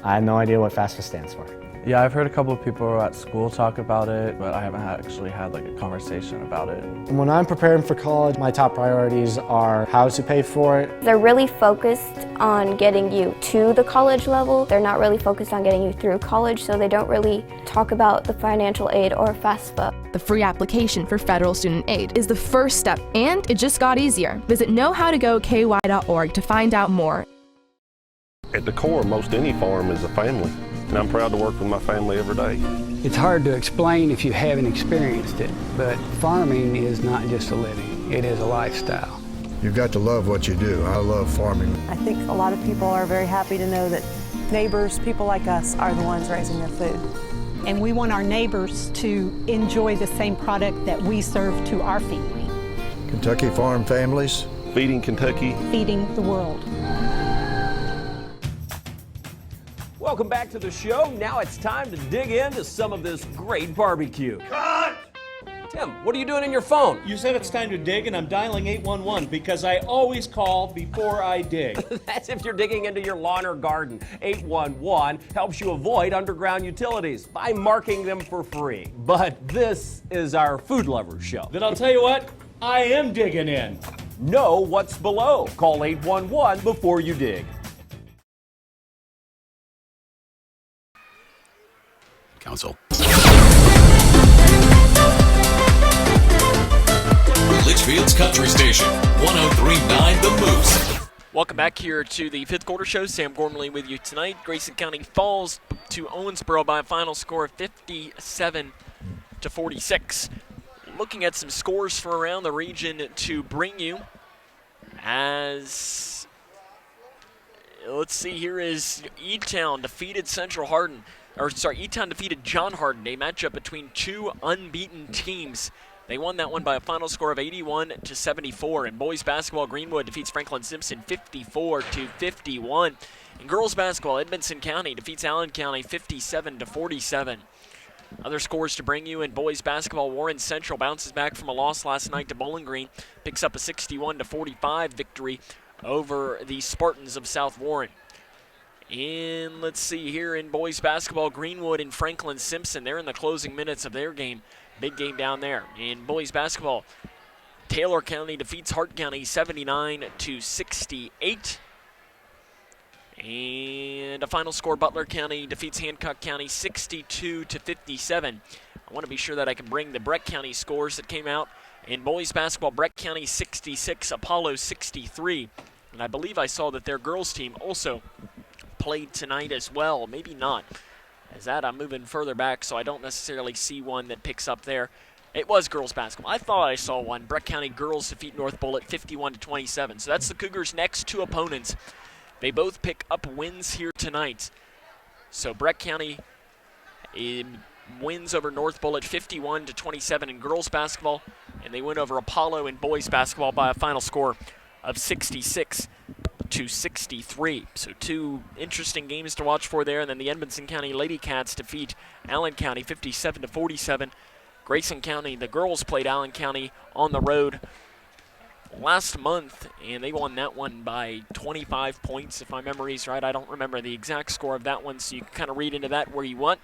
I have no idea what FAFSA stands for. Yeah, I've heard a couple of people at school talk about it, but I haven't actually had like a conversation about it. When I'm preparing for college, my top priorities are how to pay for it. They're really focused on getting you to the college level. They're not really focused on getting you through college, so they don't really talk about the financial aid or FAFSA. The free application for federal student aid is the first step, and it just got easier. Visit knowhowtogoky.org to find out more. At the core, most any farm is a family, and I'm proud to work with my family every day. It's hard to explain if you haven't experienced it, but farming is not just a living, it is a lifestyle. You've got to love what you do. I love farming. I think a lot of people are very happy to know that neighbors, people like us, are the ones raising their food. And we want our neighbors to enjoy the same product that we serve to our family. Kentucky farm families. Feeding Kentucky. Feeding the world. Welcome back to the show. Now it's time to dig into some of this great barbecue. Cut! Tim, what are you doing in your phone? You said it's time to dig, and I'm dialing 811 because I always call before I dig. That's if you're digging into your lawn or garden. 811 helps you avoid underground utilities by marking them for free. But this is our food lovers show. Then I'll tell you what, I am digging in. Know what's below. Call 811 before you dig. Council. Litchfield's Country Station, 103.9 The Moose. Welcome back here to the fifth quarter show. Sam Gormley with you tonight. Grayson County falls to Owensboro by a final score of 57-46. Looking at some scores from around the region to bring you as, let's see, here is E-Town defeated Central Hardin. E-Town defeated John Hardin, a matchup between two unbeaten teams. They won that one by a final score of 81-74. In boys basketball, Greenwood defeats Franklin Simpson 54-51. In girls basketball, Edmondson County defeats Allen County 57-47. Other scores to bring you in boys basketball, Warren Central bounces back from a loss last night to Bowling Green, picks up a 61-45 victory over the Spartans of South Warren. And let's see here in boys basketball, Greenwood and Franklin Simpson, they're in the closing minutes of their game. Big game down there. In boys basketball, Taylor County defeats Hart County 79-68. And a final score, Butler County defeats Hancock County 62-57. I want to be sure that I can bring the Breck County scores that came out. In boys basketball, Breck County 66, Apollo 63. And I believe I saw that their girls team also played tonight as well. Maybe not. As that, I'm moving further back, so I don't necessarily see one that picks up there. It was girls basketball. I thought I saw one. Breck County girls defeat North Bullitt 51-27. So that's the Cougars' next two opponents. They both pick up wins here tonight. So Breck County wins over North Bullitt 51-27 in girls basketball, and they win over Apollo in boys basketball by a final score of 66-63. So two interesting games to watch for there. And then the Edmonson County Lady Cats defeat Allen County 57-47. Grayson County, the girls played Allen County on the road last month, and they won that one by 25 points, if my memory's right. I don't remember the exact score of that one, so you can kind of read into that where you want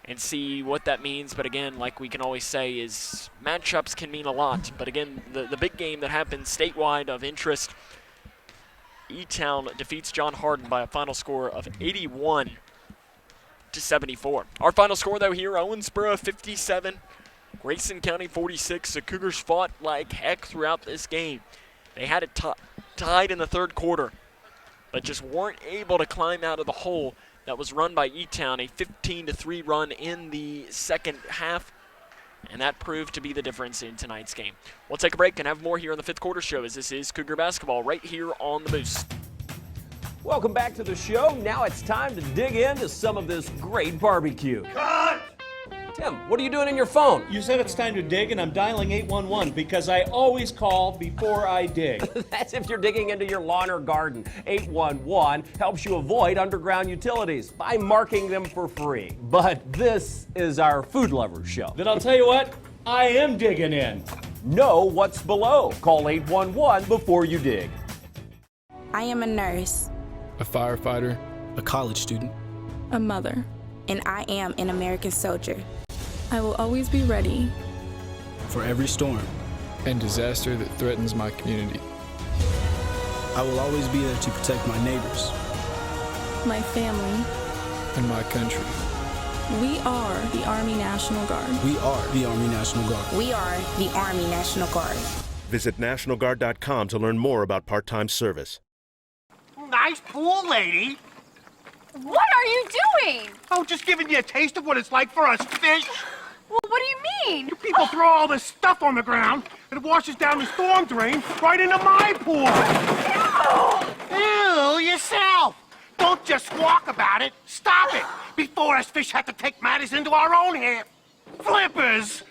and see what that means. But again, like we can always say, is matchups can mean a lot. But again, the big game that happened statewide of interest, E-Town defeats John Hardin by a final score of 81-74. Our final score, though, here, Owensboro 57, Grayson County 46. The Cougars fought like heck throughout this game. They had it tied in the third quarter, but just weren't able to climb out of the hole that was run by E-Town, a 15-3 run in the second half, and that proved to be the difference in tonight's game. We'll take a break and have more here on the fifth quarter show, as this is Cougar Basketball right here on the Boost. Welcome back to the show. Now it's time to dig into some of this great barbecue. Cut! Tim, what are you doing in your phone? You said it's time to dig, and I'm dialing 811 because I always call before I dig. That's if you're digging into your lawn or garden. 811 helps you avoid underground utilities by marking them for free. But this is our food lovers show. Then I'll tell you what, I am digging in. Know what's below. Call 811 before you dig. I am a nurse, a firefighter, a college student, a mother, and I am an American soldier. I will always be ready for every storm and disaster that threatens my community. I will always be there to protect my neighbors, my family, and my country. We are the Army National Guard. We are the Army National Guard. We are the Army National Guard. Visit nationalguard.com to learn more about part-time service. Nice pool, lady. What are you doing? Oh, just giving you a taste of what it's like for us fish. Well, what do you mean? You people throw all this stuff on the ground, and it washes down the storm drain right into my pool. Ew! Ew, yourself. Don't just squawk about it. Stop it before us fish have to take matters into our own hands. Flippers!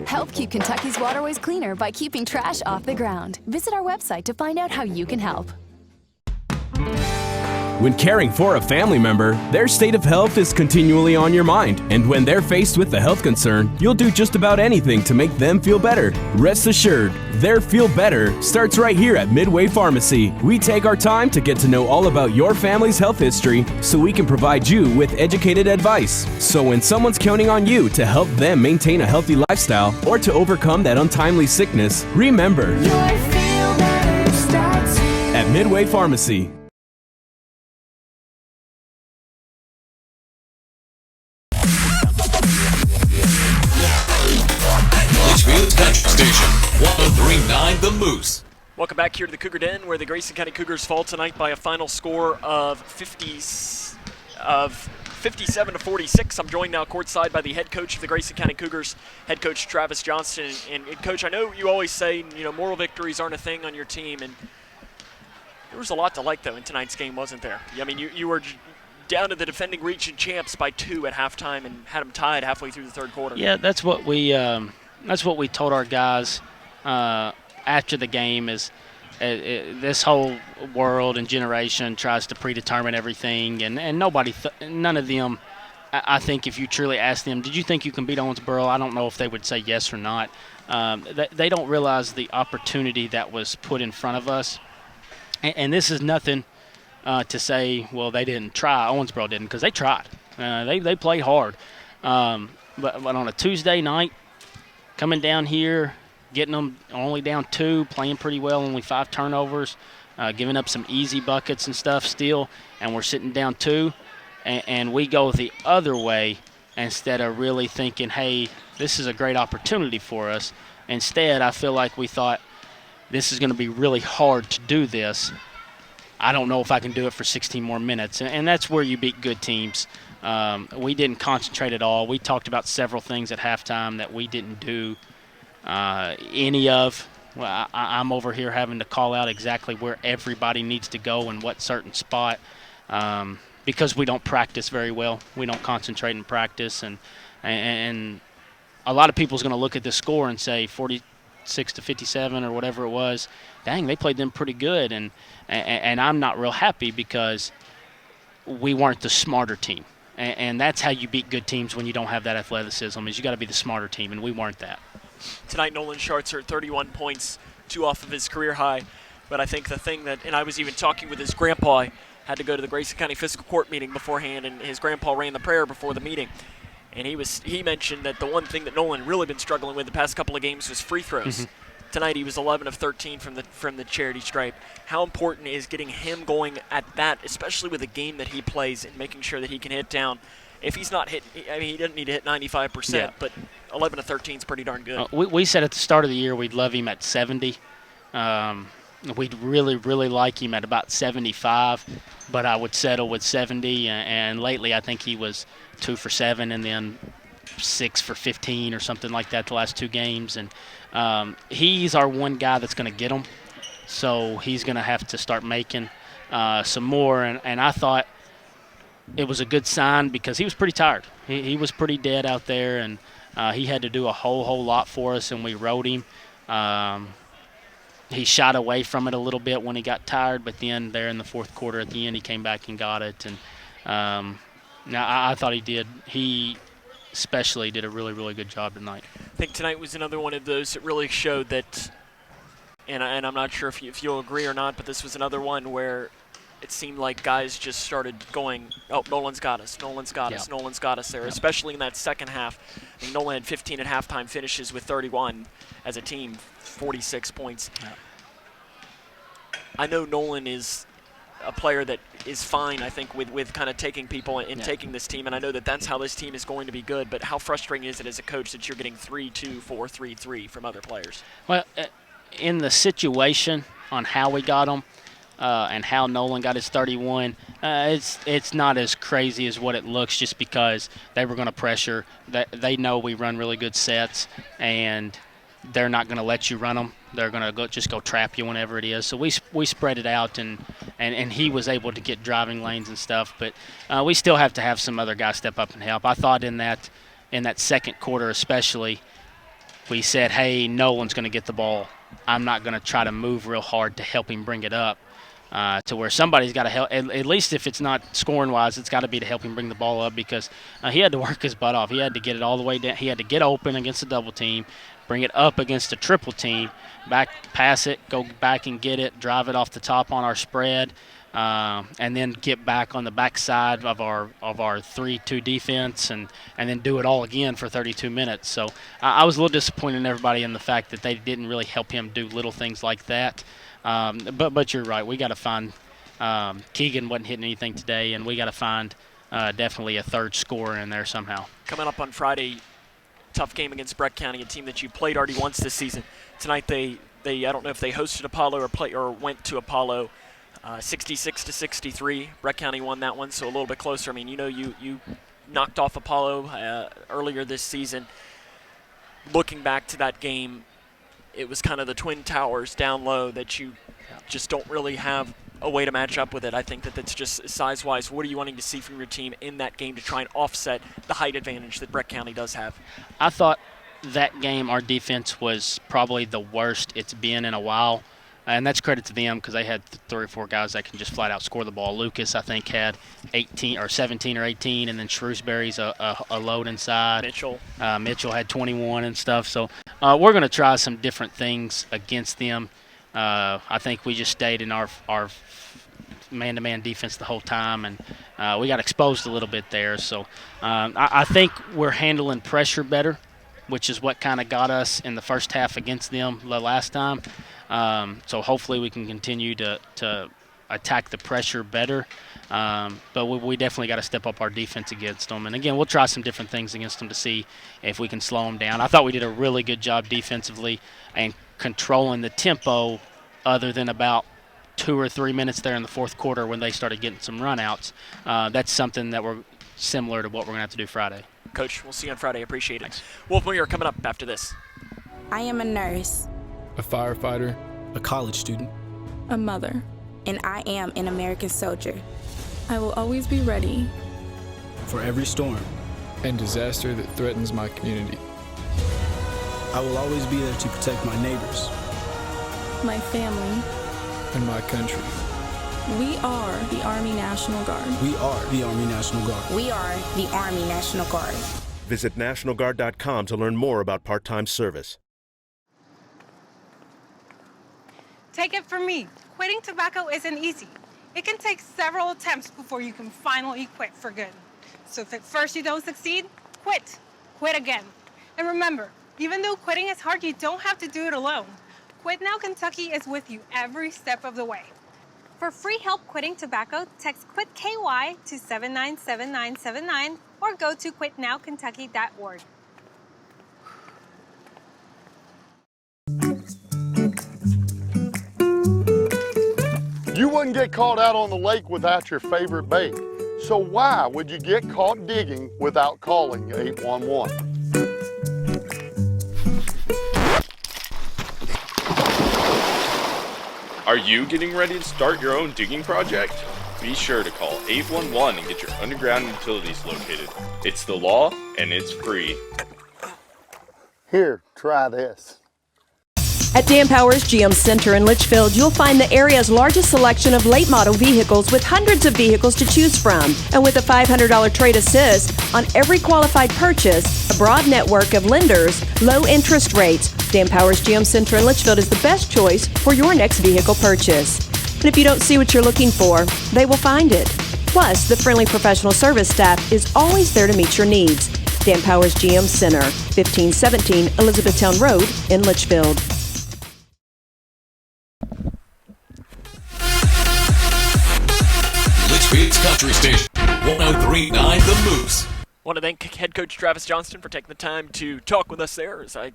Help keep Kentucky's waterways cleaner by keeping trash off the ground. Visit our website to find out how you can help. When caring for a family member, their state of health is continually on your mind. And when they're faced with a health concern, you'll do just about anything to make them feel better. Rest assured, their feel better starts right here at Midway Pharmacy. We take our time to get to know all about your family's health history so we can provide you with educated advice. So when someone's counting on you to help them maintain a healthy lifestyle or to overcome that untimely sickness, remember, your feel better starts here at Midway Pharmacy. Country Station 103.9 The Moose. Welcome back here to the Cougar Den, where the Grayson County Cougars fall tonight by a final score of 57-46. I'm joined now courtside by the head coach of the Grayson County Cougars, head coach Travis Johnston. And Coach, I know you always say, moral victories aren't a thing on your team, and there was a lot to like, though, in tonight's game, wasn't there? I mean, you were down to the defending region champs by 2 at halftime and had them tied halfway through the third quarter. Yeah, that's what we told our guys after the game. Is this whole world and generation tries to predetermine everything, and none of them. I think if you truly ask them, did you think you can beat Owensboro? I don't know if they would say yes or not. They don't realize the opportunity that was put in front of us, and this is nothing to say, well, they didn't try. Owensboro didn't, because they tried. They played hard, but on a Tuesday night, coming down here, getting them only down 2, playing pretty well, only 5 turnovers, giving up some easy buckets and stuff still, and we're sitting down 2, and we go the other way instead of really thinking, hey, this is a great opportunity for us. Instead, I feel like we thought this is going to be really hard to do this. I don't know if I can do it for 16 more minutes. And that's where you beat good teams. We didn't concentrate at all. We talked about several things at halftime that we didn't do any of. Well, I'm over here having to call out exactly where everybody needs to go and what certain spot because we don't practice very well. We don't concentrate in practice. And a lot of people's going to look at this score and say 46-57 or whatever it was. Dang, they played them pretty good. And I'm not real happy because we weren't the smarter team. And that's how you beat good teams when you don't have that athleticism, is you got to be the smarter team, and we weren't that. Tonight, Nolan Schartzer at 31 points, 2 off of his career high. But I think the thing that, and I was even talking with his grandpa, I had to go to the Grayson County Fiscal Court meeting beforehand, and his grandpa ran the prayer before the meeting. And he mentioned that the one thing that Nolan really been struggling with the past couple of games was free throws. Mm-hmm. Tonight he was 11 of 13 from the charity stripe. How important is getting him going at that, especially with the game that he plays, and making sure that he can hit down? If he's not hitting, I mean, he doesn't need to hit 95%, but 11 of 13 is pretty darn good. We said at the start of the year we'd love him at 70. We'd really, really like him at about 75, but I would settle with 70. And lately I think he was 2 for 7 and then 6 for 15 or something like that the last 2 games. And he's our one guy that's going to get them, so he's going to have to start making some more. And I thought it was a good sign because he was pretty tired. He was pretty dead out there, and he had to do a whole lot for us, and we rode him. He shot away from it a little bit when he got tired, but then there in the fourth quarter at the end he came back and got it. And now I thought he did. He especially did a really, really good job tonight. I think tonight was another one of those that really showed that, and I'm not sure if you'll agree or not, but this was another one where it seemed like guys just started going, oh, Nolan's got us, Nolan's got us, Nolan's got us there, especially in that second half. I mean, Nolan had 15 at halftime, finishes with 31 as a team, 46 points. Yeah. I know Nolan is a player that is fine, I think, with kind of taking people and taking this team, and I know that that's how this team is going to be good, but how frustrating is it as a coach that you're getting 3-2, 4-3, 3 from other players? Well, in the situation on how we got them and how Nolan got his 31, it's not as crazy as what it looks, just because they were going to pressure. They know we run really good sets, and they're not going to let you run them. They're going to just go trap you whenever it is. So we spread it out, and he was able to get driving lanes and stuff. But we still have to have some other guys step up and help. I thought in that second quarter especially, we said, hey, Nolan's going to get the ball. I'm not going to try to move real hard to help him bring it up, to where somebody's got to help. At least if it's not scoring-wise, it's got to be to help him bring the ball up, because he had to work his butt off. He had to get it all the way down. He had to get open against a double team, bring it up against a triple team, back pass it, go back and get it, drive it off the top on our spread, and then get back on the backside of our 3-2 defense, and then do it all again for 32 minutes. So I was a little disappointed in everybody in the fact that they didn't really help him do little things like that. But you're right. We got to find Keegan wasn't hitting anything today, and we got to find definitely a third scorer in there somehow. Coming up on Friday, tough game against Breck County, a team that you played already once this season. Tonight they I don't know if they hosted Apollo or went to Apollo, 66-63. Breck County won that one, so a little bit closer. I mean, you knocked off Apollo earlier this season. Looking back to that game, it was kind of the Twin Towers down low that you just don't really have a way to match up with it. I think that's just size-wise. What are you wanting to see from your team in that game to try and offset the height advantage that Breck County does have? I thought that game our defense was probably the worst it's been in a while, and that's credit to them because they had 3 or 4 guys that can just flat out score the ball. Lucas, I think, had 18 or 17 or 18, and then Shrewsbury's a load inside. Mitchell had 21 and stuff. So we're going to try some different things against them. I think we just stayed in our man-to-man defense the whole time, and we got exposed a little bit there. So I think we're handling pressure better, which is what kind of got us in the first half against them the last time. So hopefully we can continue to attack the pressure better. But we definitely got to step up our defense against them. And, again, we'll try some different things against them to see if we can slow them down. I thought we did a really good job defensively and controlling the tempo other than about 2 or 3 minutes there in the fourth quarter when they started getting some runouts. That's something that we're similar to what we're going to have to do Friday. Coach, we'll see you on Friday. Appreciate it. Wolf Muir coming up after this. I am a nurse, a firefighter, a college student, a mother, and I am an American soldier. I will always be ready for every storm and disaster that threatens my community. I will always be there to protect my neighbors, my family, and my country. We are the Army National Guard. We are the Army National Guard. We are the Army National Guard. Visit nationalguard.com to learn more about part-time service. Take it from me, quitting tobacco isn't easy. It can take several attempts before you can finally quit for good. So if at first you don't succeed, quit. Quit again. And remember, even though quitting is hard, you don't have to do it alone. Quit Now Kentucky is with you every step of the way. For free help quitting tobacco, text QUIT KY to 797979 or go to quitnowkentucky.org. You wouldn't get caught out on the lake without your favorite bait. So why would you get caught digging without calling 811? Are you getting ready to start your own digging project? Be sure to call 811 and get your underground utilities located. It's the law and it's free. Here, try this. At Dan Powers GM Center in Litchfield, you'll find the area's largest selection of late model vehicles with hundreds of vehicles to choose from. And with a $500 trade assist on every qualified purchase, a broad network of lenders, low interest rates, Dan Powers GM Center in Litchfield is the best choice for your next vehicle purchase. And if you don't see what you're looking for, they will find it. Plus, the friendly professional service staff is always there to meet your needs. Dan Powers GM Center, 1517 Elizabethtown Road in Litchfield. Litchfield's Country Station, 1039 The Moose. Want to thank head coach Travis Johnston for taking the time to talk with us there. As I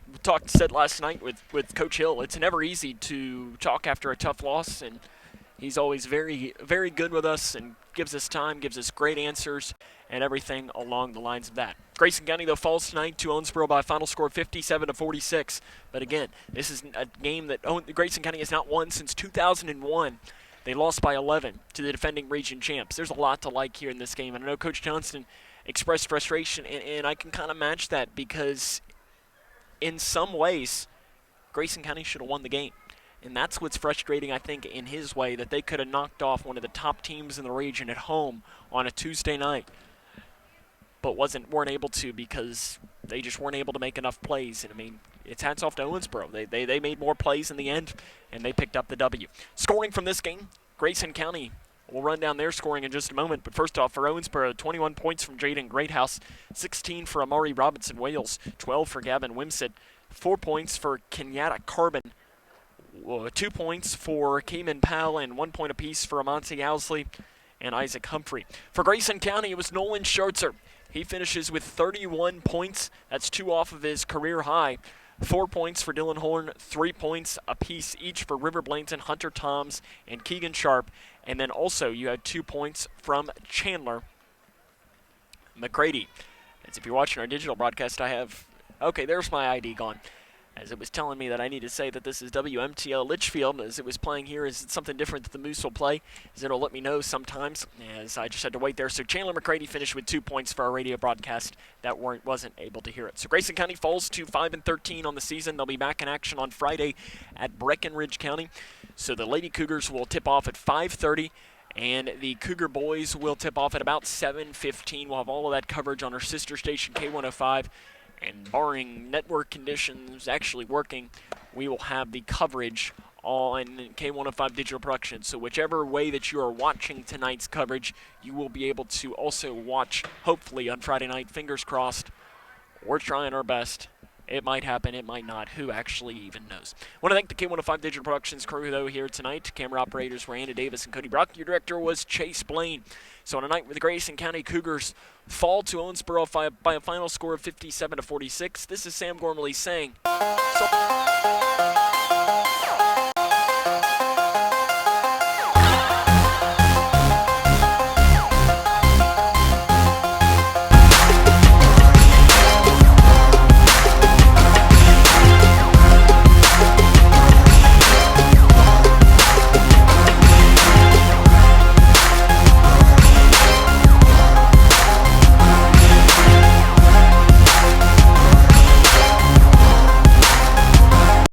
said last night with Coach Hill, it's never easy to talk after a tough loss, and he's always very, very good with us and gives us time, gives us great answers, and everything along the lines of that. Grayson County, though, falls tonight to Owensboro by a final score of 57-46. But again, this is a game that Grayson County has not won since 2001. They lost by 11 to the defending region champs. There's a lot to like here in this game, and I know Coach Johnston expressed frustration, and I can kind of match that because in some ways, Grayson County should have won the game. And that's what's frustrating, I think, in his way, that they could have knocked off one of the top teams in the region at home on a Tuesday night, but weren't able to because they just weren't able to make enough plays. And I mean, it's hats off to Owensboro. They made more plays in the end, and they picked up the W. Scoring from this game, Grayson County. We'll run down their scoring in just a moment, but first off, for Owensboro, 21 points from Jaden Greathouse, 16 for Amari Robinson-Wales, 12 for Gavin Wimsett, 4 points for Kenyatta Carbon, 2 points for Cayman Powell, and 1 point apiece for Amonte Owsley and Isaac Humphrey. For Grayson County, it was Nolan Schertzer. He finishes with 31 points. That's 2 off of his career high. 4 points for Dylan Horn, 3 points apiece each for River Blanton, Hunter Toms, and Keegan Sharp. And then also you had 2 points from Chandler McCready. As if you're watching our digital broadcast, I have, okay, there's my ID gone. As it was telling me that I need to say that this is WMTL Litchfield, as it was playing here. Is it something different that the Moose will play? As it'll let me know sometimes, as I just had to wait there. So Chandler McCready finished with 2 points for our radio broadcast that wasn't able to hear it. So Grayson County falls to 5-13 on the season. They'll be back in action on Friday at Breckenridge County. So the Lady Cougars will tip off at 5:30. And the Cougar boys will tip off at about 7:15. We'll have all of that coverage on our sister station, K105. And barring network conditions actually working, we will have the coverage on K105 Digital Production. So whichever way that you are watching tonight's coverage, you will be able to also watch, hopefully, on Friday night. Fingers crossed. We're trying our best. It might happen, it might not. Who actually even knows? I want to thank the K105 Digital Productions crew, though, here tonight. Camera operators were Anna Davis and Cody Brock. Your director was Chase Blaine. So on a night where the Grayson County Cougars fall to Owensboro by a final score of 57-46, this is Sam Gormley saying, so